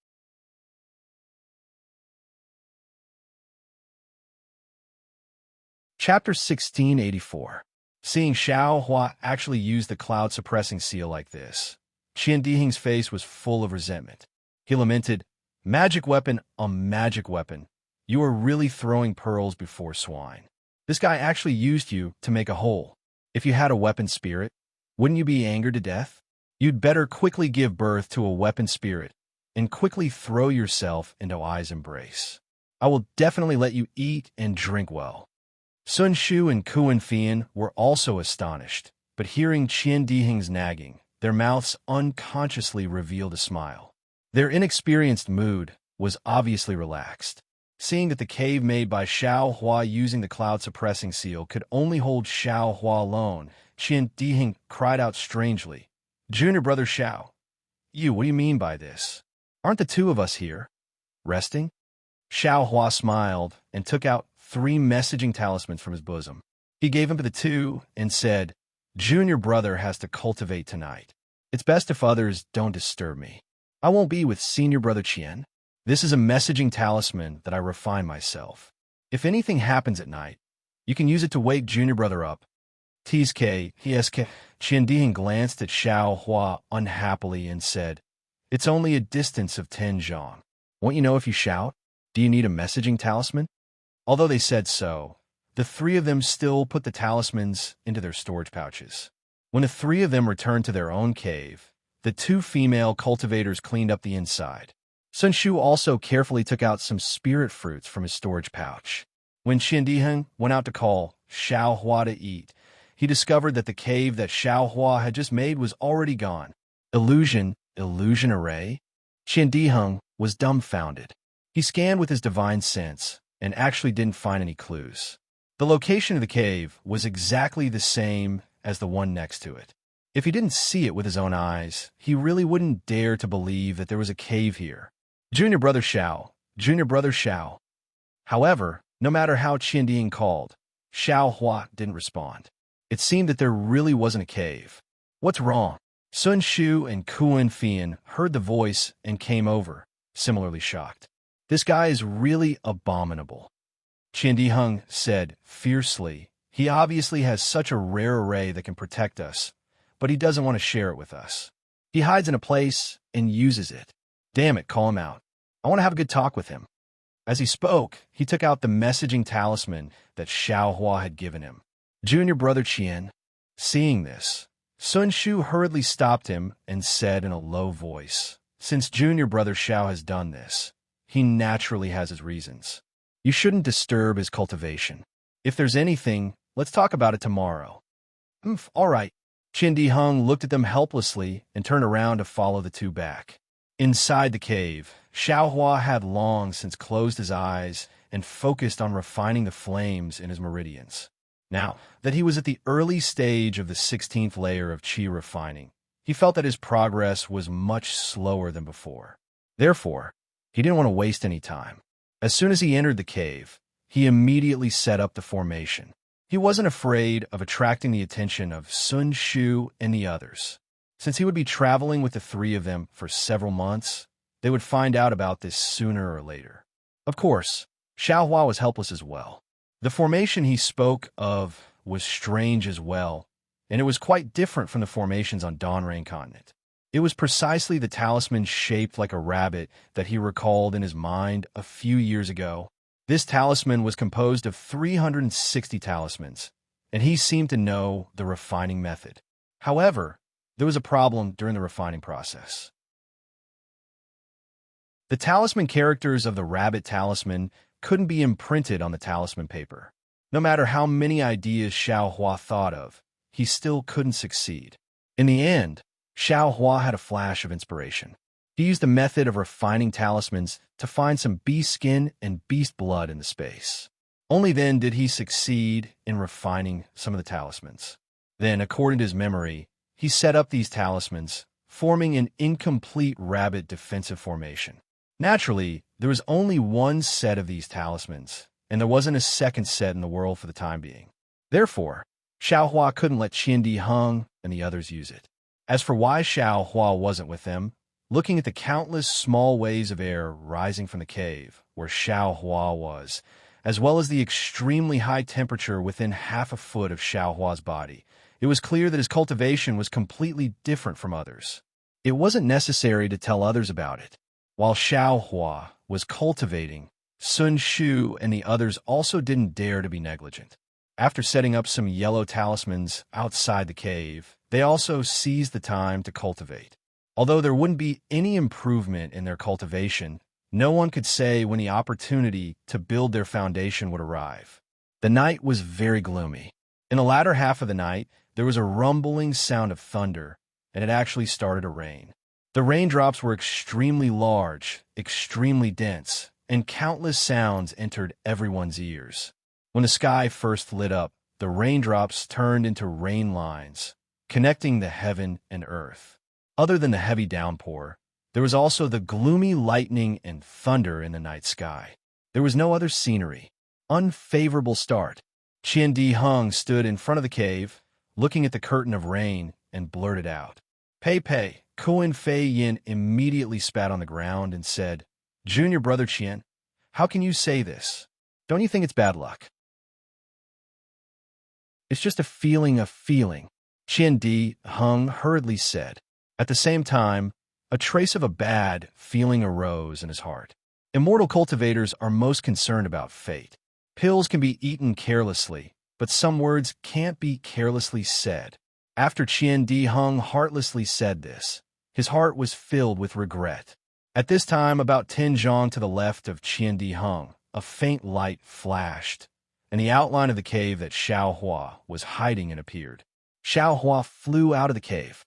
A: Chapter 1684. Seeing Xiao Hua actually use the cloud-suppressing seal like this, Qian Diheng's face was full of resentment. He lamented, "Magic weapon, a magic weapon. You are really throwing pearls before swine. This guy actually used you to make a hole. If you had a weapon spirit, wouldn't you be angered to death? You'd better quickly give birth to a weapon spirit and quickly throw yourself into Ai's embrace. I will definitely let you eat and drink well." Sun Shu and Kuan Fian were also astonished, but hearing Qian Diheng's nagging, their mouths unconsciously revealed a smile. Their inexperienced mood was obviously relaxed. Seeing that the cave made by Xiao Hua using the cloud-suppressing seal could only hold Xiao Hua alone, Qian Diheng cried out strangely, "Junior Brother Xiao, what do you mean by this? Aren't the two of us here? Resting?" Xiao Hua smiled and took out 3 messaging talismans from his bosom. He gave them to the two and said, "Junior brother has to cultivate tonight. It's best if others don't disturb me. I won't be with senior brother Qian. This is a messaging talisman that I refine myself. If anything happens at night, you can use it to wake junior brother up." Qian Diheng glanced at Xiao Hua unhappily and said, "It's only a distance of 10 zhang. Won't you know if you shout? Do you need a messaging talisman?" Although they said so, the 3 of them still put the talismans into their storage pouches. When the 3 of them returned to their own cave, the 2 female cultivators cleaned up the inside. Sun Shu also carefully took out some spirit fruits from his storage pouch. When Qian Diheng went out to call Xiao Hua to eat, he discovered that the cave that Xiao Hua had just made was already gone. Illusion array? Qian Diheng was dumbfounded. He scanned with his divine sense and actually didn't find any clues. The location of the cave was exactly the same as the one next to it. If he didn't see it with his own eyes, he really wouldn't dare to believe that there was a cave here. Junior brother Xiao, junior brother Xiao. However, no matter how Qianding called, Xiao Hua didn't respond. It seemed that there really wasn't a cave. What's wrong? Sun Shu and Kuan Fian heard the voice and came over, similarly shocked. This guy is really abominable, Qianding said fiercely. He obviously has such a rare array that can protect us, but he doesn't want to share it with us. He hides in a place and uses it. Damn it, call him out. I want to have a good talk with him. As he spoke, he took out the messaging talisman that Xiao Hua had given him. Junior brother Qian. Seeing this, Sun Shu hurriedly stopped him and said in a low voice, "Since junior brother Xiao has done this, he naturally has his reasons. You shouldn't disturb his cultivation. If there's anything, let's talk about it tomorrow." All right. Qianding looked at them helplessly and turned around to follow the two back. Inside the cave, Xiao Hua had long since closed his eyes and focused on refining the flames in his meridians. Now that he was at the early stage of the 16th layer of qi refining, he felt that his progress was much slower than before. Therefore, he didn't want to waste any time. As soon as he entered the cave, he immediately set up the formation. He wasn't afraid of attracting the attention of Sun Shu and the others. Since he would be traveling with the three of them for several months, they would find out about this sooner or later. Of course, Xiao Hua was helpless as well. The formation he spoke of was strange as well, and it was quite different from the formations on Dawnrain Continent. It was precisely the talisman shaped like a rabbit that he recalled in his mind a few years ago. This talisman was composed of 360 talismans, and he seemed to know the refining method. However, there was a problem during the refining process. The talisman characters of the rabbit talisman couldn't be imprinted on the talisman paper. No matter how many ideas Xiao Hua thought of, he still couldn't succeed. In the end, Xiao Hua had a flash of inspiration. He used the method of refining talismans to find some beast skin and beast blood in the space. Only then did he succeed in refining some of the talismans. Then, according to his memory, he set up these talismans, forming an incomplete rabbit defensive formation. Naturally, there was only one set of these talismans, and there wasn't a second set in the world for the time being. Therefore, Xiao Hua couldn't let Qianding and the others use it. As for why Xiao Hua wasn't with them, looking at the countless small waves of air rising from the cave where Xiao Hua was, as well as the extremely high temperature within half a foot of Xiao Hua's body, it was clear that his cultivation was completely different from others. It wasn't necessary to tell others about it. While Xiao Hua was cultivating, Sun Shu and the others also didn't dare to be negligent. After setting up some yellow talismans outside the cave, they also seized the time to cultivate. Although there wouldn't be any improvement in their cultivation, no one could say when the opportunity to build their foundation would arrive. The night was very gloomy. In the latter half of the night, there was a rumbling sound of thunder, and it actually started to rain. The raindrops were extremely large, extremely dense, and countless sounds entered everyone's ears. When the sky first lit up, the raindrops turned into rain lines, connecting the heaven and earth. Other than the heavy downpour, there was also the gloomy lightning and thunder in the night sky. There was no other scenery. Unfavorable start. Qianding stood in front of the cave, looking at the curtain of rain, and blurted out. Pei Pei. Kuan Fei Yin immediately spat on the ground and said, "Junior brother Qian, how can you say this? Don't you think it's bad luck?" "It's just a feeling, Qianding hurriedly said. At the same time, a trace of a bad feeling arose in his heart. Immortal cultivators are most concerned about fate. Pills can be eaten carelessly, but some words can't be carelessly said. After Qianding heartlessly said this, his heart was filled with regret. At this time, about 10 zhang to the left of Qianding, a faint light flashed, and the outline of the cave that Xiao Hua was hiding in appeared. Xiao Hua flew out of the cave.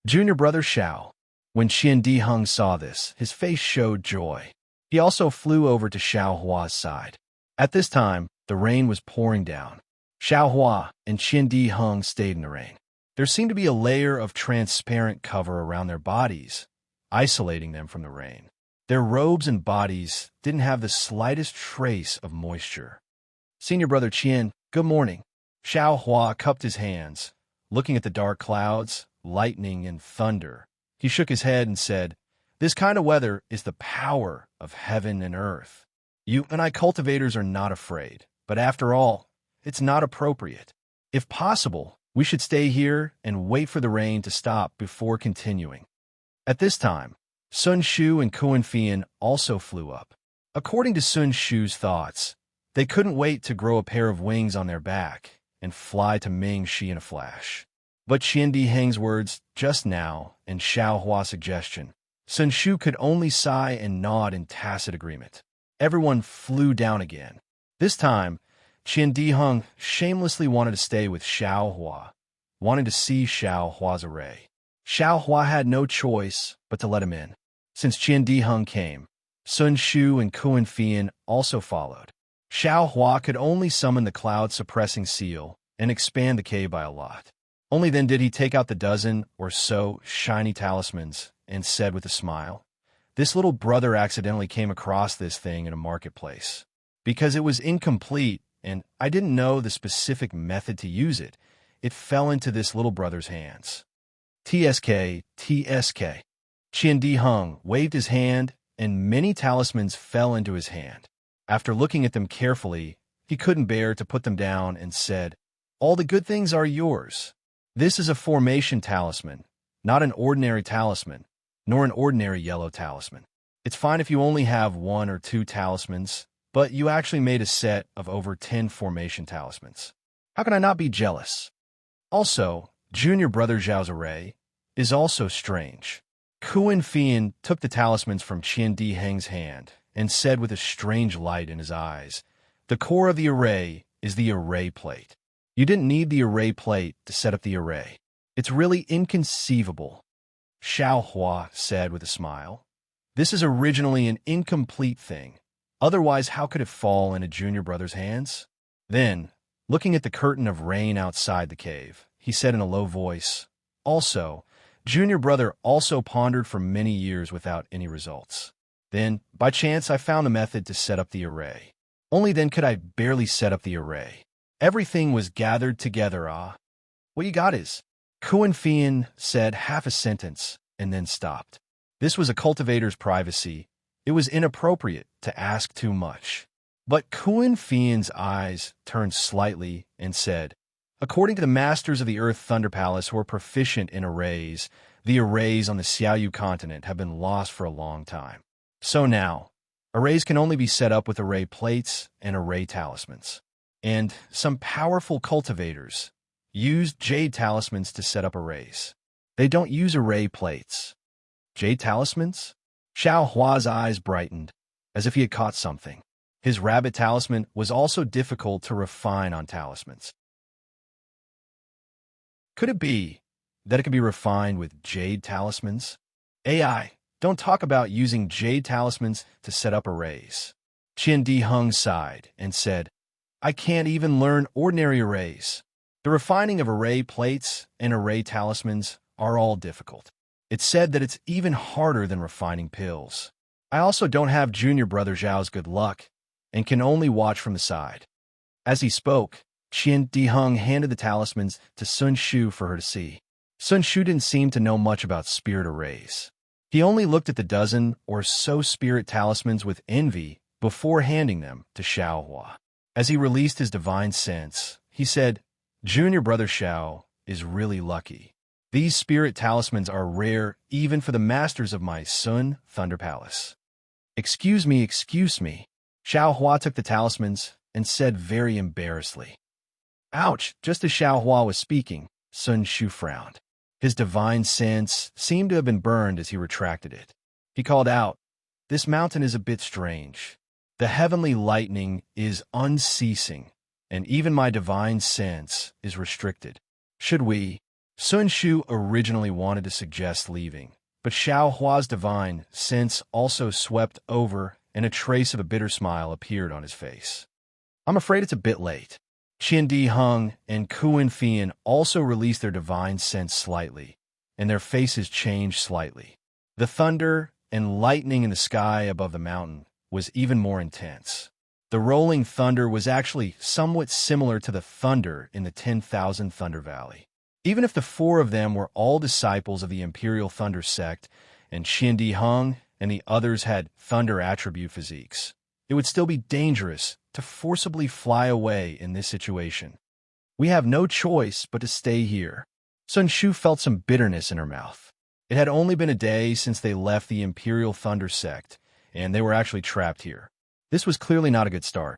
A: Junior brother Xiao. When Qianding saw this, his face showed joy. He also flew over to Xiao Hua's side. At this time, the rain was pouring down. Xiao Hua and Qianding stayed in the rain. There seemed to be a layer of transparent cover around their bodies, isolating them from the rain. Their robes and bodies didn't have the slightest trace of moisture. Senior Brother Qian, good morning. Xiao Hua cupped his hands, looking at the dark clouds, lightning, and thunder. He shook his head and said, "This kind of weather is the power of heaven and earth. You and I cultivators are not afraid, but after all, it's not appropriate. If possible, we should stay here and wait for the rain to stop before continuing." At this time, Sun Shu and Kuan Fian also flew up. According to Sun Shu's thoughts, they couldn't wait to grow a pair of wings on their back and fly to Ming Shi in a flash. But Qian Di Heng's words just now and Xiao Hua's suggestion, Sun Shu could only sigh and nod in tacit agreement. Everyone flew down again. This time, Qian Di Heng shamelessly wanted to stay with Xiao Hua, wanting to see Xiao Hua's array. Xiao Hua had no choice but to let him in. Since Qian Di Heng came, Sun Shu and Kuan Fian also followed. Xiao Hua could only summon the cloud-suppressing seal and expand the cave by a lot. Only then did he take out the dozen or so shiny talismans and said with a smile, "This little brother accidentally came across this thing in a marketplace. Because it was incomplete and I didn't know the specific method to use it, it fell into this little brother's hands." TSK, TSK. Qian Di Heng waved his hand and many talismans fell into his hand. After looking at them carefully, he couldn't bear to put them down and said, "All the good things are yours. This is a formation talisman, not an ordinary talisman, nor an ordinary yellow talisman. It's fine if you only have 1 or 2 talismans, but you actually made a set of over 10 formation talismans. How can I not be jealous? Also, Junior Brother Zhao's array is also strange." Kuan Fian took the talismans from Qian Di Heng's hand and said with a strange light in his eyes, "The core of the array is the array plate. You didn't need the array plate to set up the array. It's really inconceivable." Xiao Hua said with a smile, "This is originally an incomplete thing. Otherwise, how could it fall into Junior Brother's hands?" Then, looking at the curtain of rain outside the cave, he said in a low voice, "Also, Junior Brother also pondered for many years without any results. Then, by chance, I found the method to set up the array. Only then could I barely set up the array. Everything was gathered together, What you got is..." Kuan Fian said half a sentence and then stopped. This was a cultivator's privacy. It was inappropriate to ask too much. But Kuan Fian's eyes turned slightly and said, "According to the masters of the Earth Thunder Palace who are proficient in arrays, the arrays on the Xiaoyu continent have been lost for a long time. So now, arrays can only be set up with array plates and array talismans. And some powerful cultivators used jade talismans to set up arrays. They don't use array plates." "Jade talismans?" Xiao Hua's eyes brightened, as if he had caught something. His rabbit talisman was also difficult to refine on talismans. Could it be that it could be refined with jade talismans? AI, don't talk about using jade talismans to set up arrays. Qian Di Heng sighed and said, "I can't even learn ordinary arrays. The refining of array plates and array talismans are all difficult. It's said that it's even harder than refining pills. I also don't have Junior Brother Zhao's good luck and can only watch from the side." As he spoke, Qian Di Heng handed the talismans to Sun Shu for her to see. Sun Shu didn't seem to know much about spirit arrays. He only looked at the dozen or so spirit talismans with envy before handing them to Xiao Hua. As he released his divine sense, he said, "Junior Brother Xiao is really lucky. These spirit talismans are rare even for the masters of my Sun Thunder Palace." Excuse me. Xiao Hua took the talismans and said very embarrassedly. "Ouch!" Just as Xiao Hua was speaking, Sun Shu frowned. His divine sense seemed to have been burned as he retracted it. He called out, "This mountain is a bit strange. The heavenly lightning is unceasing, and even my divine sense is restricted. Should we?" Sun Shu originally wanted to suggest leaving, but Xiao Hua's divine sense also swept over, and a trace of a bitter smile appeared on his face. "I'm afraid it's a bit late. Qian Di Hung and Kuan Fian also released their divine sense slightly, and their faces changed slightly. The thunder and lightning in the sky above the mountain was even more intense. The rolling thunder was actually somewhat similar to the thunder in the 10,000 Thunder Valley. Even if the four of them were all disciples of the Imperial Thunder sect, and Qian Di Hung and the others had thunder attribute physiques, it would still be dangerous to forcibly fly away in this situation. We have no choice but to stay here. Sun Shu felt some bitterness in her mouth. It had only been a day since they left the Imperial Thunder sect, and they were actually trapped here. This was clearly not a good start.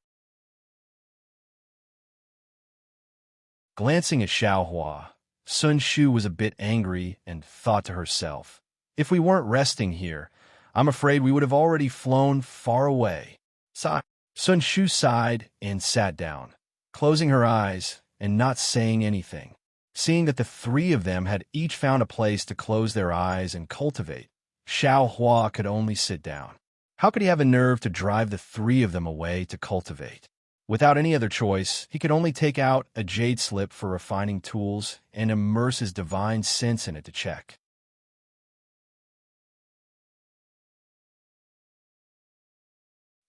A: Glancing at Xiaohua, Sun Shu was a bit angry and thought to herself, if we weren't resting here, I'm afraid we would have already flown far away. Sun Shu sighed and sat down, closing her eyes and not saying anything. Seeing that the three of them had each found a place to close their eyes and cultivate, Xiaohua could only sit down. How could he have a nerve to drive the three of them away to cultivate? Without any other choice, he could only take out a jade slip for refining tools and immerse his divine sense in it to check.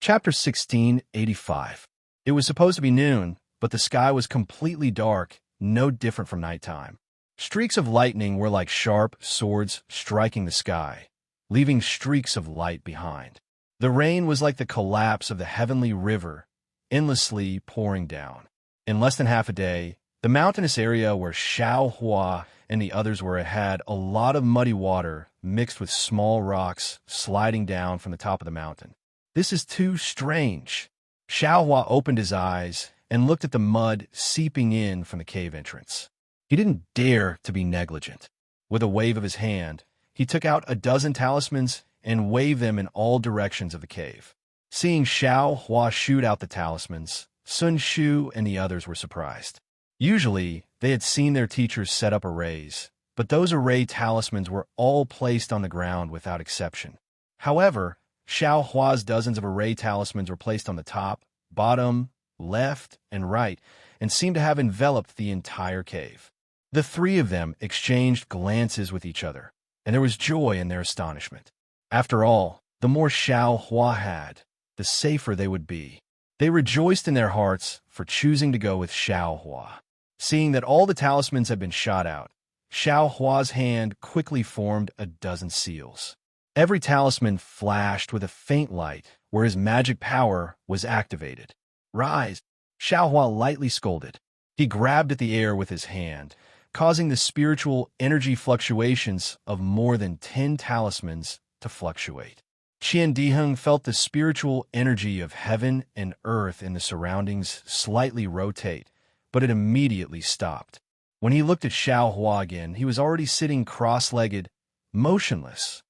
A: Chapter 1685. It was supposed to be noon, but the sky was completely dark, no different from nighttime. Streaks of lightning were like sharp swords striking the sky, leaving streaks of light behind. The rain was like the collapse of the heavenly river, endlessly pouring down. In less than half a day, the mountainous area where Xiaohua and the others were had a lot of muddy water mixed with small rocks sliding down from the top of the mountain. This is too strange. Xiaohua opened his eyes and looked at the mud seeping in from the cave entrance. He didn't dare to be negligent. With a wave of his hand, he took out a dozen talismans and waved them in all directions of the cave. Seeing Xiaohua shoot out the talismans, Sun Shu and the others were surprised. Usually, they had seen their teachers set up arrays, but those array talismans were all placed on the ground without exception. However, Xiaohua's dozens of array talismans were placed on the top, bottom, left, and right, and seemed to have enveloped the entire cave. The three of them exchanged glances with each other, and there was joy in their astonishment. After all, the more Xiaohua had, the safer they would be. They rejoiced in their hearts for choosing to go with Xiaohua. Seeing that all the talismans had been shot out, Xiaohua's hand quickly formed a dozen seals. Every talisman flashed with a faint light where his magic power was activated. "Rise!" Xiaohua lightly scolded. He grabbed at the air with his hand, causing the spiritual energy fluctuations of more than 10 talismans to fluctuate. Qian Diheng felt the spiritual energy of heaven and earth in the surroundings slightly rotate, but it immediately stopped. When he looked at Xiaohua again, he was already sitting cross-legged, motionless.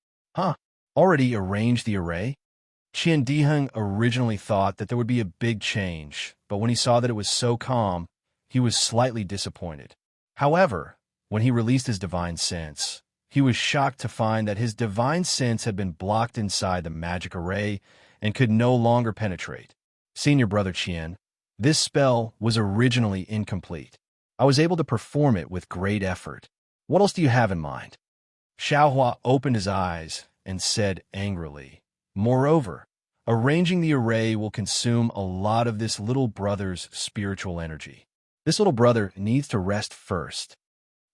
A: Already arranged the array? Qian Diheng originally thought that there would be a big change, but when he saw that it was so calm, he was slightly disappointed. However, when he released his divine sense, he was shocked to find that his divine sense had been blocked inside the magic array and could no longer penetrate. Senior Brother Qian, this spell was originally incomplete. I was able to perform it with great effort. What else do you have in mind? Xiaohua opened his eyes and said angrily, "Moreover, arranging the array will consume a lot of this little brother's spiritual energy. This little brother needs to rest first."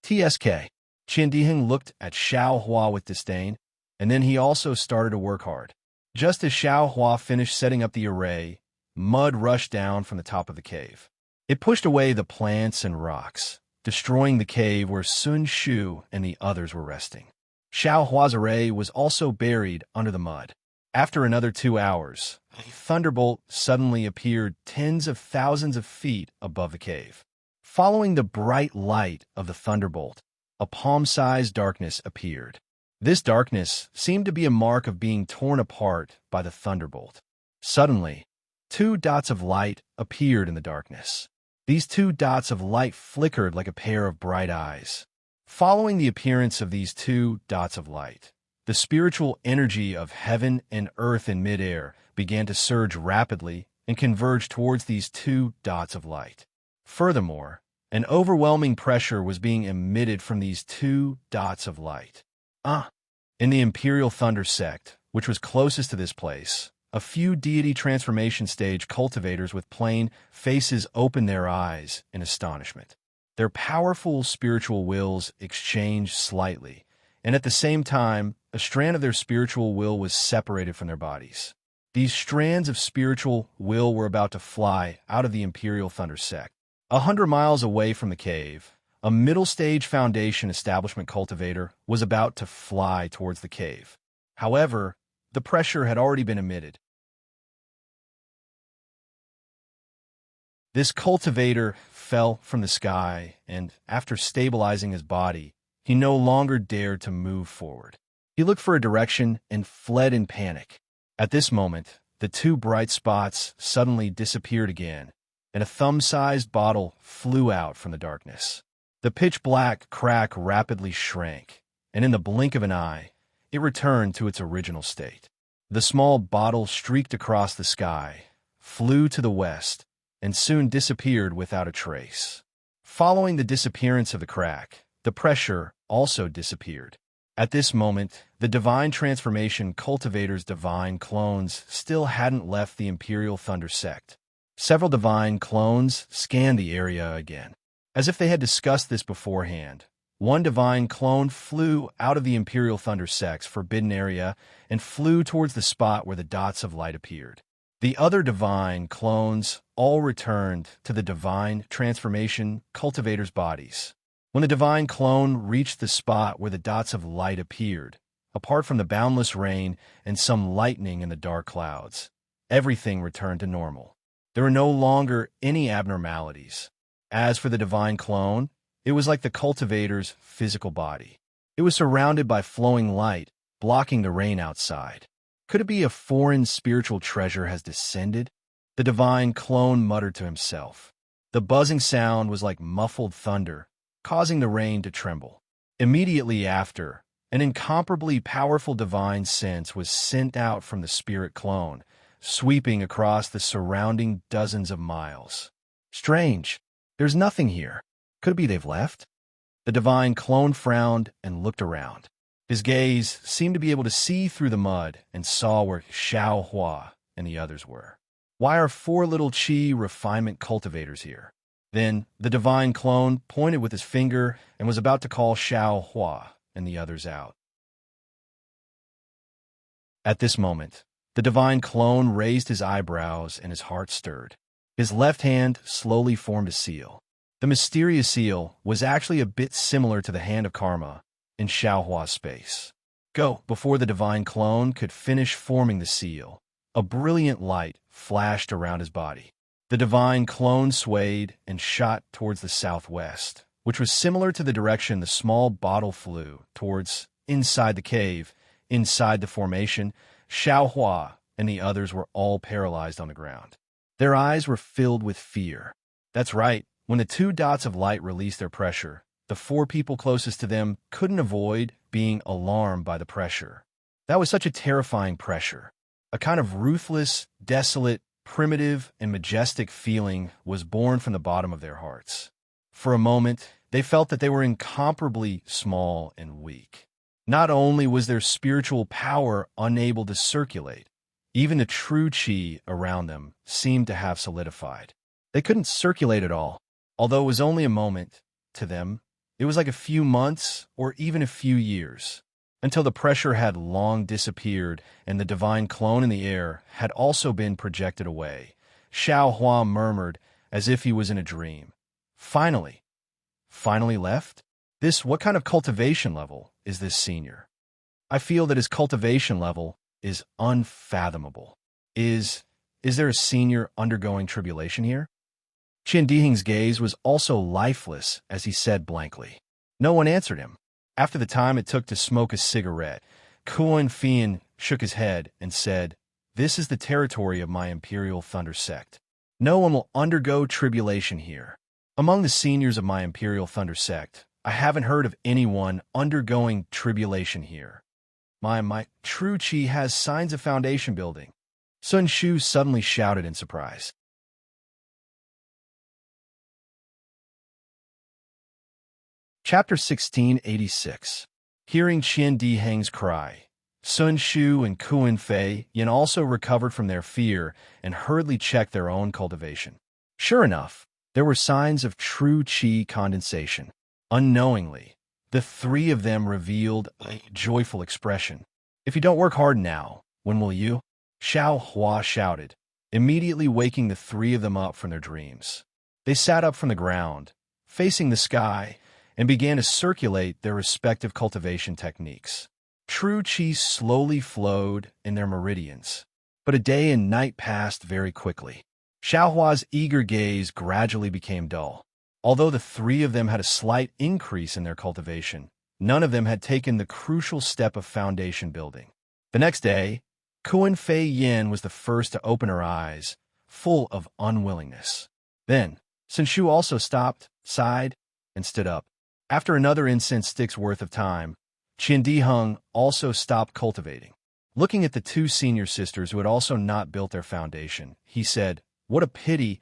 A: TSK. Qian Diheng looked at Xiaohua with disdain, and then he also started to work hard. Just as Xiaohua finished setting up the array, mud rushed down from the top of the cave. It pushed away the plants and rocks, destroying the cave where Sun Shu and the others were resting. Xiaohua's array was also buried under the mud. After another 2 hours, a thunderbolt suddenly appeared tens of thousands of feet above the cave. Following the bright light of the thunderbolt, a palm-sized darkness appeared. This darkness seemed to be a mark of being torn apart by the thunderbolt. Suddenly, 2 dots of light appeared in the darkness. These 2 dots of light flickered like a pair of bright eyes. Following the appearance of these 2 dots of light, the spiritual energy of heaven and earth in midair began to surge rapidly and converge towards these 2 dots of light. Furthermore, an overwhelming pressure was being emitted from these two dots of light. In the Imperial Thunder sect, which was closest to this place, a few deity transformation stage cultivators with plain faces opened their eyes in astonishment. Their powerful spiritual wills exchanged slightly, and at the same time, a strand of their spiritual will was separated from their bodies. These strands of spiritual will were about to fly out of the Imperial Thunder sect. 100 miles away from the cave, a middle-stage Foundation establishment cultivator was about to fly towards the cave. However, the pressure had already been emitted. This cultivator fell from the sky, and after stabilizing his body, he no longer dared to move forward. He looked for a direction and fled in panic. At this moment, the two bright spots suddenly disappeared again, and a thumb-sized bottle flew out from the darkness. The pitch-black crack rapidly shrank, and in the blink of an eye, it returned to its original state. The small bottle streaked across the sky, flew to the west, and soon disappeared without a trace. Following the disappearance of the crack, the pressure also disappeared. At this moment, the divine transformation cultivator's divine clones still hadn't left the Imperial Thunder sect. Several divine clones scanned the area again. As if they had discussed this beforehand, one divine clone flew out of the Imperial Thunder sect's forbidden area and flew towards the spot where the dots of light appeared. The other divine clones all returned to the divine transformation cultivator's bodies. When the divine clone reached the spot where the dots of light appeared, apart from the boundless rain and some lightning in the dark clouds, everything returned to normal. There were no longer any abnormalities. As for the divine clone, it was like the cultivator's physical body. It was surrounded by flowing light, blocking the rain outside. Could it be a foreign spiritual treasure has descended? The divine clone muttered to himself. The buzzing sound was like muffled thunder, causing the rain to tremble. Immediately after, an incomparably powerful divine sense was sent out from the spirit clone, sweeping across the surrounding dozens of miles. Strange. There's nothing here. Could it be they've left? The divine clone frowned and looked around. His gaze seemed to be able to see through the mud and saw where Xiao Hua and the others were. Why are 4 little Qi refinement cultivators here? Then the divine clone pointed with his finger and was about to call Xiao Hua and the others out. At this moment, the divine clone raised his eyebrows and his heart stirred. His left hand slowly formed a seal. The mysterious seal was actually a bit similar to the hand of karma in Xiao Hua's space. Go! Before the divine clone could finish forming the seal, a brilliant light flashed around his body. The divine clone swayed and shot towards the southwest, which was similar to the direction the small bottle flew towards. Inside the cave, inside the formation, Xiao Hua and the others were all paralyzed on the ground. Their eyes were filled with fear. That's right, when the 2 dots of light released their pressure, the 4 people closest to them couldn't avoid being alarmed by the pressure. That was such a terrifying pressure. A kind of ruthless, desolate, primitive, and majestic feeling was born from the bottom of their hearts. For a moment, they felt that they were incomparably small and weak. Not only was their spiritual power unable to circulate, even the true Qi around them seemed to have solidified. They couldn't circulate at all. Although it was only a moment, to them, it was like a few months or even a few years, until the pressure had long disappeared and the divine clone in the air had also been projected away. Xiao Hua murmured as if he was in a dream. Finally left? What kind of cultivation level is this senior? I feel that his cultivation level is unfathomable. Is there a senior undergoing tribulation here? Qin Dihing's gaze was also lifeless as he said blankly. No one answered him. After the time it took to smoke a cigarette, Kuan Fian shook his head and said, "This is the territory of my Imperial Thunder sect. No one will undergo tribulation here. Among the seniors of my Imperial Thunder sect, I haven't heard of anyone undergoing tribulation here. My true Qi has signs of foundation building." Sun Shu suddenly shouted in surprise. Chapter 1686. Hearing Qian Diheng's cry, Sun Shu and Kuan Fei Yin also recovered from their fear and hurriedly checked their own cultivation. Sure enough, there were signs of true qi condensation. Unknowingly, the three of them revealed a joyful expression. "If you don't work hard now, when will you?" Xiao Hua shouted, immediately waking the three of them up from their dreams. They sat up from the ground, facing the sky, and began to circulate their respective cultivation techniques. True qi slowly flowed in their meridians, but a day and night passed very quickly. Xiaohua's eager gaze gradually became dull. Although the three of them had a slight increase in their cultivation, none of them had taken the crucial step of foundation building. The next day, Kuan Fei Yin was the first to open her eyes, full of unwillingness. Then, Sun Shu also stopped, sighed, and stood up. After another incense stick's worth of time, Qian Diheng also stopped cultivating. Looking at the two senior sisters who had also not built their foundation, he said, "What a pity.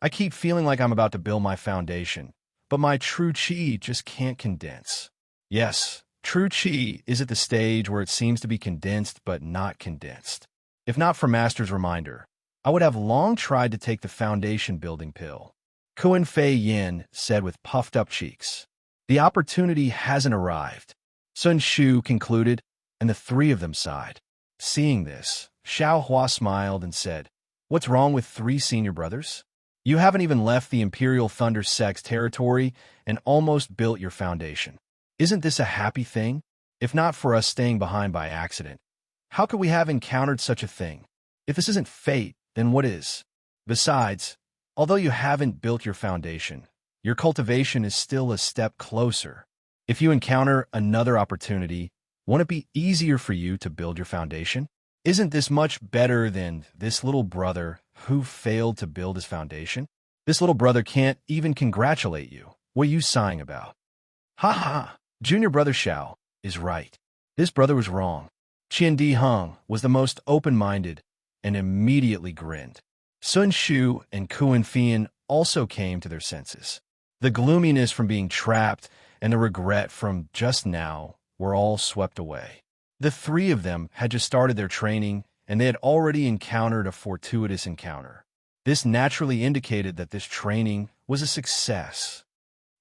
A: I keep feeling like I'm about to build my foundation, but my true qi just can't condense." Yes, true qi is at the stage where it seems to be condensed but not condensed. If not for Master's reminder, I would have long tried to take the foundation building pill. Kuan Fei Yin said with puffed-up cheeks. The opportunity hasn't arrived, Sun Shu concluded, and the three of them sighed. Seeing this, Xiao Hua smiled and said, "What's wrong with three senior brothers? You haven't even left the Imperial Thunder Sect's territory and almost built your foundation. Isn't this a happy thing? If not for us staying behind by accident, how could we have encountered such a thing? If this isn't fate, then what is? Besides, although you haven't built your foundation, your cultivation is still a step closer. If you encounter another opportunity, won't it be easier for you to build your foundation? Isn't this much better than this little brother who failed to build his foundation? This little brother can't even congratulate you. What are you sighing about?" "Ha ha! Junior brother Xiao is right. This brother was wrong." Qian Diheng was the most open-minded and immediately grinned. Sun Shu and Kuan Fei also came to their senses. The gloominess from being trapped and the regret from just now were all swept away. The three of them had just started their training, and they had already encountered a fortuitous encounter. This naturally indicated that this training was a success.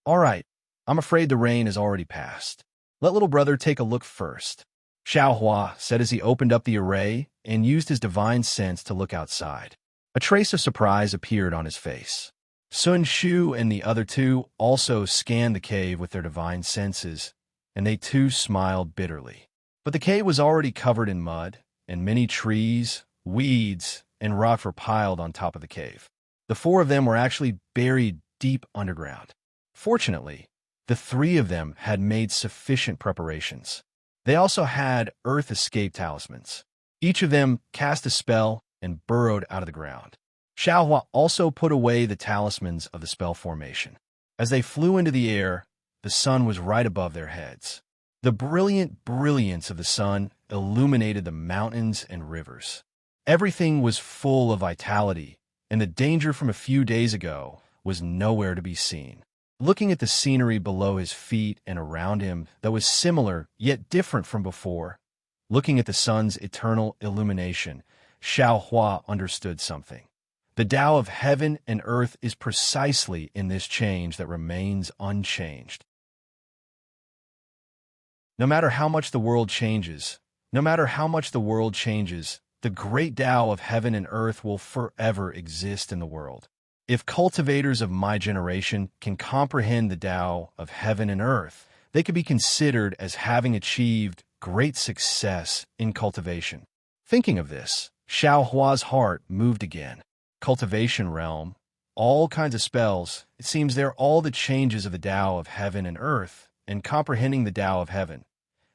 A: "All right, I'm afraid the rain has already passed. Let little brother take a look first," Xiao Hua said as he opened up the array and used his divine sense to look outside. A trace of surprise appeared on his face. Sun Shu and the other two also scanned the cave with their divine senses, and they too smiled bitterly. But the cave was already covered in mud, and many trees, weeds, and rocks were piled on top of the cave. The four of them were actually buried deep underground. Fortunately, the three of them had made sufficient preparations. They also had earth escape talismans. Each of them cast a spell and burrowed out of the ground. Xiaohua also put away the talismans of the spell formation. As they flew into the air, the sun was right above their heads. The brilliant brilliance of the sun illuminated the mountains and rivers. Everything was full of vitality, and the danger from a few days ago was nowhere to be seen. Looking at the scenery below his feet and around him that was similar yet different from before, looking at the sun's eternal illumination, Xiao Hua understood something. The Tao of heaven and earth is precisely in this change that remains unchanged. No matter how much the world changes, the great Tao of heaven and earth will forever exist in the world. If cultivators of my generation can comprehend the Tao of heaven and earth, they could be considered as having achieved great success in cultivation. Thinking of this, Xiao Hua's heart moved again. Cultivation realm, all kinds of spells, it seems they're all the changes of the Tao of heaven and earth, and comprehending the Tao of heaven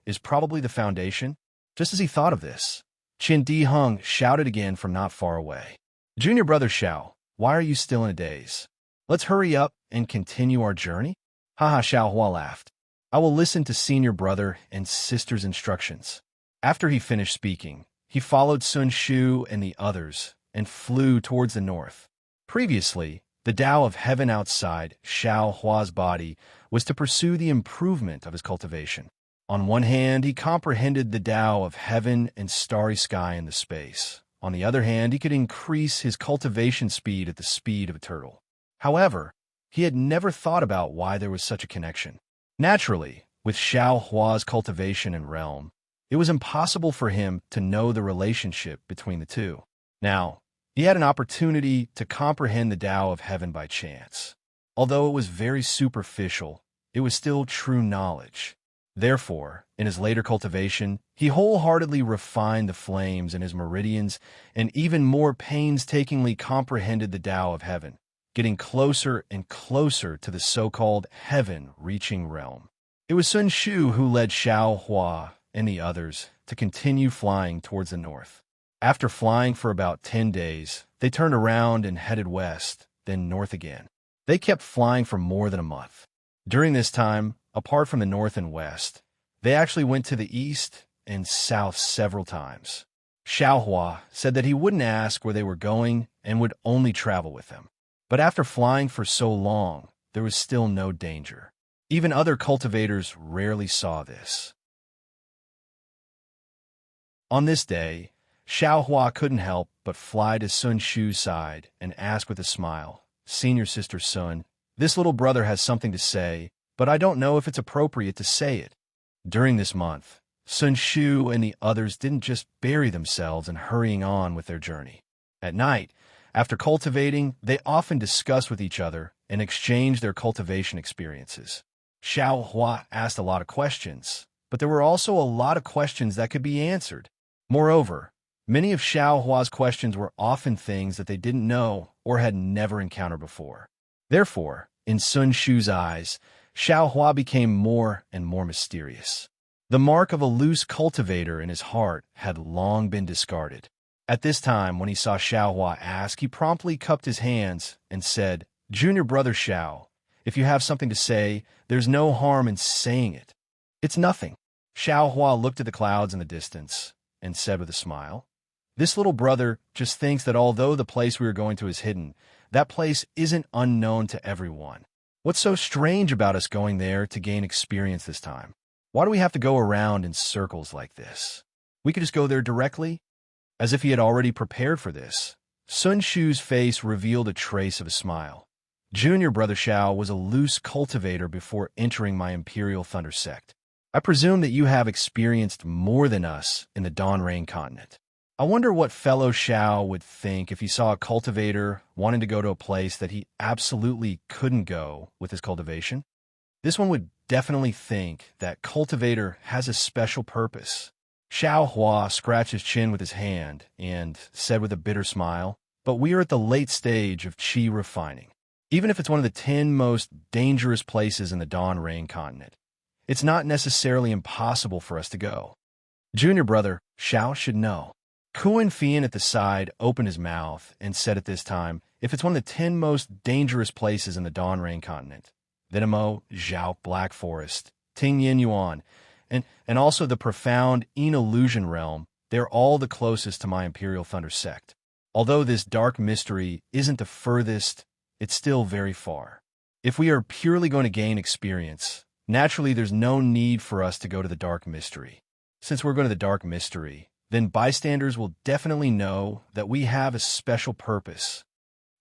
A: is probably the foundation. Just as he thought of this, Qian Diheng shouted again from not far away. "Junior brother Xiao, why are you still in a daze? Let's hurry up and continue our journey?" Haha, Xiao Hua laughed. "I will listen to senior brother and sister's instructions." After he finished speaking, he followed Sun Shu and the others and flew towards the north. Previously, the Tao of heaven outside Xiao Hua's body was to pursue the improvement of his cultivation. On one hand, he comprehended the Tao of heaven and starry sky in the space. On the other hand, he could increase his cultivation speed at the speed of a turtle. However, he had never thought about why there was such a connection. Naturally, with Xiao Hua's cultivation and realm, it was impossible for him to know the relationship between the two. Now, he had an opportunity to comprehend the Tao of heaven by chance. Although it was very superficial, it was still true knowledge. Therefore, in his later cultivation, he wholeheartedly refined the flames in his meridians and even more painstakingly comprehended the Tao of heaven, getting closer and closer to the so-called heaven-reaching realm. It was Sun Shu who led Xiao Hua and the others to continue flying towards the north. After flying for about 10 days, they turned around and headed west, then north again. They kept flying for more than a month. During this time, apart from the north and west, they actually went to the east and south several times. Xiao Hua said that he wouldn't ask where they were going and would only travel with them. But after flying for so long, there was still no danger. Even other cultivators rarely saw this. On this day, Xiao Hua couldn't help but fly to Sun Shu's side and ask with a smile, "Senior Sister Sun, this little brother has something to say, but I don't know if it's appropriate to say it." During this month, Sun Shu and the others didn't just bury themselves in hurrying on with their journey. At night, after cultivating, they often discussed with each other and exchanged their cultivation experiences. Xiao Hua asked a lot of questions, but there were also a lot of questions that could be answered. Moreover, many of Xiao Hua's questions were often things that they didn't know or had never encountered before. Therefore, in Sun Shu's eyes, Xiao Hua became more and more mysterious. The mark of a loose cultivator in his heart had long been discarded. At this time, when he saw Xiao Hua ask, he promptly cupped his hands and said, "Junior brother Xiao, if you have something to say, there's no harm in saying it." "It's nothing." Xiao Hua looked at the clouds in the distance and said with a smile, "This little brother just thinks that although the place we are going to is hidden, that place isn't unknown to everyone. What's so strange about us going there to gain experience this time? Why do we have to go around in circles like this? We could just go there directly?" As if he had already prepared for this, Sun Shu's face revealed a trace of a smile. "Junior brother Xiao was a loose cultivator before entering my Imperial Thunder sect. I presume that you have experienced more than us in the Dawn Rain continent. I wonder what fellow Xiao would think if he saw a cultivator wanting to go to a place that he absolutely couldn't go with his cultivation. This one would definitely think that cultivator has a special purpose." Xiao Hua scratched his chin with his hand and said with a bitter smile, "But we are at the late stage of qi refining. Even if it's one of the 10 most dangerous places in the Dawn Rain continent, it's not necessarily impossible for us to go. Junior brother Xiao should know." Kuan Fian at the side opened his mouth and said at this time, "If it's one of the 10 most dangerous places in the Dawn Rain continent, Venimo, Zhao, Black Forest, Ting Yin Yuan, and also the profound Illusion realm, they're all the closest to my Imperial Thunder sect. Although this dark mystery isn't the furthest, it's still very far. If we are purely going to gain experience, naturally there's no need for us to go to the dark mystery. Since we're going to the dark mystery, then bystanders will definitely know that we have a special purpose.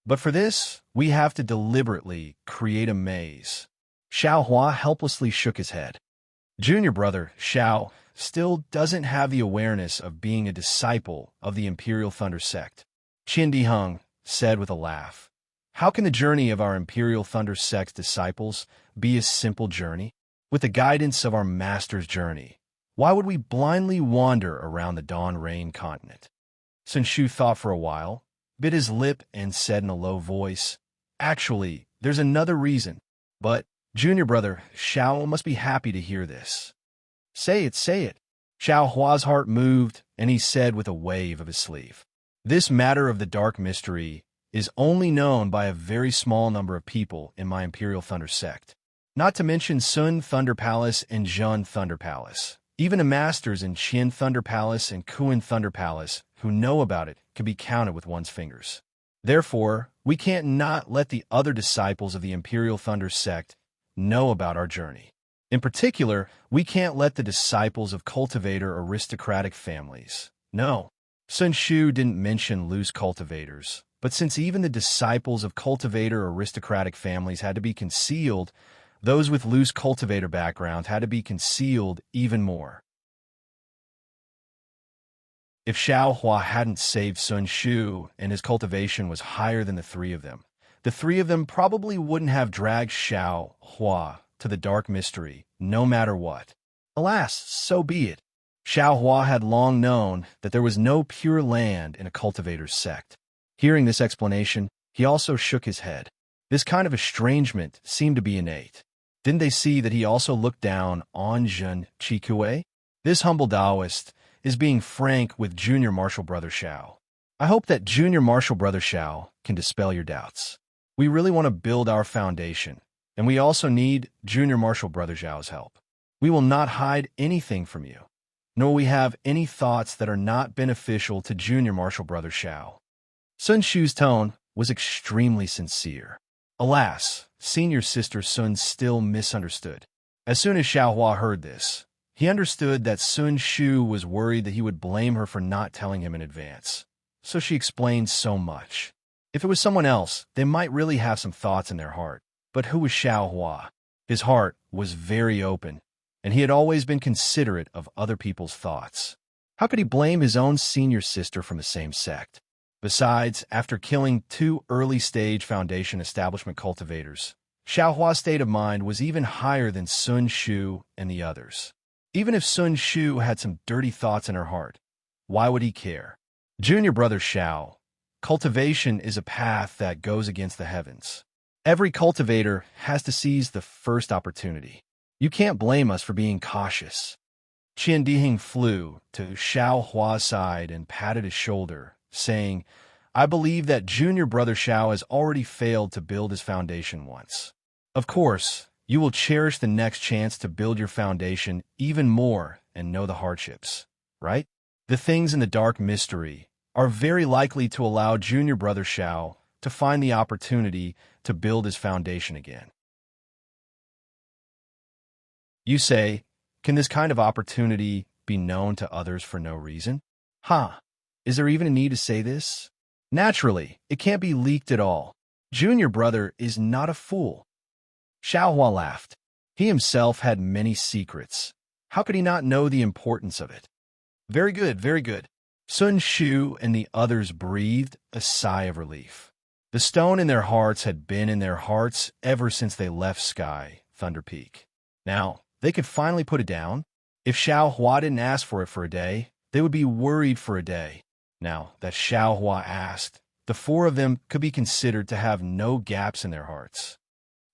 A: But for this, we have to deliberately create a maze." Xiao Hua helplessly shook his head. Junior brother Xiao still doesn't have the awareness of being a disciple of the Imperial Thunder sect. Qin Diheng said with a laugh, "How can the journey of our Imperial Thunder sect disciples be a simple journey? With the guidance of our master's journey, why would we blindly wander around the Dawn Rain continent?" Sun Shu thought for a while, bit his lip, and said in a low voice, "Actually, there's another reason. But junior brother Xiao must be happy to hear this." Say it, say it." Xiao Hua's heart moved, and he said with a wave of his sleeve, "This matter of the dark mystery is only known by a very small number of people in my Imperial Thunder sect. Not to mention Sun Thunder Palace and Zhun Thunder Palace. Even the masters in Qin Thunder Palace and Kuan Thunder Palace who know about it can be counted with one's fingers. Therefore, we can't not let the other disciples of the Imperial Thunder sect know about our journey. In particular, we can't let the disciples of cultivator aristocratic families. No, Sun Shu didn't mention loose cultivators, but since even the disciples of cultivator aristocratic families had to be concealed, those with loose cultivator background had to be concealed even more. If Xiao Hua hadn't saved Sun Shu and his cultivation was higher than the three of them probably wouldn't have dragged Xiao Hua to the dark mystery, no matter what. Alas, so be it. Xiao Hua had long known that there was no pure land in a cultivator's sect. Hearing this explanation, he also shook his head. This kind of estrangement seemed to be innate. Didn't they see that he also looked down on Zhen Qikue? This humble Taoist is being frank with Junior Martial Brother Xiao. I hope that Junior Martial Brother Xiao can dispel your doubts. We really want to build our foundation, and we also need Junior Martial Brother Xiao's help. We will not hide anything from you, nor will we have any thoughts that are not beneficial to Junior Martial Brother Xiao. Sun Shu's tone was extremely sincere. Alas, senior sister Sun still misunderstood. As soon as Xiao Hua heard this, he understood that Sun Shu was worried that he would blame her for not telling him in advance. So she explained so much. If it was someone else, they might really have some thoughts in their heart. But who was Xiao Hua? His heart was very open, and he had always been considerate of other people's thoughts. How could he blame his own senior sister from the same sect? Besides, after killing 2 early-stage Foundation establishment cultivators, Xiao Hua's state of mind was even higher than Sun Shu and the others. Even if Sun Shu had some dirty thoughts in her heart, why would he care? Junior Brother Xiao, cultivation is a path that goes against the heavens. Every cultivator has to seize the first opportunity. You can't blame us for being cautious. Qian Dihing flew to Xiao Hua's side and patted his shoulder, saying, I believe that Junior Brother Xiao has already failed to build his foundation once. Of course, you will cherish the next chance to build your foundation even more and know the hardships, right? The things in the dark mystery are very likely to allow Junior Brother Xiao to find the opportunity to build his foundation again. You say, can this kind of opportunity be known to others for no reason? Is there even a need to say this? Naturally, it can't be leaked at all. Junior Brother is not a fool. Xiao Hua laughed. He himself had many secrets. How could he not know the importance of it? Very good, very good. Sun Shu and the others breathed a sigh of relief. The stone in their hearts had been in their hearts ever since they left Sky Thunder Peak. Now, they could finally put it down. If Xiao Hua didn't ask for it for a day, they would be worried for a day. Now that Xiao Hua asked, the 4 of them could be considered to have no gaps in their hearts.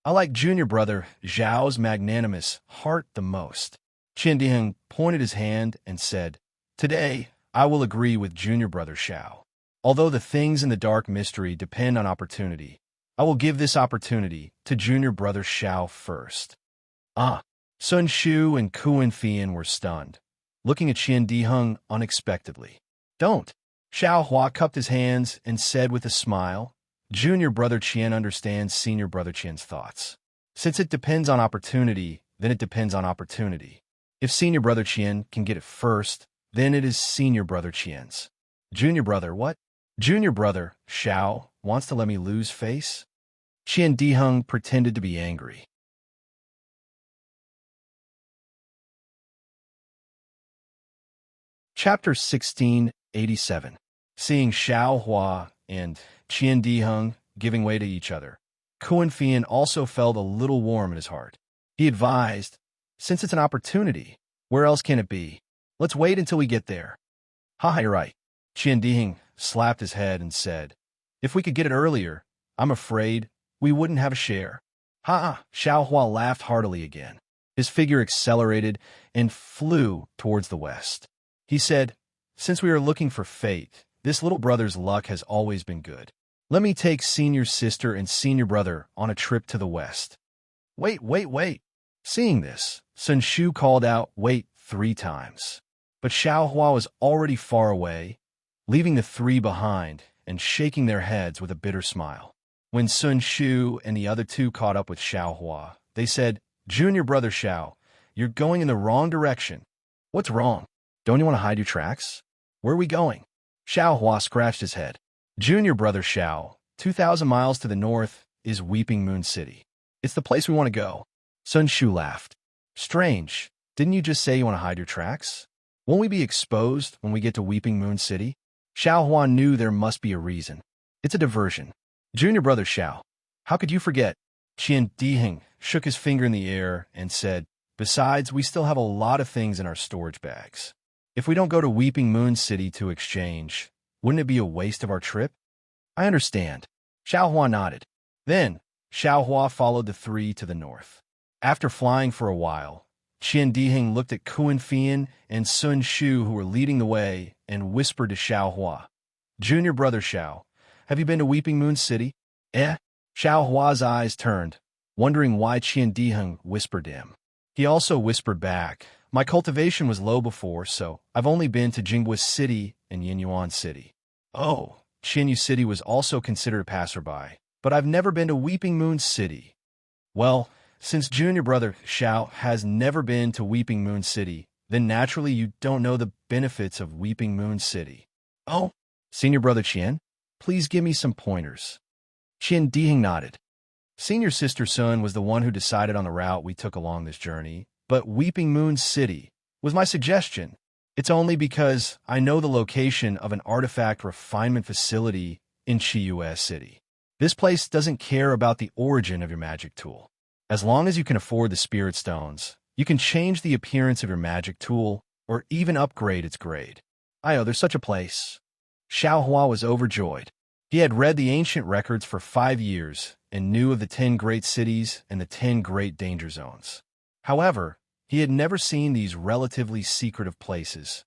A: I like Junior Brother Zhao's magnanimous heart the most. Qian Diheng pointed his hand and said, Today, I will agree with Junior Brother Xiao. Although the things in the dark mystery depend on opportunity, I will give this opportunity to Junior Brother Xiao first. Sun Shu and Kuan Fian were stunned, looking at Qian Diheng unexpectedly. Don't. Xiao Hua cupped his hands and said with a smile, Junior Brother Qian understands Senior Brother Qian's thoughts. Since it depends on opportunity, then it depends on opportunity. If Senior Brother Qian can get it first, then it is Senior Brother Qian's. Junior Brother what? Junior Brother Xiao wants to let me lose face? Qian Diheng pretended to be angry. Chapter 1687. Seeing Xiao Hua and Qian Diheng giving way to each other, Kuan Fian also felt a little warm in his heart. He advised, since it's an opportunity, where else can it be? Let's wait until we get there. You're right. Qian Diheng slapped his head and said, if we could get it earlier, I'm afraid we wouldn't have a share. Xiao Hua laughed heartily again. His figure accelerated and flew towards the west. He said, since we are looking for fate, this little brother's luck has always been good. Let me take senior sister and senior brother on a trip to the west. Wait. Seeing this, Sun Shu called out, wait 3 times. But Xiao Hua was already far away, leaving the 3 behind and shaking their heads with a bitter smile. When Sun Shu and the other 2 caught up with Xiao Hua, They said, "Junior brother Xiao, you're going in the wrong direction." "What's wrong? Don't you want to hide your tracks? Where are we going?" Xiao Hua scratched his head. "Junior brother Xiao, 2,000 miles to the north is Weeping Moon City. It's the place we want to go." Sun Shu laughed. "Strange. Didn't you just say you want to hide your tracks? Won't we be exposed when we get to Weeping Moon City?" Xiao Hua knew there must be a reason. "It's a diversion. Junior brother Xiao, how could you forget?" Qian Diheng shook his finger in the air and said, "Besides, we still have a lot of things in our storage bags. If we don't go to Weeping Moon City to exchange, wouldn't it be a waste of our trip?" "I understand." Xiao Hua nodded. Then, Xiao Hua followed the three to the north. After flying for a while, Qian Diheng looked at Kuan Fian and Sun Shu, who were leading the way, and whispered to Xiao Hua, "Junior brother Xiao, have you been to Weeping Moon City?" "Eh?" Xiao Hua's eyes turned, wondering why Qian Diheng whispered to him. He also whispered back, "My cultivation was low before, so I've only been to Jinghua City and Yinyuan City." "Oh." Qianyu City was also considered a passerby, "but I've never been to Weeping Moon City." "Well, since junior brother Xiao has never been to Weeping Moon City, then naturally you don't know the benefits of Weeping Moon City." "Oh?" "Senior brother Qian, please give me some pointers." Qian Diheng nodded. "Senior sister Sun was the one who decided on the route we took along this journey, but Weeping Moon City was my suggestion. It's only because I know the location of an artifact refinement facility in Chiyue City. This place doesn't care about the origin of your magic tool. As long as you can afford the spirit stones, you can change the appearance of your magic tool or even upgrade its grade. There's such a place." Xiao Hua was overjoyed. He had read the ancient records for 5 years and knew of the 10 great cities and the 10 great danger zones. However, he had never seen these relatively secretive places.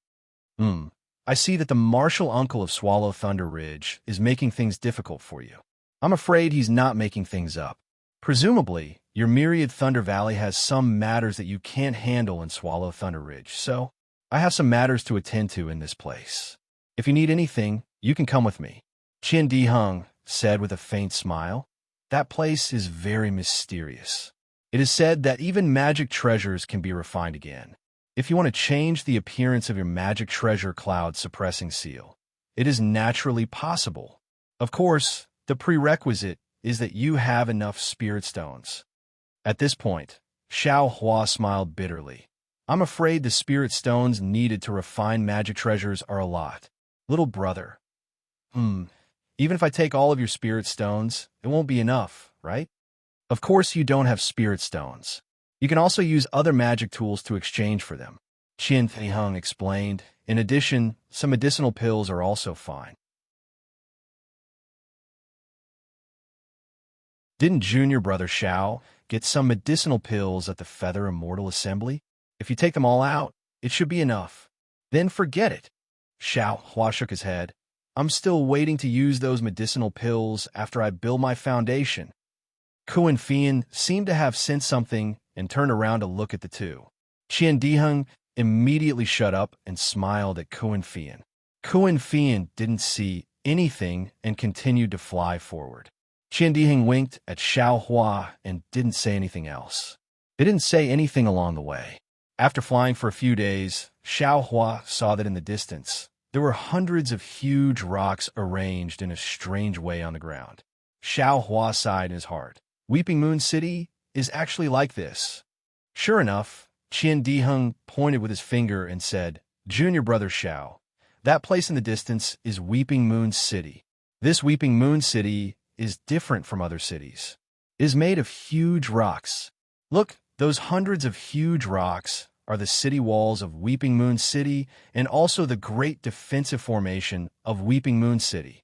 A: I see that the martial uncle of Swallow Thunder Ridge is making things difficult for you. I'm afraid he's not making things up. Presumably, your Myriad Thunder Valley has some matters that you can't handle in Swallow Thunder Ridge, so I have some matters to attend to in this place. If you need anything, you can come with me." Qian Diheng said with a faint smile. "That place is very mysterious. It is said that even magic treasures can be refined again. If you want to change the appearance of your magic treasure cloud suppressing seal, it is naturally possible. Of course, the prerequisite is that you have enough spirit stones." At this point, Xiao Hua smiled bitterly. "I'm afraid the spirit stones needed to refine magic treasures are a lot. Little brother. Even if I take all of your spirit stones, it won't be enough, right? Of course you don't have spirit stones. You can also use other magic tools to exchange for them," Qian Diheng explained. "In addition, some medicinal pills are also fine." "Didn't junior brother Xiao get some medicinal pills at the Feather Immortal Assembly? If you take them all out, it should be enough. Then forget it." Xiao Hua shook his head. "I'm still waiting to use those medicinal pills after I build my foundation." Kuan Fian seemed to have sensed something and turned around to look at the two. Qian Diheng immediately shut up and smiled at Kuan Fian. Kuan Fian didn't see anything and continued to fly forward. Qian Diheng winked at Xiao Hua and didn't say anything else. They didn't say anything along the way. After flying for a few days, Xiao Hua saw that in the distance, there were hundreds of huge rocks arranged in a strange way on the ground. Xiao Hua sighed in his heart. Weeping Moon City is actually like this. Sure enough, Qian Diheng pointed with his finger and said, "Junior brother Xiao, that place in the distance is Weeping Moon City. This Weeping Moon City is different from other cities. It is made of huge rocks. Look, those hundreds of huge rocks are the city walls of Weeping Moon City and also the Great Defensive Formation of Weeping Moon City.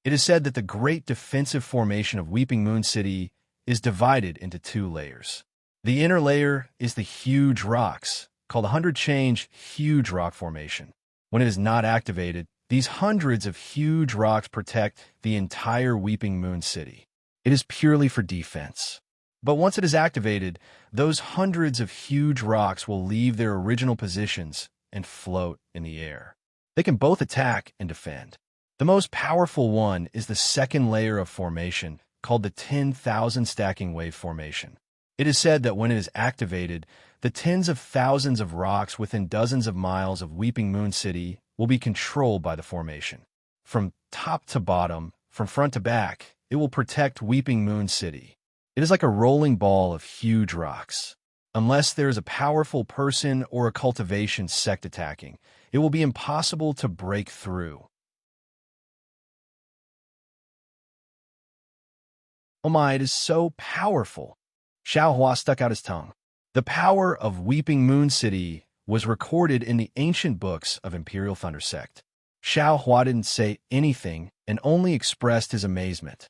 A: It is said that the Great Defensive Formation of Weeping Moon City is divided into 2 layers. The inner layer is the huge rocks, called the 100 Change Huge Rock Formation. When it is not activated, these hundreds of huge rocks protect the entire Weeping Moon City. It is purely for defense. But once it is activated, those hundreds of huge rocks will leave their original positions and float in the air. They can both attack and defend. The most powerful one is the second layer of formation, called the 10,000 Stacking Wave Formation. It is said that when it is activated, the tens of thousands of rocks within dozens of miles of Weeping Moon City will be controlled by the formation. From top to bottom, from front to back, it will protect Weeping Moon City. It is like a rolling ball of huge rocks. Unless there is a powerful person or a cultivation sect attacking, it will be impossible to break through. Oh my, it is so powerful. Xiao Hua stuck out his tongue. The power of Weeping Moon City was recorded in the ancient books of Imperial Thunder Sect. Xiao Hua didn't say anything and only expressed his amazement.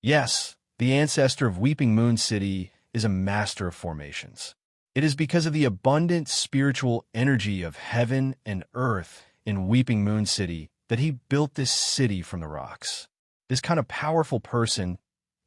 A: Yes, the ancestor of Weeping Moon City is a master of formations. It is because of the abundant spiritual energy of heaven and earth in Weeping Moon City that he built this city from the rocks. This kind of powerful person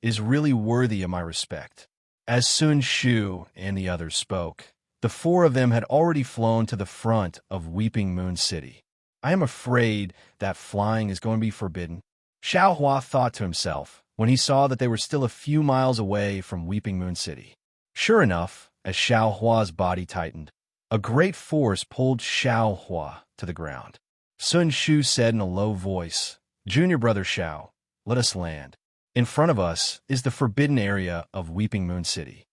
A: is really worthy of my respect. As Sun Shu and the others spoke, the four of them had already flown to the front of Weeping Moon City. I am afraid that flying is going to be forbidden. Xiao Hua thought to himself when he saw that they were still a few miles away from Weeping Moon City. Sure enough, as Xiao Hua's body tightened, a great force pulled Xiao Hua to the ground. Sun Shu said in a low voice, "Junior brother Xiao, let us land. In front of us is the forbidden area of Weeping Moon City."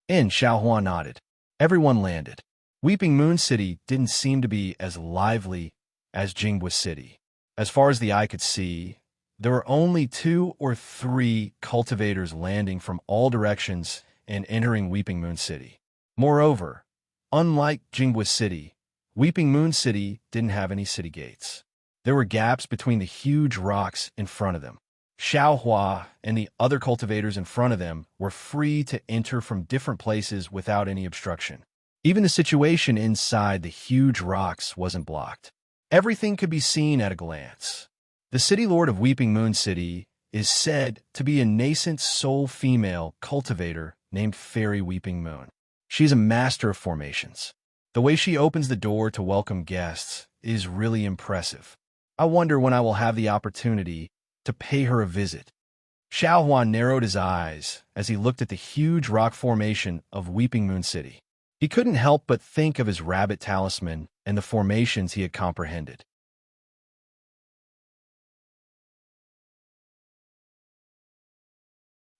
A: And Xiao Hua nodded. Everyone landed. Weeping Moon City didn't seem to be as lively as Jinghua City. As far as the eye could see, there were only 2 or 3 cultivators landing from all directions and entering Weeping Moon City. Moreover, unlike Jinghua City, Weeping Moon City didn't have any city gates. There were gaps between the huge rocks in front of them. Xiao Hua and the other cultivators in front of them were free to enter from different places without any obstruction. Even the situation inside the huge rocks wasn't blocked. Everything could be seen at a glance. The city lord of Weeping Moon City is said to be a nascent soul female cultivator named Fairy Weeping Moon. She's a master of formations. The way she opens the door to welcome guests is really impressive. I wonder when I will have the opportunity to pay her a visit. Xiao Hua narrowed his eyes as he looked at the huge rock formation of Weeping Moon City. He couldn't help but think of his rabbit talisman and the formations he had comprehended.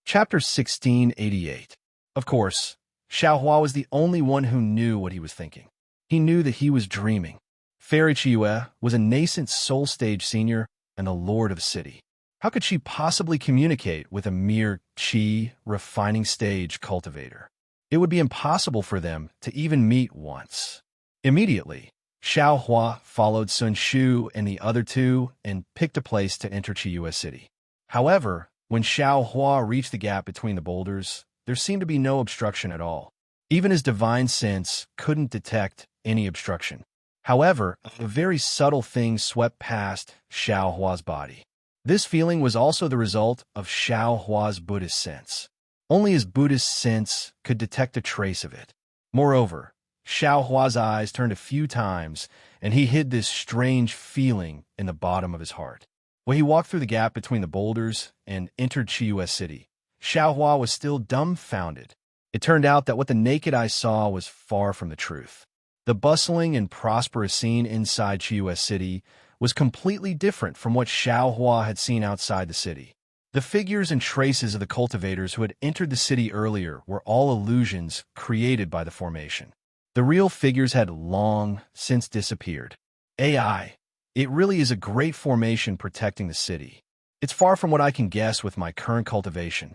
A: Chapter 1688. Of course, Xiao Hua was the only one who knew what he was thinking. He knew that he was dreaming. Fairy Chiyue was a nascent soul stage senior and the lord of the city. How could she possibly communicate with a mere chi refining stage cultivator? It would be impossible for them to even meet once. Immediately, Xiao Hua followed Sun Shu and the other two and picked a place to enter Chiyue City. However, when Xiao Hua reached the gap between the boulders, there seemed to be no obstruction at all. Even his divine sense couldn't detect any obstruction. However, a very subtle thing swept past Xiao Hua's body. This feeling was also the result of Xiao Hua's Buddhist sense. Only his Buddhist sense could detect a trace of it. Moreover, Xiao Hua's eyes turned a few times, and he hid this strange feeling in the bottom of his heart. When he walked through the gap between the boulders and entered Chiyue City, Xiao Hua was still dumbfounded. It turned out that what the naked eye saw was far from the truth. The bustling and prosperous scene inside Chiyue City was completely different from what Xiao Hua had seen outside the city. The figures and traces of the cultivators who had entered the city earlier were all illusions created by the formation. The real figures had long since disappeared. AI. It really is a great formation protecting the city. It's far from what I can guess with my current cultivation.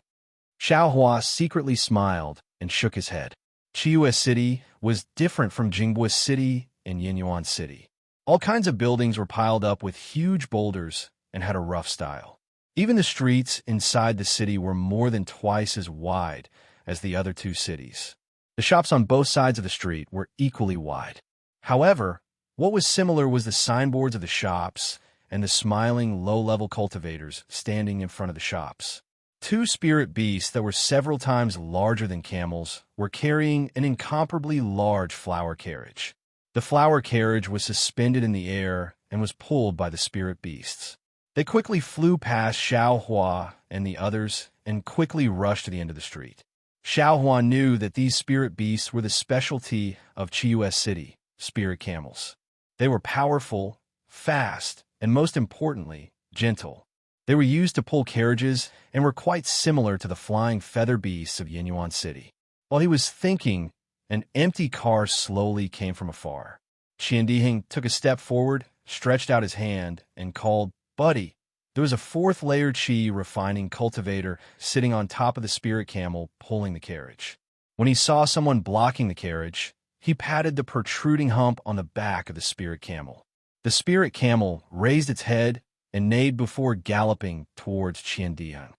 A: Xiao Hua secretly smiled and shook his head. Chiyue City was different from Jinghua City and Yinyuan City. All kinds of buildings were piled up with huge boulders and had a rough style. Even the streets inside the city were more than twice as wide as the other two cities. The shops on both sides of the street were equally wide. However, what was similar was the signboards of the shops and the smiling low-level cultivators standing in front of the shops. 2 spirit beasts that were several times larger than camels were carrying an incomparably large flower carriage. The flower carriage was suspended in the air and was pulled by the spirit beasts. They quickly flew past Xiao Hua and the others and quickly rushed to the end of the street. Xiao Huan knew that these spirit beasts were the specialty of Chius City, spirit camels. They were powerful, fast, and most importantly, gentle. They were used to pull carriages and were quite similar to the flying feather beasts of Yinyuan City. While he was thinking, an empty car slowly came from afar. Qian Diheng took a step forward, stretched out his hand, and called, "Buddy." There was a fourth-layer Qi refining cultivator sitting on top of the spirit camel pulling the carriage. When he saw someone blocking the carriage, he patted the protruding hump on the back of the spirit camel. The spirit camel raised its head and neighed before galloping towards Qian Diheng.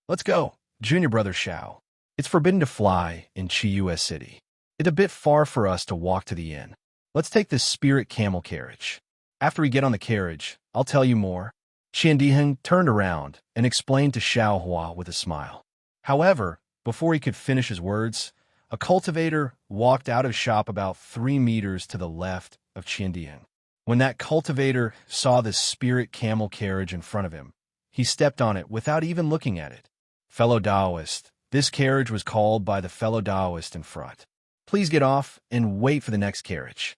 A: "Let's go, junior brother Xiao. It's forbidden to fly in Chius City. It's a bit far for us to walk to the inn. Let's take this spirit camel carriage. After we get on the carriage, I'll tell you more." Qian Diheng turned around and explained to Xiao Hua with a smile. However, before he could finish his words, a cultivator walked out of shop about 3 meters to the left of Qian Diheng. When that cultivator saw the spirit camel carriage in front of him, he stepped on it without even looking at it. "Fellow Taoist, this carriage was called by the fellow Taoist in front. Please get off and wait for the next carriage."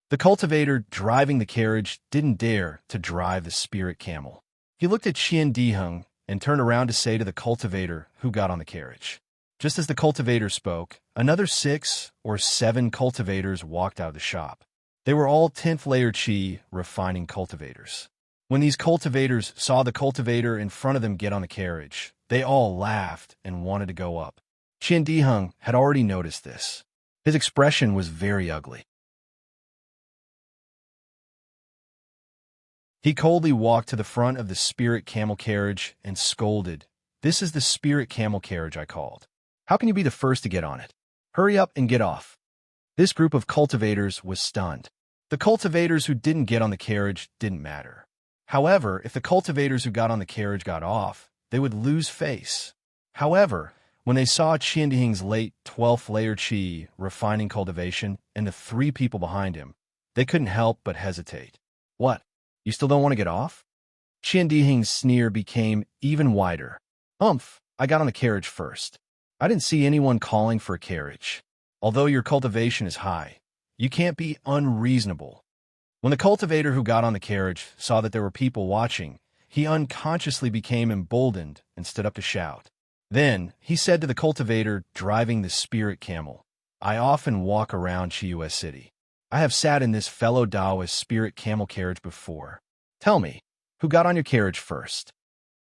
A: The cultivator driving the carriage didn't dare to drive the spirit camel. He looked at Qian Diheng and turned around to say to the cultivator who got on the carriage. Just as the cultivator spoke, another 6 or 7 cultivators walked out of the shop. They were all 10th-layer Qi refining cultivators. When these cultivators saw the cultivator in front of them get on the carriage, they all laughed and wanted to go up. Qian Diheng had already noticed this. His expression was very ugly. He coldly walked to the front of the spirit camel carriage and scolded, "This is the spirit camel carriage I called. How can you be the first to get on it? Hurry up and get off." This group of cultivators was stunned. The cultivators who didn't get on the carriage didn't matter. However, if the cultivators who got on the carriage got off, they would lose face. However, when they saw Qian Diheng's late 12th-layer Qi refining cultivation and the 3 people behind him, they couldn't help but hesitate. "What? You still don't want to get off?" Qian Diheng's sneer became even wider. I got on the carriage first. I didn't see anyone calling for a carriage. Although your cultivation is high, you can't be unreasonable." When the cultivator who got on the carriage saw that there were people watching, he unconsciously became emboldened and stood up to shout. Then he said to the cultivator driving the spirit camel, "I often walk around Chius City. I have sat in this fellow Taoist spirit camel carriage before. Tell me, who got on your carriage first?"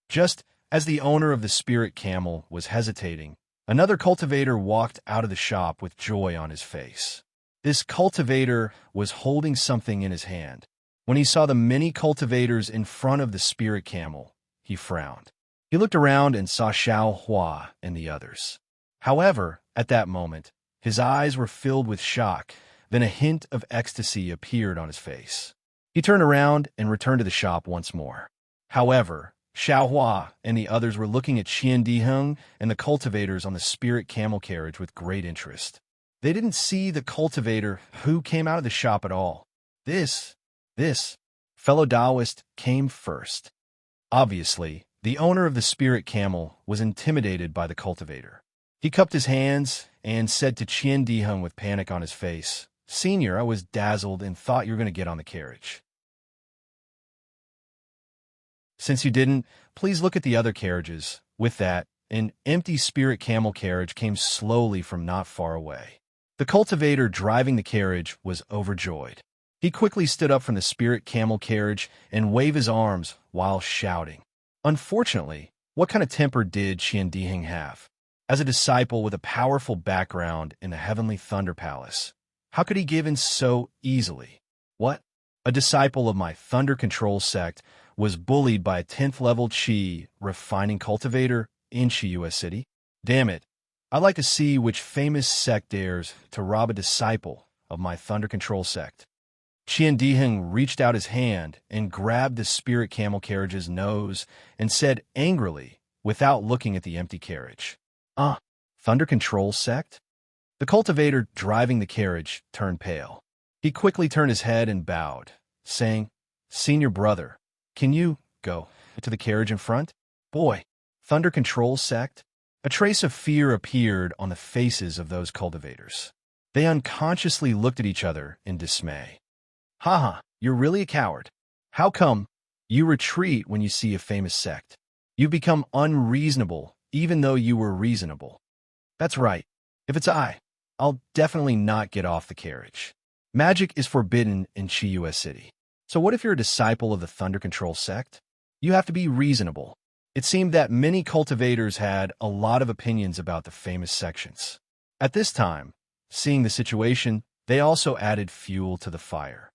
A: Just as the owner of the spirit camel was hesitating, another cultivator walked out of the shop with joy on his face. This cultivator was holding something in his hand. When he saw the many cultivators in front of the spirit camel, he frowned. He looked around and saw Xiao Hua and the others. However, at that moment, his eyes were filled with shock. Then a hint of ecstasy appeared on his face. He turned around and returned to the shop once more. However, Xiao Hua and the others were looking at Qian Diheng and the cultivators on the spirit camel carriage with great interest. They didn't see the cultivator who came out of the shop at all. This fellow Taoist came first. Obviously, the owner of the spirit camel was intimidated by the cultivator. He cupped his hands and said to Qian Diheng with panic on his face, "Senior, I was dazzled and thought you were going to get on the carriage. Since you didn't, please look at the other carriages." With that, an empty spirit camel carriage came slowly from not far away. The cultivator driving the carriage was overjoyed. He quickly stood up from the spirit camel carriage and waved his arms while shouting. Unfortunately, what kind of temper did Qian Diheng have? As a disciple with a powerful background in the Heavenly Thunder Palace, how could he give in so easily? What? A disciple of my Thunder Control sect was bullied by a 10th-level Qi refining cultivator in Chius City? Damn it. I'd like to see which famous sect dares to rob a disciple of my Thunder Control sect. Qian Diheng reached out his hand and grabbed the spirit camel carriage's nose and said angrily, without looking at the empty carriage, Thunder Control sect? The cultivator driving the carriage turned pale. He quickly turned his head and bowed, saying, "Senior brother, can you go to the carriage in front?" "Boy, Thunder Control sect? A trace of fear appeared on the faces of those cultivators. They unconsciously looked at each other in dismay. Haha, you're really a coward. How come you retreat when you see a famous sect? You've become unreasonable, even though you were reasonable. That's right. If it's I'll definitely not get off the carriage. Magic is forbidden in Chiyu City. So what if you're a disciple of the Thunder Control sect? You have to be reasonable. It seemed that many cultivators had a lot of opinions about the famous sections. At this time, seeing the situation, they also added fuel to the fire.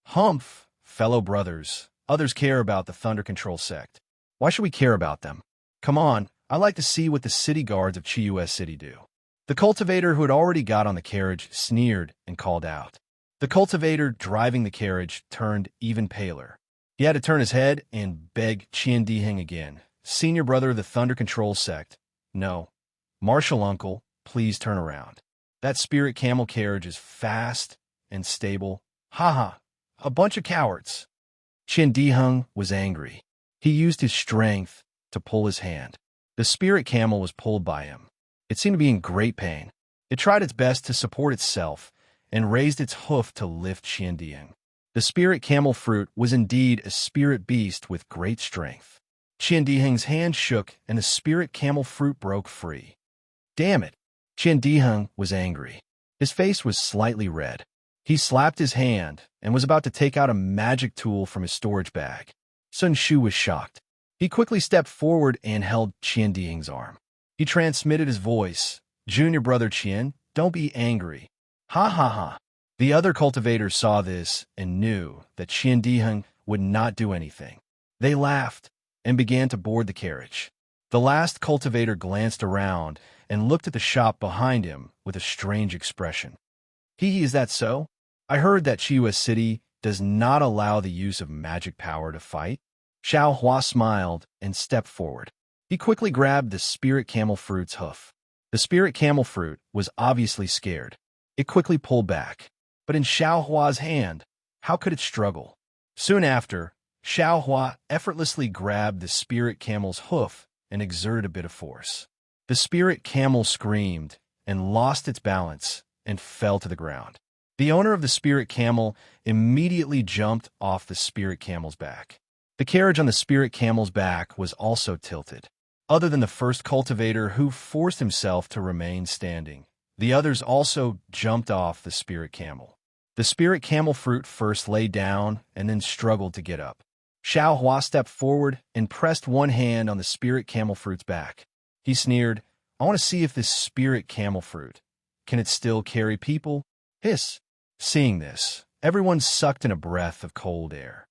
A: Humph, fellow brothers, others care about the Thunder Control sect. Why should we care about them? Come on, I'd like to see what the city guards of Chiyu City do. The cultivator who had already got on the carriage sneered and called out. The cultivator driving the carriage turned even paler. He had to turn his head and beg Qian Diheng again. Senior brother of the Thunder Control sect. No. Martial uncle, please turn around. That spirit camel carriage is fast and stable. Haha, a bunch of cowards. Qian Diheng was angry. He used his strength to pull his hand. The spirit camel was pulled by him. It seemed to be in great pain. It tried its best to support itself and raised its hoof to lift Qian Diheng. The spirit camel fruit was indeed a spirit beast with great strength. Qian Diheng's hand shook and the spirit camel fruit broke free. Damn it! Qian Diheng was angry. His face was slightly red. He slapped his hand and was about to take out a magic tool from his storage bag. Sun Shu was shocked. He quickly stepped forward and held Qian Diheng's arm. He transmitted his voice. Junior brother Qian, don't be angry. Ha ha ha. The other cultivators saw this and knew that Qian Diheng would not do anything. They laughed and began to board the carriage. The last cultivator glanced around and looked at the shop behind him with a strange expression. Is that so? I heard that Chiyu City does not allow the use of magic power to fight. Xiao Hua smiled and stepped forward. He quickly grabbed the spirit camel fruit's hoof. The spirit camel fruit was obviously scared. It quickly pulled back. But in Xiao Hua's hand, how could it struggle? Soon after, Xiao Hua effortlessly grabbed the spirit camel's hoof and exerted a bit of force. The spirit camel screamed and lost its balance and fell to the ground. The owner of the spirit camel immediately jumped off the spirit camel's back. The carriage on the spirit camel's back was also tilted. Other than the first cultivator who forced himself to remain standing, the others also jumped off the spirit camel. The spirit camel fruit first lay down and then struggled to get up. Xiao Hua stepped forward and pressed one hand on the spirit camel fruit's back. He sneered, I want to see if this spirit camel fruit, can it still carry people? Hiss. Seeing this, everyone sucked in a breath of cold air.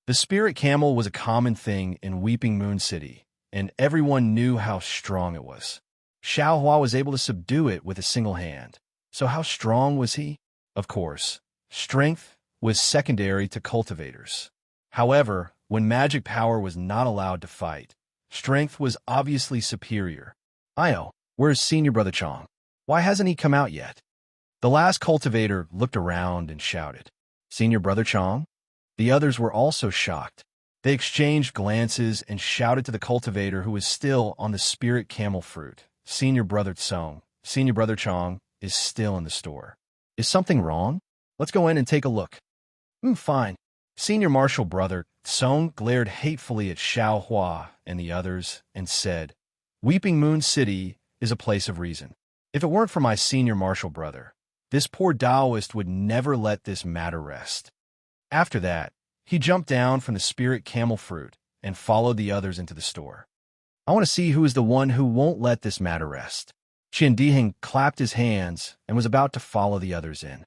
A: The spirit camel was a common thing in Weeping Moon City, and everyone knew how strong it was. Xiao Hua was able to subdue it with a single hand. So how strong was he? Of course, strength was secondary to cultivators. However, when magic power was not allowed to fight, strength was obviously superior. Io, where's Senior Brother Chong? Why hasn't he come out yet? The last cultivator looked around and shouted, Senior Brother Chong? The others were also shocked. They exchanged glances and shouted to the cultivator who was still on the spirit camel fruit. Senior Brother Tsong, Senior Brother Chong, is still in the store. Is something wrong? Let's go in and take a look. Fine. Senior Martial Brother Tsong glared hatefully at Xiao Hua and the others and said, Weeping Moon City is a place of reason. If it weren't for my senior martial brother, this poor Taoist would never let this matter rest. After that, he jumped down from the spirit camel fruit and followed the others into the store. I want to see who is the one who won't let this matter rest. Qian Diheng clapped his hands and was about to follow the others in.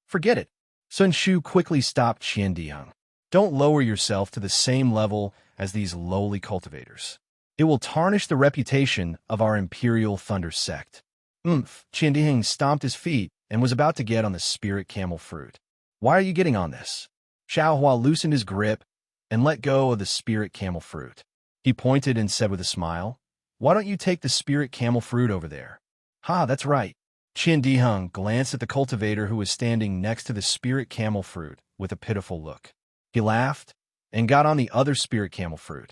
A: Forget it. Sun Shu quickly stopped Qian Diheng. Don't lower yourself to the same level as these lowly cultivators. It will tarnish the reputation of our Imperial Thunder sect. Qian Diheng stomped his feet and was about to get on the spirit camel fruit. Why are you getting on this? Xiao Hua loosened his grip and let go of the spirit camel fruit. He pointed and said with a smile, Why don't you take the spirit camel fruit over there? Ha, that's right. Qian Diheng glanced at the cultivator who was standing next to the spirit camel fruit with a pitiful look. He laughed and got on the other spirit camel fruit.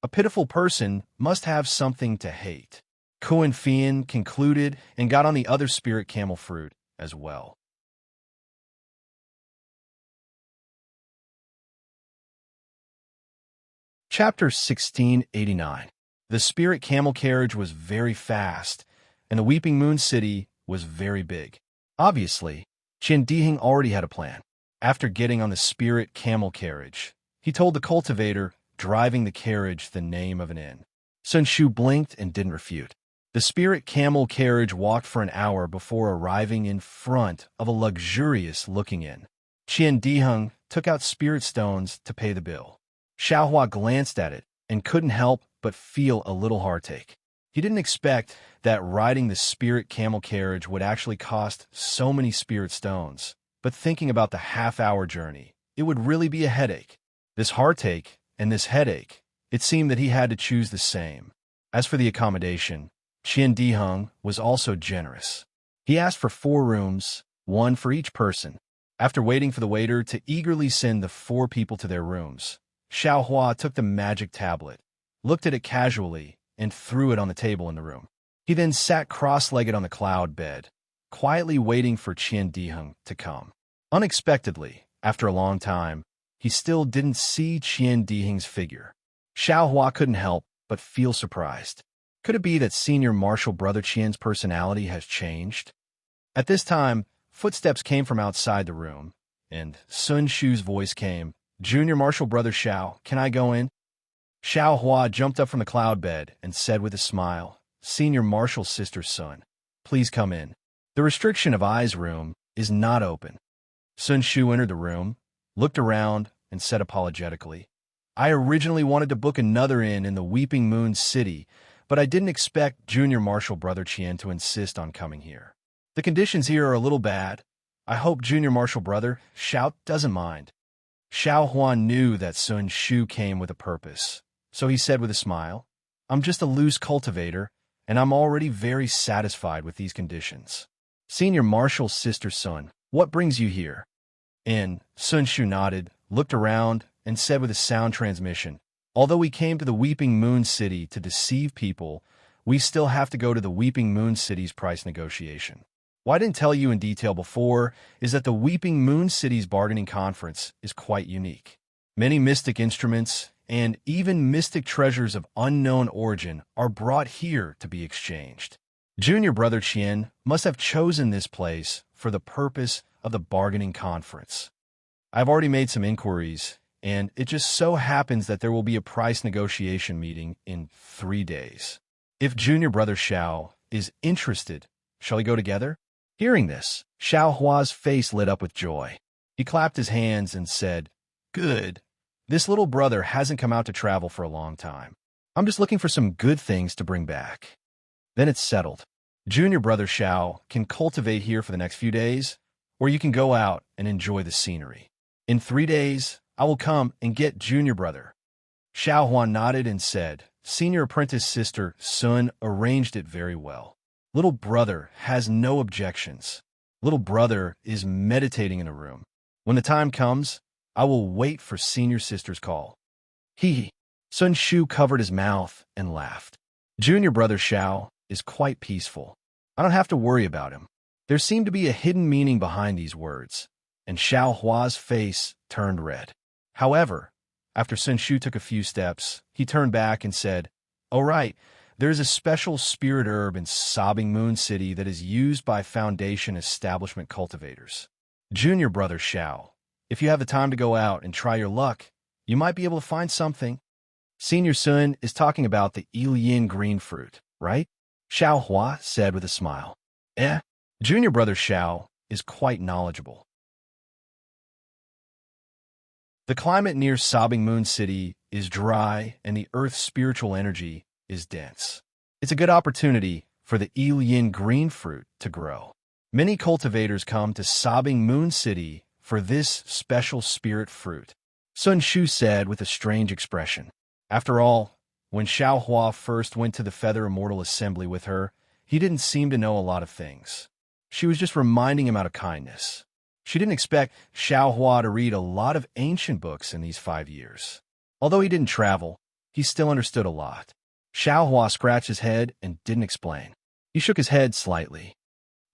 A: A pitiful person must have something to hate. Kuan Fian concluded and got on the other spirit camel fruit as well. Chapter 1689. The spirit camel carriage was very fast, and the Weeping Moon City was very big. Obviously, Qian Dihing already had a plan. After getting on the spirit camel carriage, he told the cultivator driving the carriage the name of an inn. Sun Shu blinked and didn't refute. The spirit camel carriage walked for an hour before arriving in front of a luxurious-looking inn. Qian Diheng took out spirit stones to pay the bill. Xiaohua glanced at it and couldn't help but feel a little heartache. He didn't expect that riding the spirit camel carriage would actually cost so many spirit stones, but thinking about the half-hour journey, it would really be a headache. This heartache and this headache, it seemed that he had to choose the same. As for the accommodation, Qian Diheng was also generous. He asked for 4 rooms, 1 for each person. After waiting for the waiter to eagerly send the 4 people to their rooms, Xiaohua took the magic tablet, looked at it casually, and threw it on the table in the room. He then sat cross-legged on the cloud bed, quietly waiting for Qian Diheng to come. Unexpectedly, after a long time, he still didn't see Qian Diheng's figure. Xiaohua couldn't help but feel surprised. Could it be that Senior Marshal Brother Qian's personality has changed? At this time, footsteps came from outside the room, and Sun Shu's voice came, "Junior Marshal Brother Xiao, can I go in?" Xiaohua jumped up from the cloud bed and said with a smile, "Senior Marshal's sister's son, please come in. The restriction of eyes room is not open." Sun Shu entered the room, looked around, and said apologetically, "I originally wanted to book another inn in the Weeping Moon City, but I didn't expect Junior Marshal Brother Qian to insist on coming here. The conditions here are a little bad. I hope Junior Marshal Brother Xiao doesn't mind." Xiao Huan knew that Sun Shu came with a purpose, so he said with a smile, "I'm just a loose cultivator, and I'm already very satisfied with these conditions. Senior Marshal's sister's son, what brings you here?" And Sun Shu nodded, looked around, and said with a sound transmission, "Although we came to the Weeping Moon City to deceive people, we still have to go to the Weeping Moon City's price negotiation. What I didn't tell you in detail before is that the Weeping Moon City's bargaining conference is quite unique. Many mystic instruments and even mystic treasures of unknown origin are brought here to be exchanged. Junior Brother Qian must have chosen this place for the purpose of the bargaining conference. I've already made some inquiries, and it just so happens that there will be a price negotiation meeting in 3 days. If Junior Brother Xiao is interested, shall we go together?" Hearing this, Xiao Hua's face lit up with joy. He clapped his hands and said, "Good. This little brother hasn't come out to travel for a long time. I'm just looking for some good things to bring back." Then it's settled. Junior Brother Xiao can cultivate here for the next few days, or you can go out and enjoy the scenery. In 3 days, I will come and get Junior Brother. Xiao Huan nodded and said, "Senior Apprentice Sister Sun arranged it very well. Little brother has no objections. Little brother is meditating in a room. When the time comes, I will wait for Senior Sister's call." He. Sun Shu covered his mouth and laughed. Junior Brother Xiao is quite peaceful. I don't have to worry about him. There seemed to be a hidden meaning behind these words, and Xiao Hua's face turned red. However, after Sun Shu took a few steps, he turned back and said, "Oh right, there is a special spirit herb in Sobbing Moon City that is used by Foundation establishment cultivators. Junior Brother Xiao, if you have the time to go out and try your luck, you might be able to find something." Senior Sun is talking about the Ilian green fruit, right? Xiao Hua said with a smile. Junior Brother Xiao is quite knowledgeable. The climate near Sobbing Moon City is dry and the Earth's spiritual energy is dense. It's a good opportunity for the Ilian green fruit to grow. Many cultivators come to Sobbing Moon City for this special spirit fruit, Sun Shu said with a strange expression. After all, when Xiao Hua first went to the Feather Immortal Assembly with her, he didn't seem to know a lot of things. She was just reminding him out of kindness. She didn't expect Xiao Hua to read a lot of ancient books in these 5 years. Although he didn't travel, he still understood a lot. Xiao Hua scratched his head and didn't explain. He shook his head slightly.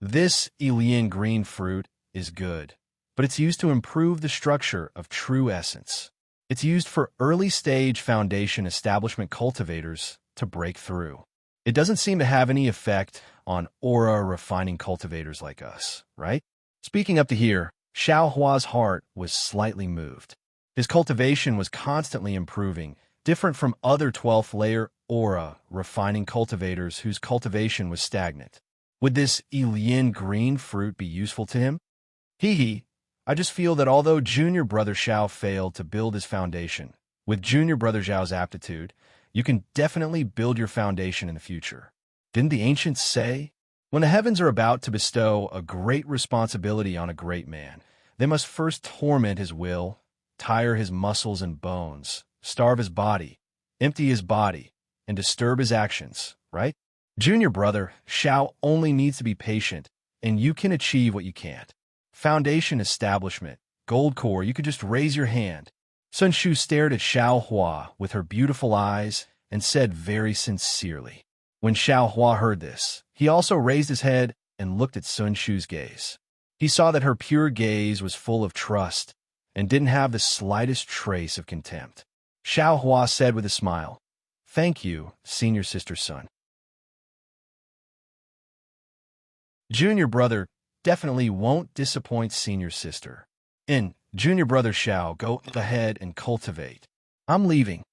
A: This Elian green fruit is good, but it's used to improve the structure of true essence. It's used for early-stage foundation establishment cultivators to break through. It doesn't seem to have any effect on aura refining cultivators like us, right? Speaking up to here, Xiao Hua's heart was slightly moved. His cultivation was constantly improving, different from other 12th layer aura refining cultivators whose cultivation was stagnant. Would this Elian green fruit be useful to him? Hee. I just feel that although Junior Brother Xiao failed to build his foundation, with Junior Brother Xiao's aptitude, you can definitely build your foundation in the future. Didn't the ancients say? When the heavens are about to bestow a great responsibility on a great man, they must first torment his will, tire his muscles and bones, starve his body, empty his body, and disturb his actions, right? Junior Brother Xiao only needs to be patient, and you can achieve what you can't. Foundation establishment, gold core, you could just raise your hand. Sun Shu stared at Xiao Hua with her beautiful eyes and said very sincerely. When Xiao Hua heard this, he also raised his head and looked at Sun Shu's gaze. He saw that her pure gaze was full of trust and didn't have the slightest trace of contempt. Xiao Hua said with a smile, "Thank you, senior sister Sun." Junior brother definitely won't disappoint senior sister. Junior Brother Xiao, go ahead and cultivate. I'm leaving.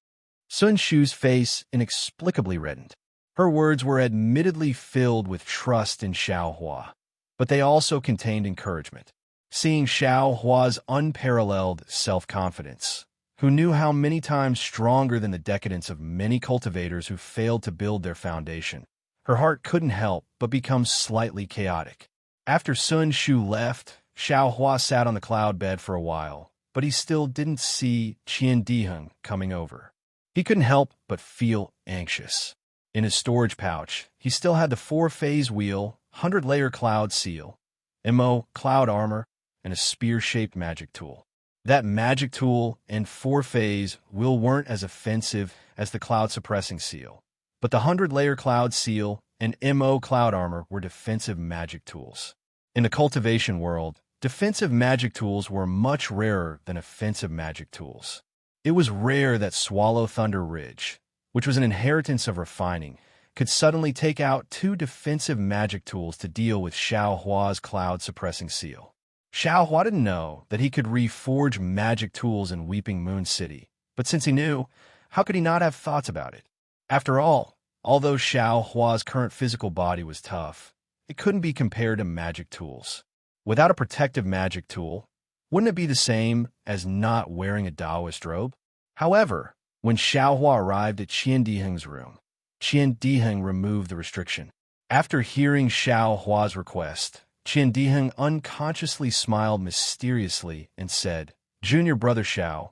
A: Sun Shu's face inexplicably reddened. Her words were admittedly filled with trust in Xiao Hua, but they also contained encouragement. Seeing Xiao Hua's unparalleled self-confidence, who knew how many times stronger than the decadence of many cultivators who failed to build their foundation, her heart couldn't help but become slightly chaotic. After Sun Shu left, Xiao Hua sat on the cloud bed for a while, but he still didn't see Qian Diheng coming over. He couldn't help but feel anxious. In his storage pouch, he still had the 4-phase wheel, 100-layer cloud seal, MO cloud armor, and a spear-shaped magic tool. That magic tool and 4-phase wheel weren't as offensive as the cloud-suppressing seal, but the 100-layer cloud seal and MO cloud armor were defensive magic tools. In the cultivation world, defensive magic tools were much rarer than offensive magic tools. It was rare that Swallow Thunder Ridge, which was an inheritance of refining, could suddenly take out 2 defensive magic tools to deal with Xiao Hua's cloud-suppressing seal. Xiao Hua didn't know that he could reforge magic tools in Weeping Moon City, but since he knew, how could he not have thoughts about it? After all, although Xiao Hua's current physical body was tough, it couldn't be compared to magic tools. Without a protective magic tool, wouldn't it be the same as not wearing a Taoist robe? However, when Xiao Hua arrived at Qian Diheng's room, Qian Diheng removed the restriction. After hearing Xiao Hua's request, Qian Diheng unconsciously smiled mysteriously and said, "Junior Brother Xiao,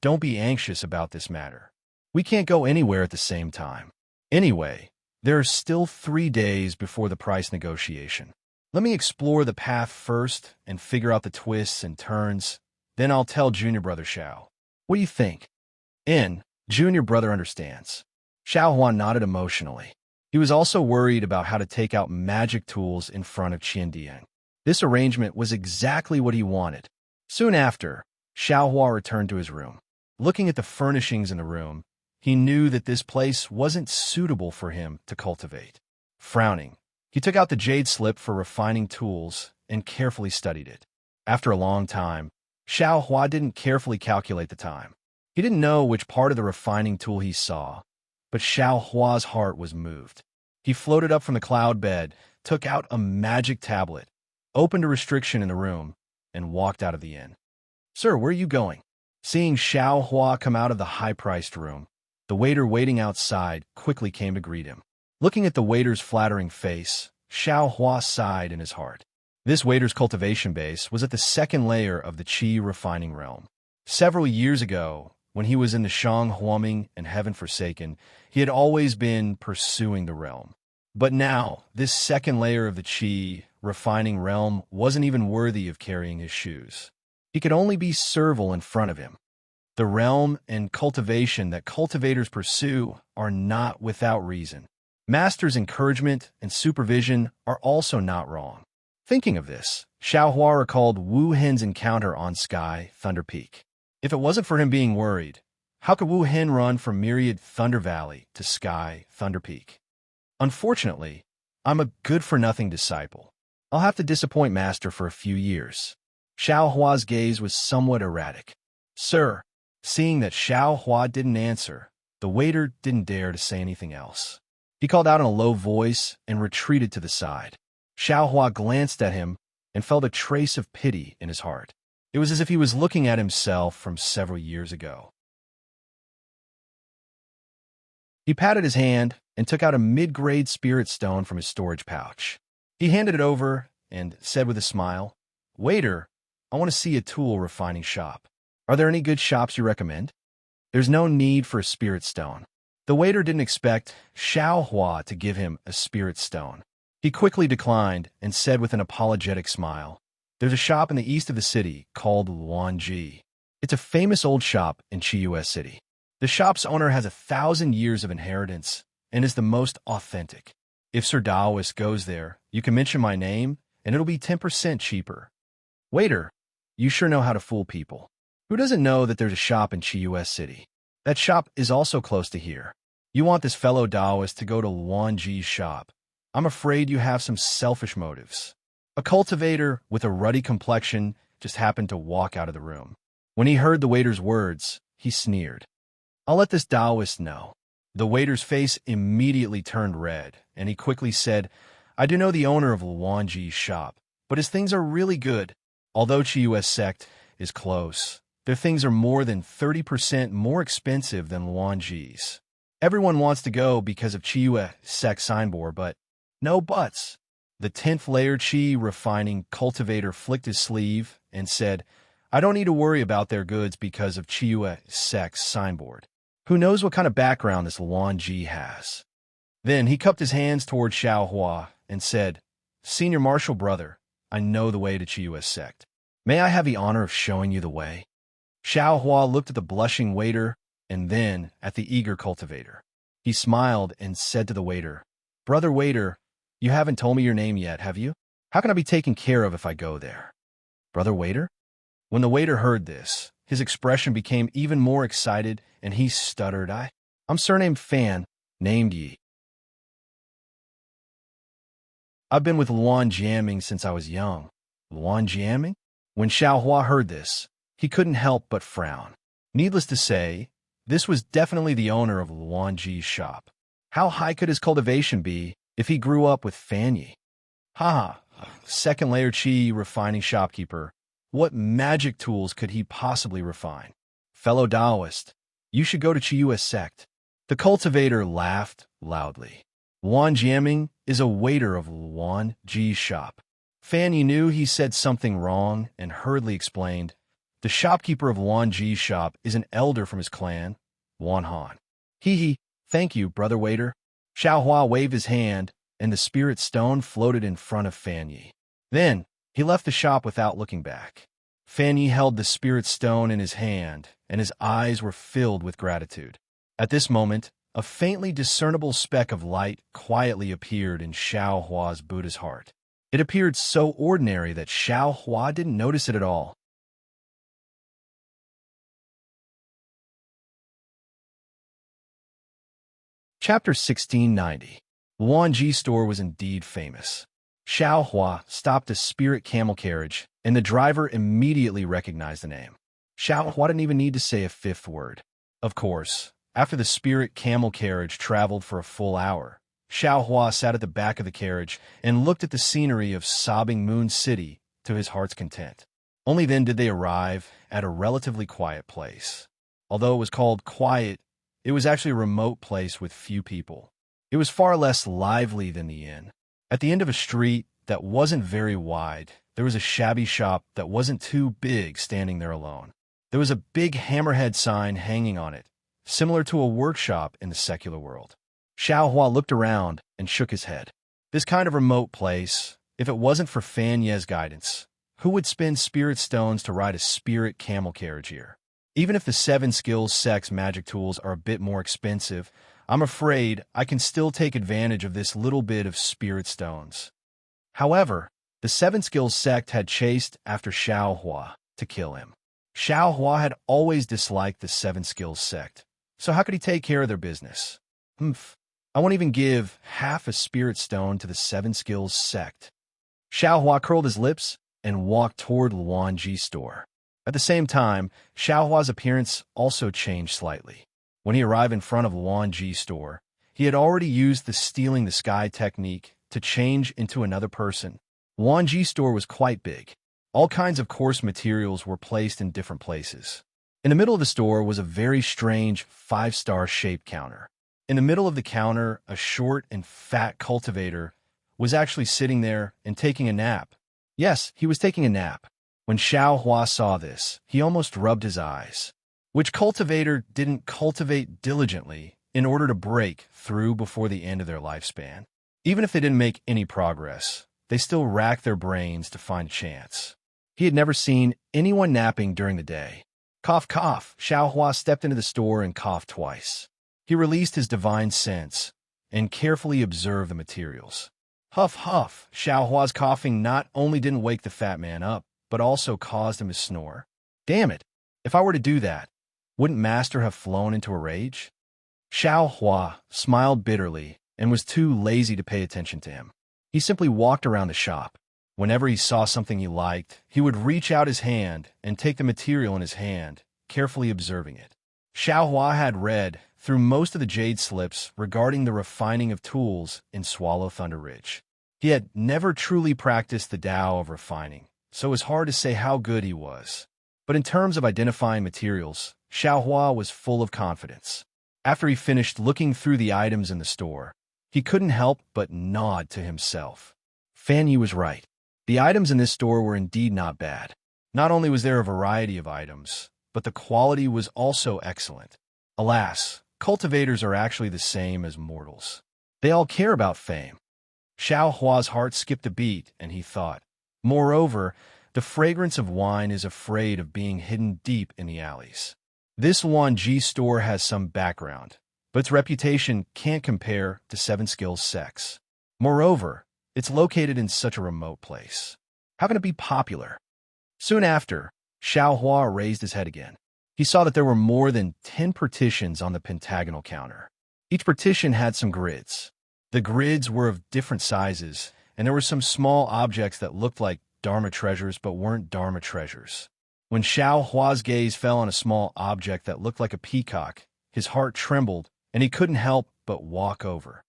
A: don't be anxious about this matter. We can't go anywhere at the same time. Anyway, there are still 3 days before the price negotiation. Let me explore the path first and figure out the twists and turns. Then I'll tell Junior Brother Xiao. What do you think?" Junior Brother understands. Xiao Hua nodded emotionally. He was also worried about how to take out magic tools in front of Qian Diheng. This arrangement was exactly what he wanted. Soon after, Xiao Hua returned to his room. Looking at the furnishings in the room, he knew that this place wasn't suitable for him to cultivate. Frowning, he took out the jade slip for refining tools and carefully studied it. After a long time, Xiao Hua didn't carefully calculate the time. He didn't know which part of the refining tool he saw, but Xiao Hua's heart was moved. He floated up from the cloud bed, took out a magic tablet, opened a restriction in the room, and walked out of the inn. "Sir, where are you going?" Seeing Xiao Hua come out of the high-priced room, the waiter waiting outside quickly came to greet him. Looking at the waiter's flattering face, Xiao Hua sighed in his heart. This waiter's cultivation base was at the 2nd layer of the Qi refining realm. Several years ago, when he was in the Shang Huaming and Heaven Forsaken, he had always been pursuing the realm. But now, this 2nd layer of the Qi refining realm wasn't even worthy of carrying his shoes. He could only be servile in front of him. The realm and cultivation that cultivators pursue are not without reason. Master's encouragement and supervision are also not wrong. Thinking of this, Xiaohua recalled Wu Hen's encounter on Sky Thunder Peak. If it wasn't for him being worried, how could Wu Hen run from Myriad Thunder Valley to Sky Thunder Peak? Unfortunately, I'm a good-for-nothing disciple. I'll have to disappoint Master for a few years. Xiaohua's gaze was somewhat erratic. Sir, seeing that Xiaohua didn't answer, the waiter didn't dare to say anything else. He called out in a low voice and retreated to the side. Xiaohua glanced at him and felt a trace of pity in his heart. It was as if he was looking at himself from several years ago. He patted his hand and took out a mid-grade spirit stone from his storage pouch. He handed it over and said with a smile, "Waiter, I want to see a tool refining shop. Are there any good shops you recommend?" There's no need for a spirit stone. The waiter didn't expect Xiaohua to give him a spirit stone. He quickly declined and said with an apologetic smile, "There's a shop in the east of the city called Luanji. It's a famous old shop in Chiyu City. The shop's owner has 1,000 years of inheritance and is the most authentic. If Sir Daoist goes there, you can mention my name and it'll be 10% cheaper." Waiter, you sure know how to fool people. Who doesn't know that there's a shop in Chiyu City? That shop is also close to here. You want this fellow Daoist to go to Luanji's shop. I'm afraid you have some selfish motives. A cultivator with a ruddy complexion just happened to walk out of the room. When he heard the waiter's words, he sneered. "I'll let this Daoist know." The waiter's face immediately turned red, and he quickly said, "I do know the owner of Luanji's shop, but his things are really good. Although Chiyu sect is close, their things are more than 30% more expensive than Luanji's. Everyone wants to go because of Chiyu sect signboard, but no buts." The 10th layer Chi refining cultivator flicked his sleeve and said, "I don't need to worry about their goods because of Chiyu sect's signboard. Who knows what kind of background this Luanji has?" Then he cupped his hands toward Xiaohua and said, "Senior Marshal Brother, I know the way to Chiyu sect. May I have the honor of showing you the way?" Xiaohua looked at the blushing waiter and then at the eager cultivator. He smiled and said to the waiter, "Brother waiter, you haven't told me your name yet, have you? How can I be taken care of if I go there?" "Brother waiter?" When the waiter heard this, his expression became even more excited, and he stuttered, I'm surnamed Fan, named Yi. I've been with Luan Jiaming since I was young." Luan Jiaming? When Xiaohua heard this, he couldn't help but frown. Needless to say, this was definitely the owner of Luanji's shop. How high could his cultivation be if he grew up with Fan Yi? Ha! Second layer Chi refining shopkeeper. What magic tools could he possibly refine? Fellow Daoist, you should go to Chiyu sect. The cultivator laughed loudly. Luan Jiaming is a waiter of Luan Ji's shop. Fan Yi knew he said something wrong and hurriedly explained, "The shopkeeper of Luan Ji's shop is an elder from his clan, Luan Han." Hee, thank you, brother waiter." Xiaohua waved his hand, and the spirit stone floated in front of Fan Yi. Then, he left the shop without looking back. Fan Yi held the spirit stone in his hand, and his eyes were filled with gratitude. At this moment, a faintly discernible speck of light quietly appeared in Xiaohua's Buddha's heart. It appeared so ordinary that Xiaohua didn't notice it at all. Chapter 1690. Luanji store was indeed famous. Xiaohua stopped a spirit camel carriage, and the driver immediately recognized the name. Xiaohua didn't even need to say a fifth word. Of course, after the spirit camel carriage traveled for a full hour, Xiaohua sat at the back of the carriage and looked at the scenery of sobbing Moon City to his heart's content. Only then did they arrive at a relatively quiet place. Although it was called quiet, it was actually a remote place with few people. It was far less lively than the inn. At the end of a street that wasn't very wide, there was a shabby shop that wasn't too big standing there alone. There was a big hammerhead sign hanging on it, similar to a workshop in the secular world. Xiaohua looked around and shook his head. This kind of remote place, If it wasn't for Fan Ye's guidance, who would spend spirit stones to ride a spirit camel carriage here? Even if the 7 skills sex magic tools are a bit more expensive, I'm afraid I can still take advantage of this little bit of spirit stones. However, the 7 skills sect had chased after Xiaohua to kill him. Xiaohua had always disliked the 7 skills sect, so how could he take care of their business? I won't even give half a spirit stone to the 7 skills sect. Xiaohua curled his lips and walked toward Luanji's store. At the same time, Xiaohua's appearance also changed slightly. When he arrived in front of Luanji's store, he had already used the stealing the sky technique to change into another person. Luanji's store was quite big. All kinds of coarse materials were placed in different places. In the middle of the store was a very strange 5-star shaped counter. In the middle of the counter, a short and fat cultivator was actually sitting there and taking a nap. Yes, he was taking a nap. When Xiaohua saw this, he almost rubbed his eyes. Which cultivator didn't cultivate diligently in order to break through before the end of their lifespan? Even if they didn't make any progress, they still racked their brains to find a chance. He had never seen anyone napping during the day. Cough, cough. Xiaohua stepped into the store and coughed twice. He released his divine sense and carefully observed the materials. Huff, huff. Xiaohua's coughing not only didn't wake the fat man up, but also caused him to snore. Damn it! If I were to do that, wouldn't Master have flown into a rage? Xiaohua smiled bitterly and was too lazy to pay attention to him. He simply walked around the shop. Whenever he saw something he liked, he would reach out his hand and take the material in his hand, carefully observing it. Xiaohua had read through most of the jade slips regarding the refining of tools in Swallow Thunder Ridge. He had never truly practiced the Tao of refining, so it was hard to say how good he was. But in terms of identifying materials, Xiaohua was full of confidence. After he finished looking through the items in the store, he couldn't help but nod to himself. Fan Yi was right. The items in this store were indeed not bad. Not only was there a variety of items, but the quality was also excellent. Alas, cultivators are actually the same as mortals. They all care about fame. Xiaohua's heart skipped a beat, and he thought, moreover, the fragrance of wine is afraid of being hidden deep in the alleys. This Luanji store has some background, but its reputation can't compare to 7 skills sex. Moreover, it's located in such a remote place. How can it be popular? Soon after, Xiaohua raised his head again. He saw that there were more than 10 partitions on the pentagonal counter. Each partition had some grids. The grids were of different sizes, and there were some small objects that looked like Dharma treasures but weren't Dharma treasures. When Xiaohua's gaze fell on a small object that looked like a peacock, his heart trembled, and he couldn't help but walk over.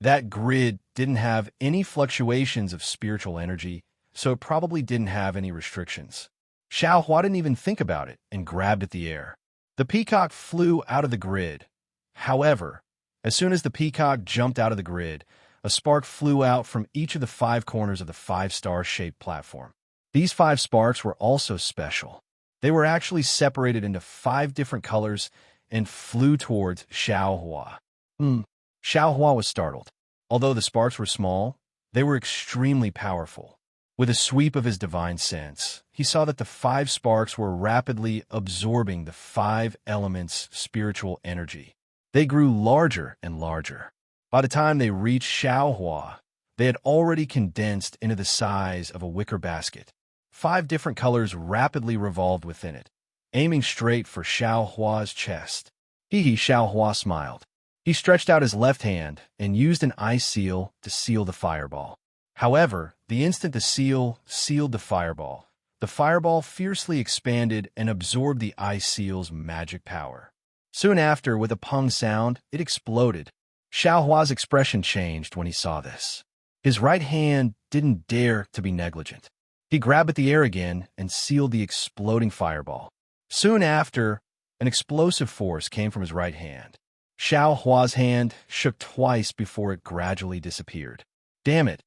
A: That grid didn't have any fluctuations of spiritual energy, so it probably didn't have any restrictions. Xiaohua didn't even think about it and grabbed at the air. The peacock flew out of the grid. However, as soon as the peacock jumped out of the grid, a spark flew out from each of the 5 corners of the 5-star-shaped platform. These 5 sparks were also special. They were actually separated into 5 different colors and flew towards Xiaohua. Xiaohua was startled. Although the sparks were small, they were extremely powerful. With a sweep of his divine sense, he saw that the 5 sparks were rapidly absorbing the 5 elements' spiritual energy. They grew larger and larger. By the time they reached Xiaohua, they had already condensed into the size of a wicker basket. 5 different colors rapidly revolved within it, aiming straight for Xiaohua's chest. Xiaohua smiled. He stretched out his left hand and used an ice seal to seal the fireball. However, the instant the seal sealed the fireball fiercely expanded and absorbed the ice seal's magic power. Soon after, with a pung sound, it exploded. Xiaohua's expression changed when he saw this. His right hand didn't dare to be negligent. He grabbed at the air again and sealed the exploding fireball. Soon after, an explosive force came from his right hand. Xiaohua's hand shook twice before it gradually disappeared. Damn it!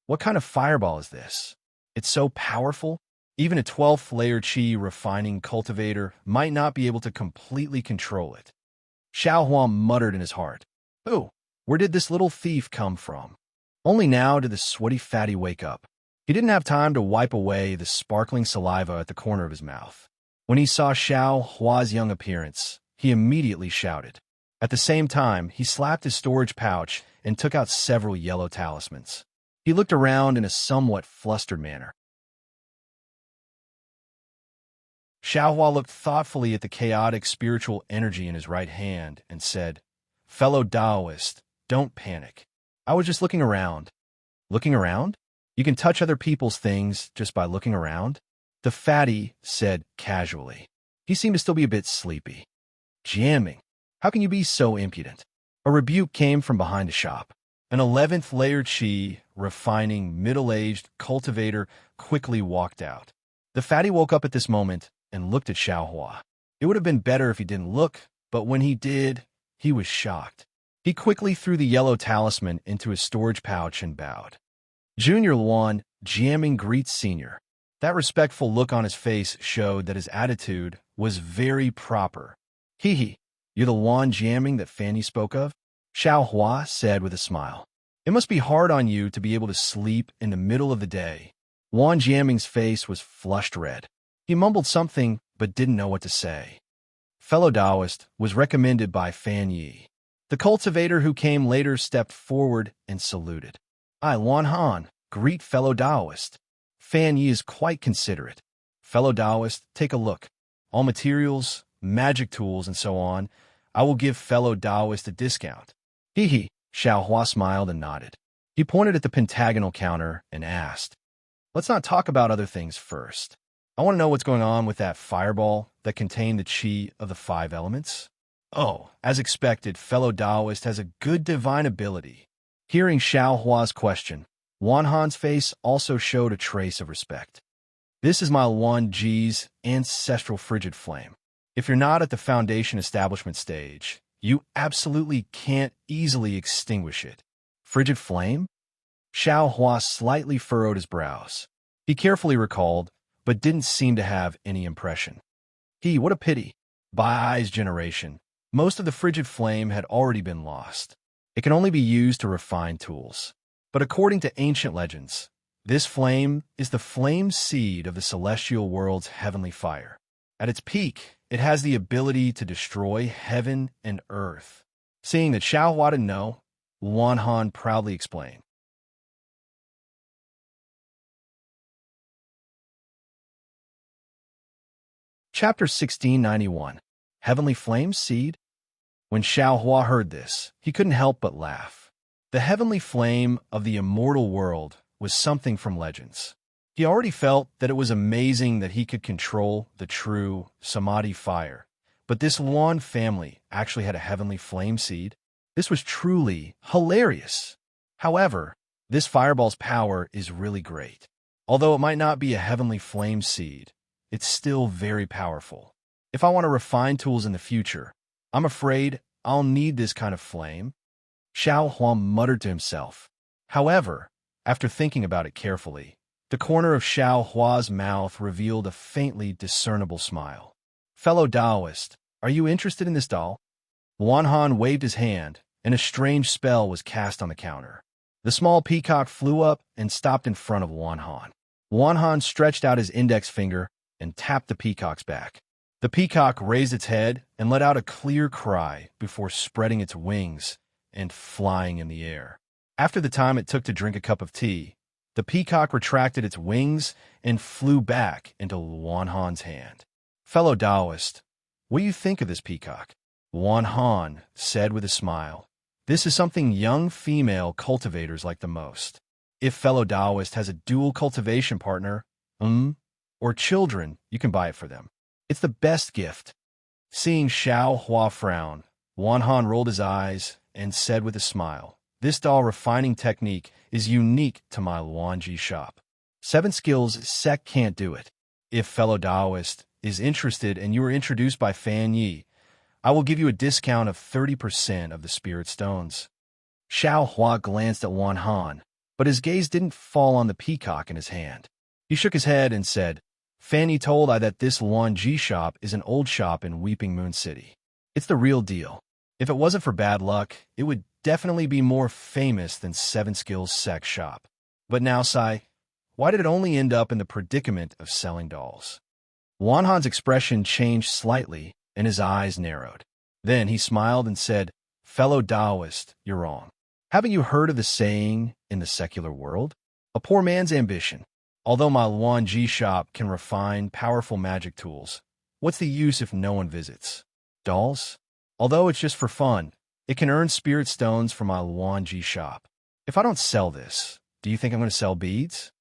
A: What kind of fireball is this? It's so powerful? Even a 12th layer qi refining cultivator might not be able to completely control it. Xiaohua muttered in his heart. Oh, Where did this little thief come from? Only now did the sweaty fatty wake up. He didn't have time to wipe away the sparkling saliva at the corner of his mouth. When he saw Xiao Hua's young appearance, he immediately shouted. At the same time, he slapped his storage pouch and took out several yellow talismans. He looked around in a somewhat flustered manner. Xiao Hua looked thoughtfully at the chaotic spiritual energy in his right hand and said, "Fellow Taoist, don't panic. I was just looking around." "Looking around? You can touch other people's things just by looking around?" The fatty said casually. He seemed to still be a bit sleepy. "Jamming? How can you be so impudent?" A rebuke came from behind the shop. An 11th layer chi, refining, middle-aged cultivator quickly walked out. The fatty woke up at this moment and looked at Xiao Hua. It would have been better if he didn't look, but when he did, he was shocked. He quickly threw the yellow talisman into his storage pouch and bowed. Junior Luan, jamming greets Senior. That respectful look on his face showed that his attitude was very proper. "Hee, you're the Luan jamming that Fanny spoke of?" Xiao Hua said with a smile. "It must be hard on you to be able to sleep in the middle of the day." Luan jamming's face was flushed red. He mumbled something but didn't know what to say. Fellow Taoist was recommended by Fan Yi. The cultivator who came later stepped forward and saluted. "I, Luan Han, greet fellow Taoist." Fan Yi is quite considerate. "Fellow Taoist, take a look. All materials, magic tools, and so on. I will give fellow Taoist a discount." Hee, Xiao Hua smiled and nodded. He pointed at the pentagonal counter and asked, "Let's not talk about other things first. I want to know what's going on with that fireball that contained the chi of the 5 elements." "Oh, as expected, fellow Taoist has a good divine ability." Hearing Xiao Hua's question, Luan Han's face also showed a trace of respect. "This is my Luan Ji's ancestral frigid flame. If you're not at the foundation establishment stage, you absolutely can't easily extinguish it." "Frigid flame?" Xiao Hua slightly furrowed his brows. He carefully recalled, but didn't seem to have any impression. What a pity. By Ai's generation, most of the frigid flame had already been lost. It can only be used to refine tools. But according to ancient legends, this flame is the flame seed of the celestial world's heavenly fire. At its peak, it has the ability to destroy heaven and earth. Seeing that Xiao Hua didn't know, Luan Han proudly explained. Chapter 1691, Heavenly Flame Seed? When Xiao Hua heard this, he couldn't help but laugh. The heavenly flame of the immortal world was something from legends. He already felt that it was amazing that he could control the true Samadhi fire, but this Luan family actually had a heavenly flame seed. This was truly hilarious. However, this fireball's power is really great. Although it might not be a heavenly flame seed, it's still very powerful. If I want to refine tools in the future, I'm afraid I'll need this kind of flame. Xiao Hua muttered to himself. However, after thinking about it carefully, the corner of Xiao Hua's mouth revealed a faintly discernible smile. "Fellow Taoist, are you interested in this doll?" Luan Han waved his hand, and a strange spell was cast on the counter. The small peacock flew up and stopped in front of Luan Han. Luan Han stretched out his index finger and tapped the peacock's back. The peacock raised its head and let out a clear cry before spreading its wings and flying in the air. After the time it took to drink a cup of tea, the peacock retracted its wings and flew back into Luan Han's hand. "Fellow Taoist, what do you think of this peacock?" Luan Han said with a smile. "This is something young female cultivators like the most. If fellow Taoist has a dual cultivation partner, or children, you can buy it for them. It's the best gift." Seeing Xiao Hua frown, Luan Han rolled his eyes and said with a smile, "This doll refining technique is unique to my Luanji shop. 7 skills sec can't do it. If fellow Taoist is interested and you are introduced by Fan Yi, I will give you a discount of 30% of the spirit stones." Xiao Hua glanced at Luan Han, but his gaze didn't fall on the peacock in his hand. He shook his head and said, "Fanny told I that this Luanji shop is an old shop in Weeping Moon City. It's the real deal. If it wasn't for bad luck, it would definitely be more famous than Seven Skills Sex Shop. But now, Sai, why did it only end up in the predicament of selling dolls? Wanhan's expression changed slightly, and his eyes narrowed. Then he smiled and said, "Fellow Taoist, you're wrong. Haven't you heard of the saying in the secular world? A poor man's ambition. Although my Luanji shop can refine powerful magic tools, what's the use if no one visits? Dolls? Although it's just for fun, it can earn spirit stones for my Luanji shop. If I don't sell this, do you think I'm going to sell beads?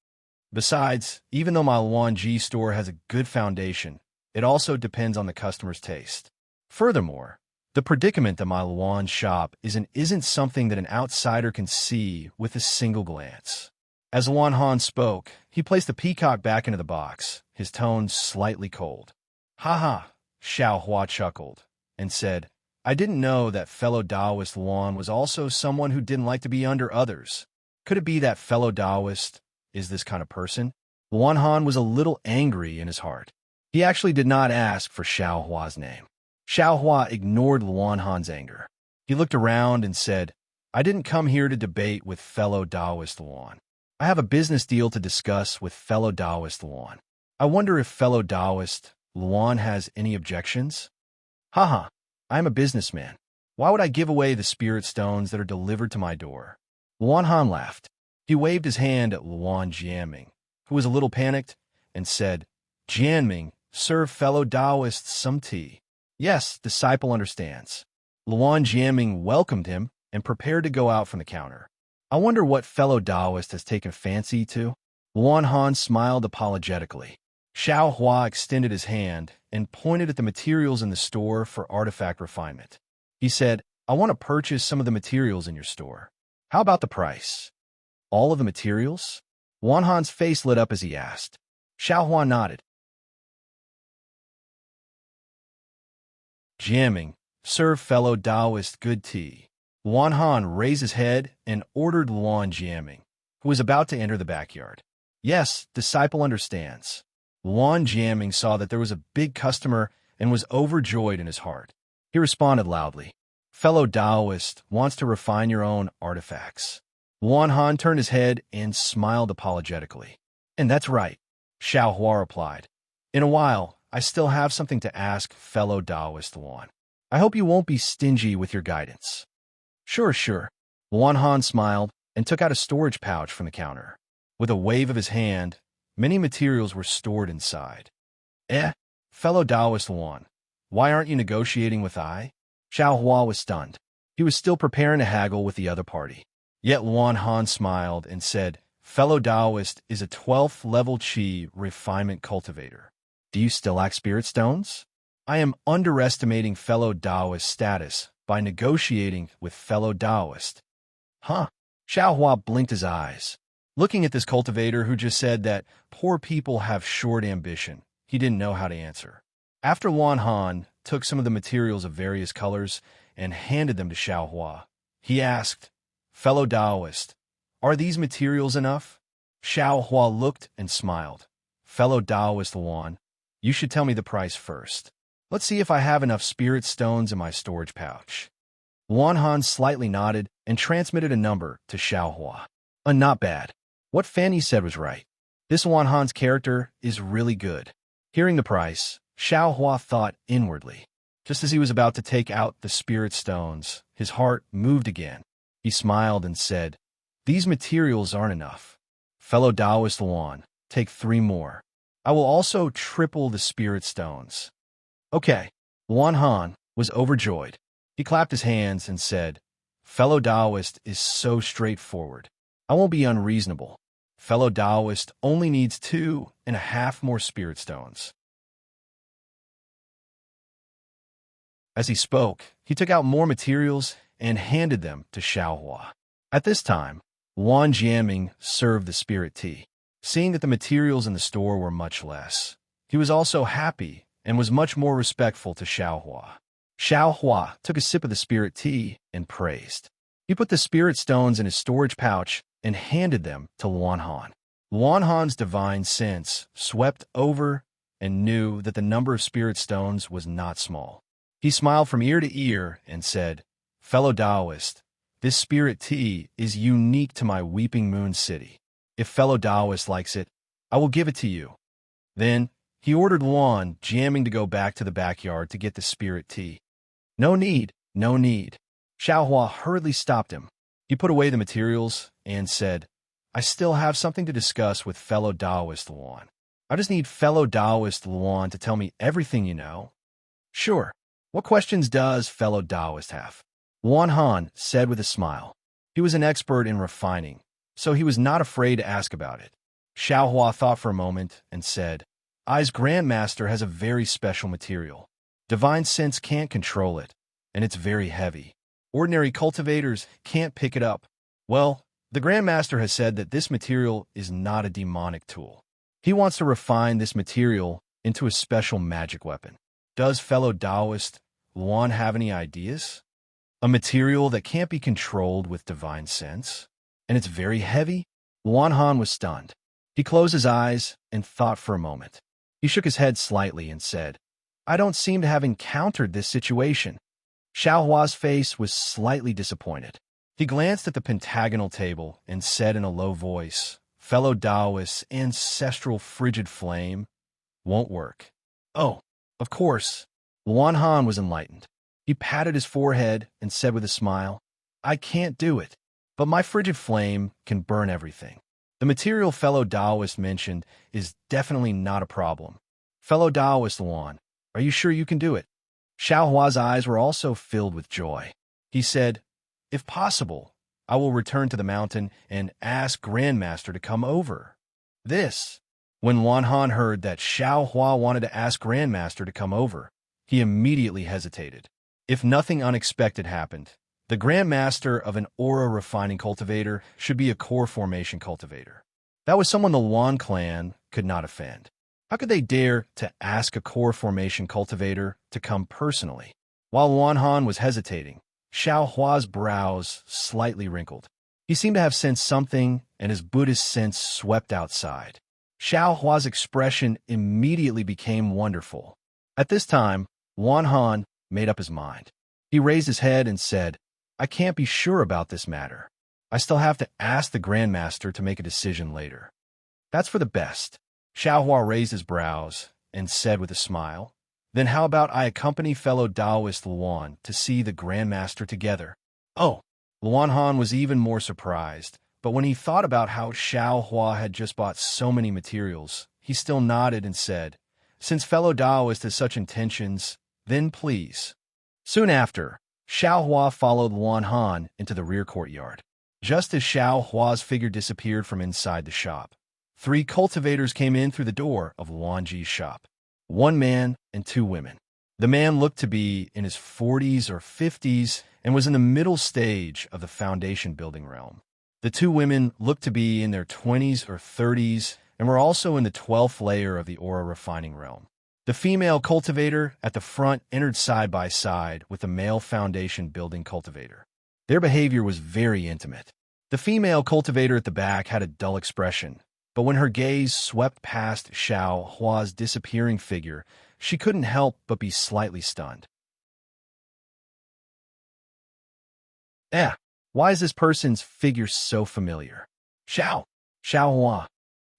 A: Besides, even though my Luanji store has a good foundation, it also depends on the customer's taste. Furthermore, the predicament of my Luan shop isn't something that an outsider can see with a single glance." As Wanhan spoke, he placed the peacock back into the box, his tone slightly cold. "Ha ha," Xiao Hua chuckled and said, "I didn't know that fellow Taoist Luan was also someone who didn't like to be under others. Could it be that fellow Taoist is this kind of person?" Wanhan was a little angry in his heart. He actually did not ask for Xiao Hua's name. Xiao Hua ignored Luanhan's anger. He looked around and said, "I didn't come here to debate with fellow Taoist Luan. I have a business deal to discuss with fellow Taoist Luan. I wonder if fellow Taoist Luan has any objections?" "Haha, I am a businessman. Why would I give away the spirit stones that are delivered to my door?" Luanhan laughed. He waved his hand at Luan Jianming, who was a little panicked, and said, "Jianming, serve fellow Taoists some tea." "Yes, disciple understands." Luan Jianming welcomed him and prepared to go out from the counter. "I wonder what fellow Taoist has taken fancy to?" Luanhan smiled apologetically. Xiao Hua extended his hand and pointed at the materials in the store for artifact refinement. He said, "I want to purchase some of the materials in your store. How about the price?" "All of the materials?" Wanhan's face lit up as he asked. Xiao Hua nodded. "Jamming, serve fellow Taoist good tea." Wanhan raised his head and ordered Luan Jianming, who was about to enter the backyard. "Yes, disciple understands." Luan Jianming saw that there was a big customer and was overjoyed in his heart. He responded loudly, "Fellow Taoist wants to refine your own artifacts." Wanhan turned his head and smiled apologetically. "And that's right," Xiao Hua replied. "In a while, I still have something to ask fellow Taoist Luan. I hope you won't be stingy with your guidance." Sure. Wanhan smiled and took out a storage pouch from the counter. With a wave of his hand, many materials were stored inside. Fellow Taoist Luan, why aren't you negotiating with I?" Xiao Hua was stunned. He was still preparing to haggle with the other party. Yet Wanhan smiled and said, "Fellow Taoist is a 12th level Qi refinement cultivator. Do you still lack spirit stones? I am underestimating fellow Taoist status by negotiating with fellow Taoist." "Huh?" Xiao Hua blinked his eyes. Looking at this cultivator who just said that poor people have short ambition, he didn't know how to answer. After Wanhan took some of the materials of various colors and handed them to Xiao Hua, he asked, "Fellow Taoist, are these materials enough?" Xiao Hua looked and smiled. "Fellow Taoist Luan, you should tell me the price first. Let's see if I have enough spirit stones in my storage pouch." Wanhan slightly nodded and transmitted a number to Xiao Hua. Not bad. What Fanny said was right. This Wanhan's character is really good. Hearing the price, Xiao Hua thought inwardly. Just as he was about to take out the spirit stones, his heart moved again. He smiled and said, "These materials aren't enough. Fellow Taoist Luan, take 3 more. I will also triple the spirit stones." "Okay." Wanhan was overjoyed. He clapped his hands and said, "Fellow Taoist is so straightforward. I won't be unreasonable. Fellow Taoist only needs 2.5 more spirit stones." As he spoke, he took out more materials and handed them to Xiao Hua. At this time, Luan Jianming served the spirit tea. Seeing that the materials in the store were much less, he was also happy and was much more respectful to Xiao Hua. Xiao Hua took a sip of the spirit tea and praised. He put the spirit stones in his storage pouch and handed them to Luanhan. Luanhan's divine sense swept over and knew that the number of spirit stones was not small. He smiled from ear to ear and said, "Fellow Taoist, This spirit tea is unique to my Weeping Moon City. If fellow Taoist likes it, I will give it to you." Then he ordered Luan, jamming to go back to the backyard to get the spirit tea. "No need, no need." Xiaohua hurriedly stopped him. He put away the materials and said, "I still have something to discuss with fellow Taoist Luan. I just need fellow Taoist Luan to tell me everything you know." "Sure. What questions does fellow Taoist have?" Luan Han said with a smile. He was an expert in refining, so he was not afraid to ask about it. Xiaohua thought for a moment and said, "Ai's Grandmaster has a very special material. Divine sense can't control it, and it's very heavy. Ordinary cultivators can't pick it up. Well, the Grandmaster has said that this material is not a demonic tool. He wants to refine this material into a special magic weapon. Does fellow Taoist Luan have any ideas? A material that can't be controlled with divine sense? And it's very heavy?" Luan Han was stunned. He closed his eyes and thought for a moment. He shook his head slightly and said, "I don't seem to have encountered this situation." Xiaohua's face was slightly disappointed. He glanced at the pentagonal table and said in a low voice, "Fellow Taoist's ancestral frigid flame won't work." "Oh, of course." Luan Han was enlightened. He patted his forehead and said with a smile, "I can't do it, but my frigid flame can burn everything. The material fellow Taoist mentioned is definitely not a problem. Fellow Taoist Luan, are you sure you can do it?" Xiaohua's eyes were also filled with joy. He said, "If possible, I will return to the mountain and ask Grandmaster to come over." When Luan Han heard that Xiaohua wanted to ask Grandmaster to come over, he immediately hesitated. If nothing unexpected happened, the Grandmaster of an aura refining cultivator should be a core formation cultivator. That was someone the Luan clan could not offend. How could they dare to ask a core formation cultivator to come personally? While Luan Han was hesitating, Xiaohua's brows slightly wrinkled. He seemed to have sensed something, and his Buddhist sense swept outside. Xiaohua's expression immediately became wonderful. At this time, Luan Han made up his mind. He raised his head and said, "I can't be sure about this matter. I still have to ask the Grandmaster to make a decision later." "That's for the best." Xiaohua raised his brows and said with a smile, "Then how about I accompany fellow Taoist Luan to see the Grandmaster together?" "Oh!" Luan Han was even more surprised, but when he thought about how Xiaohua had just bought so many materials, he still nodded and said, "Since fellow Taoist has such intentions, then please." Soon after, Xiaohua followed Luan Han into the rear courtyard. Just as Xiaohua's figure disappeared from inside the shop, 3 cultivators came in through the door of Luanji's shop. 1 man and 2 women. The man looked to be in his 40s or 50s and was in the middle stage of the foundation building realm. The 2 women looked to be in their 20s or 30s and were also in the 12th layer of the aura refining realm. The female cultivator at the front entered side by side with the male foundation building cultivator. Their behavior was very intimate. The female cultivator at the back had a dull expression, but when her gaze swept past Xiaohua's disappearing figure, she couldn't help but be slightly stunned. Why is this person's figure so familiar? Xiaohua.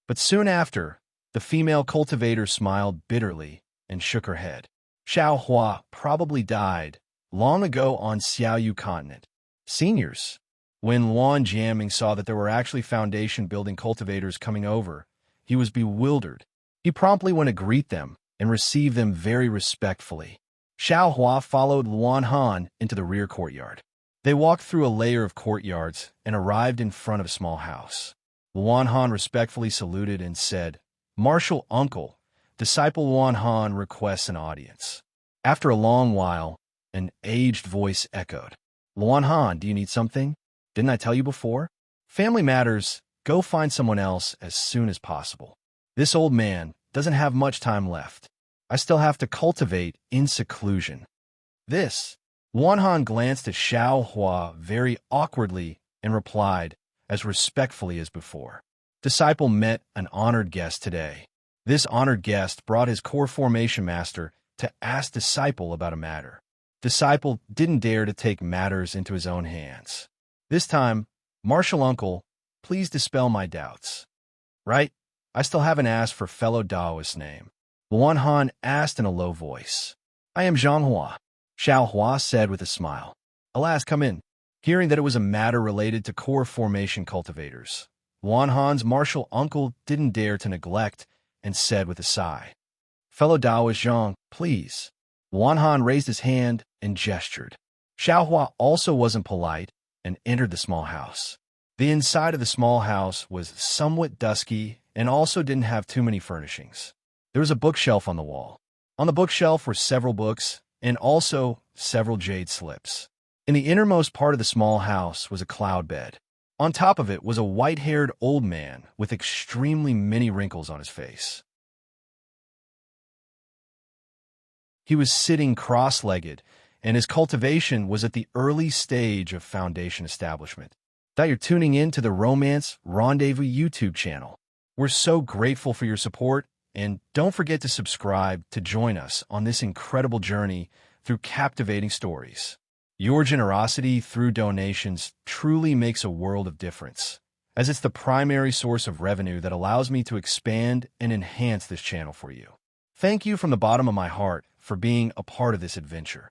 A: But soon after, the female cultivator smiled bitterly and shook her head. Xiaohua probably died long ago on Xiaoyu continent. Seniors. When Luan Jiaming saw that there were actually foundation-building cultivators coming over, he was bewildered. He promptly went to greet them and receive them very respectfully. Xiaohua followed Luan Han into the rear courtyard. They walked through a layer of courtyards and arrived in front of a small house. Luan Han respectfully saluted and said, "Martial Uncle, disciple Luan Han requests an audience." After a long while, an aged voice echoed, "Luan Han, do you need something? Didn't I tell you before? Family matters, go find someone else as soon as possible. This old man doesn't have much time left. I still have to cultivate in seclusion." Luan Han glanced at Xiaohua very awkwardly and replied, as respectfully as before, "Disciple met an honored guest today. This honored guest brought his core formation master to ask Disciple about a matter. Disciple didn't dare to take matters into his own hands. This time, Martial Uncle, please dispel my doubts. Right? I still haven't asked for fellow Daoist's name. Luan Han asked in a low voice. I am Zhang Hua, Xiao Hua said with a smile. Alas, come in. Hearing that it was a matter related to core formation cultivators, Luan Han's martial uncle didn't dare to neglect and said with a sigh, Fellow Daoist Zhang, please. Luan Han raised his hand and gestured. Xiao Hua also wasn't polite and entered the small house. The inside of the small house was somewhat dusky and also didn't have too many furnishings. There was a bookshelf on the wall. On the bookshelf were several books and also several jade slips. In the innermost part of the small house was a cloud bed. On top of it was a white-haired old man with extremely many wrinkles on his face. He was sitting cross-legged, and his cultivation was at the early stage of foundation establishment. That you're tuning in to the Romance Rendezvous YouTube channel. We're so grateful for your support, and don't forget to subscribe to join us on this incredible journey through captivating stories. Your generosity through donations truly makes a world of difference, as it's the primary source of revenue that allows me to expand and enhance this channel for you. Thank you from the bottom of my heart for being a part of this adventure.